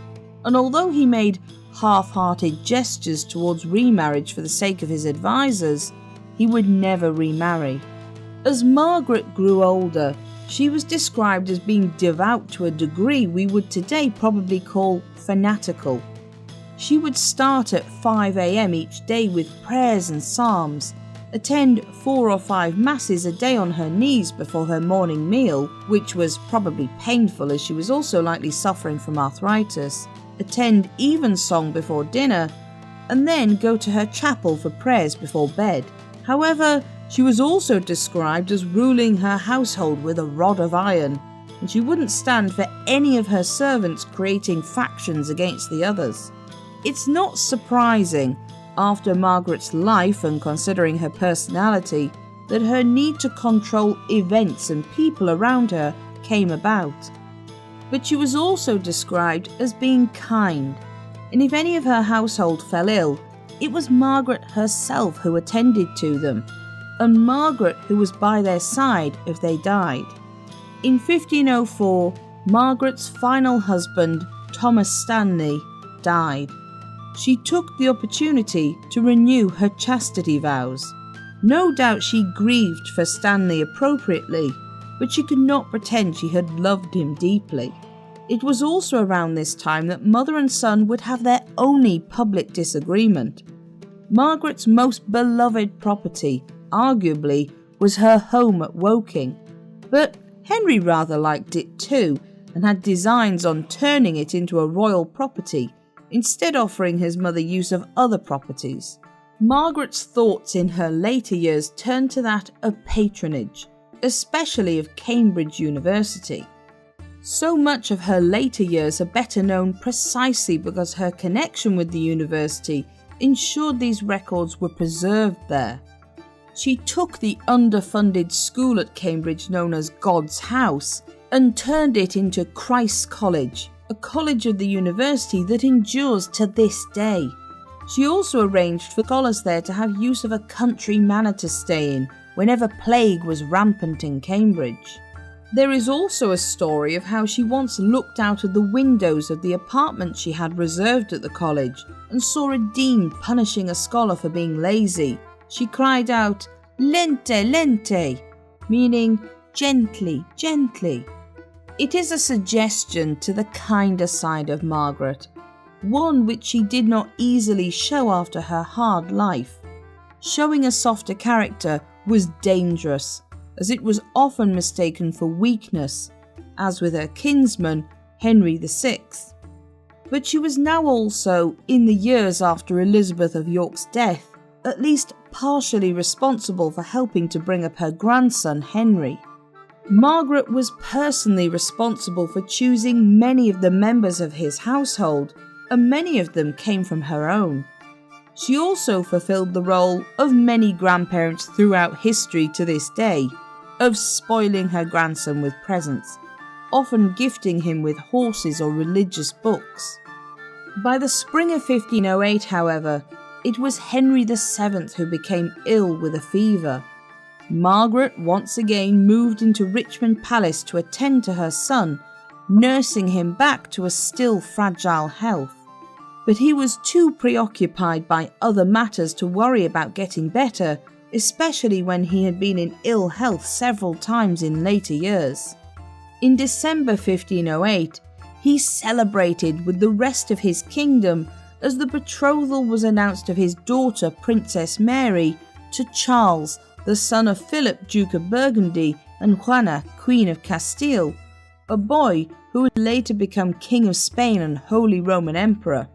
and although he made half-hearted gestures towards remarriage for the sake of his advisors, he would never remarry. As Margaret grew older, she was described as being devout to a degree we would today probably call fanatical. She would start at 5 a.m. each day with prayers and psalms, attend 4 or 5 masses a day on her knees before her morning meal, which was probably painful as she was also likely suffering from arthritis, attend evensong before dinner, and then go to her chapel for prayers before bed. However, she was also described as ruling her household with a rod of iron, and she wouldn't stand for any of her servants creating factions against the others. It's not surprising, after Margaret's life and considering her personality, that her need to control events and people around her came about. But she was also described as being kind, and if any of her household fell ill, it was Margaret herself who attended to them, and Margaret who was by their side if they died. In 1504, Margaret's final husband Thomas Stanley, died. She took the opportunity to renew her chastity vows. No doubt she grieved for Stanley appropriately, but she could not pretend she had loved him deeply. It was also around this time that mother and son would have their only public disagreement. Margaret's most beloved property, arguably, was her home at Woking, but Henry rather liked it too and had designs on turning it into a royal property, instead offering his mother use of other properties. Margaret's thoughts in her later years turned to that of patronage, especially of Cambridge University. So much of her later years are better known precisely because her connection with the university ensured these records were preserved there. She took the underfunded school at Cambridge known as God's House and turned it into Christ's College, a college of the university that endures to this day. She also arranged for scholars there to have use of a country manor to stay in whenever plague was rampant in Cambridge. There is also a story of how she once looked out of the windows of the apartment she had reserved at the college and saw a dean punishing a scholar for being lazy. She cried out, "Lente, lente," meaning gently, gently. It is a suggestion to the kinder side of Margaret, one which she did not easily show after her hard life. Showing a softer character was dangerous, as it was often mistaken for weakness, as with her kinsman, Henry VI. But she was now also, in the years after Elizabeth of York's death, at least partially responsible for helping to bring up her grandson, Henry. Margaret was personally responsible for choosing many of the members of his household, and many of them came from her own. She also fulfilled the role of many grandparents throughout history to this day, of spoiling her grandson with presents, often gifting him with horses or religious books. By the spring of 1508, however, it was Henry VII who became ill with a fever. Margaret once again moved into Richmond Palace to attend to her son, nursing him back to a still fragile health. But he was too preoccupied by other matters to worry about getting better, especially when he had been in ill health several times in later years. In December 1508, he celebrated with the rest of his kingdom as the betrothal was announced of his daughter Princess Mary to Charles, the son of Philip, Duke of Burgundy, and Juana, Queen of Castile, a boy who would later become King of Spain and Holy Roman Emperor.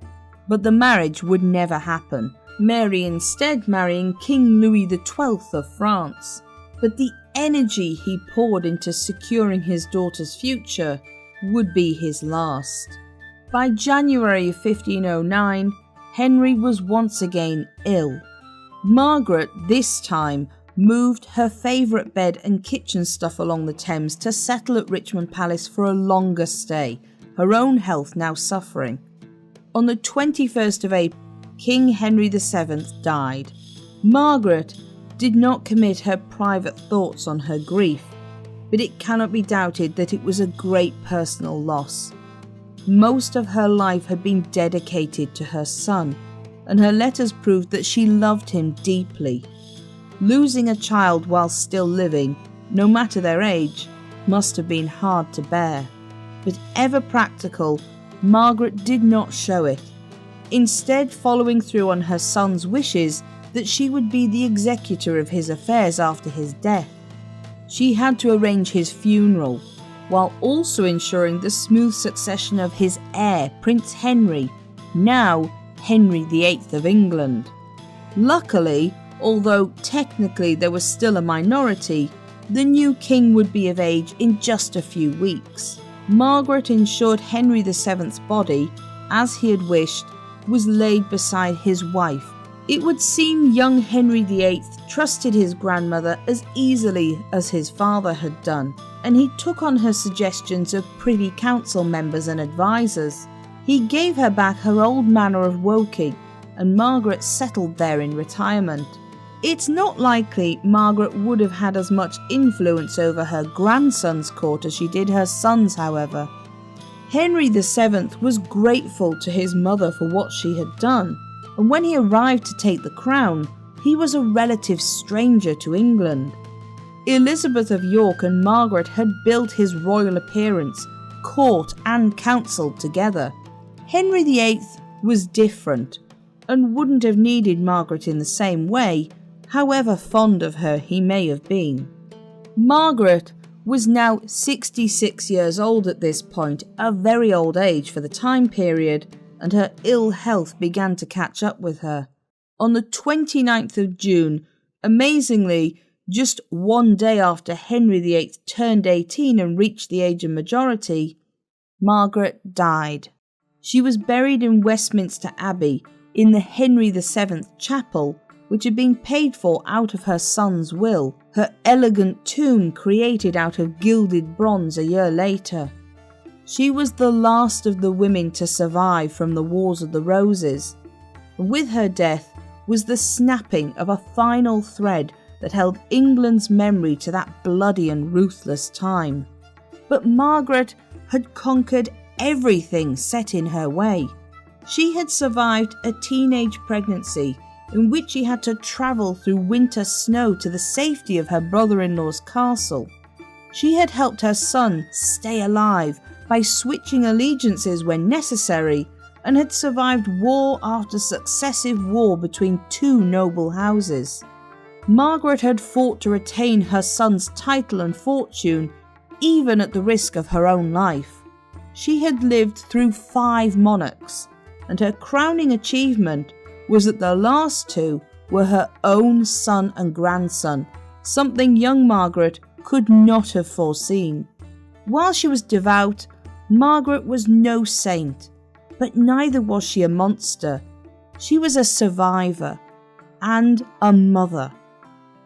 But the marriage would never happen, Mary instead marrying King Louis XII of France. But the energy he poured into securing his daughter's future would be his last. By January of 1509, Henry was once again ill. Margaret, this time, moved her favourite bed and kitchen stuff along the Thames to settle at Richmond Palace for a longer stay, her own health now suffering. On the 21st of April, King Henry VII died. Margaret did not commit her private thoughts on her grief, but it cannot be doubted that it was a great personal loss. Most of her life had been dedicated to her son, and her letters proved that she loved him deeply. Losing a child while still living, no matter their age, must have been hard to bear. But ever practical, Margaret did not show it, instead following through on her son's wishes that she would be the executor of his affairs after his death. She had to arrange his funeral, while also ensuring the smooth succession of his heir, Prince Henry, now Henry VIII of England. Luckily, although technically there was still a minority, the new king would be of age in just a few weeks. Margaret ensured Henry VII's body, as he had wished, was laid beside his wife. It would seem young Henry VIII trusted his grandmother as easily as his father had done, and he took on her suggestions of Privy Council members and advisers. He gave her back her old manor of Woking, and Margaret settled there in retirement. It's not likely Margaret would have had as much influence over her grandson's court as she did her son's, however. Henry VII was grateful to his mother for what she had done, and when he arrived to take the crown, he was a relative stranger to England. Elizabeth of York and Margaret had built his royal appearance, court and council together. Henry VIII was different, and wouldn't have needed Margaret in the same way, however fond of her he may have been. Margaret was now 66 years old at this point, a very old age for the time period, and her ill health began to catch up with her. On the 29th of June, amazingly, just one day after Henry VIII turned 18 and reached the age of majority, Margaret died. She was buried in Westminster Abbey in the Henry VII chapel, which had been paid for out of her son's will, her elegant tomb created out of gilded bronze a year later. She was the last of the women to survive from the Wars of the Roses. With her death was the snapping of a final thread that held England's memory to that bloody and ruthless time. But Margaret had conquered everything set in her way. She had survived a teenage pregnancy in which she had to travel through winter snow to the safety of her brother-in-law's castle. She had helped her son stay alive by switching allegiances when necessary, and had survived war after successive war between two noble houses. Margaret had fought to retain her son's title and fortune, even at the risk of her own life. She had lived through 5 monarchs, and her crowning achievement was that the last 2 were her own son and grandson, something young Margaret could not have foreseen. While she was devout, Margaret was no saint, but neither was she a monster. She was a survivor and a mother.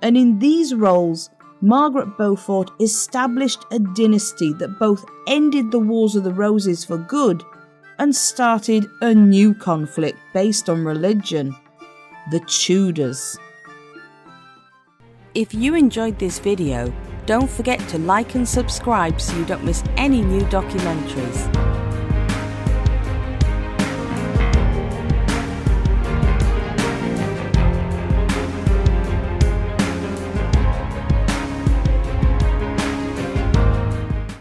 And in these roles, Margaret Beaufort established a dynasty that both ended the Wars of the Roses for good and started a new conflict based on religion, the Tudors. If you enjoyed this video, don't forget to like and subscribe so you don't miss any new documentaries.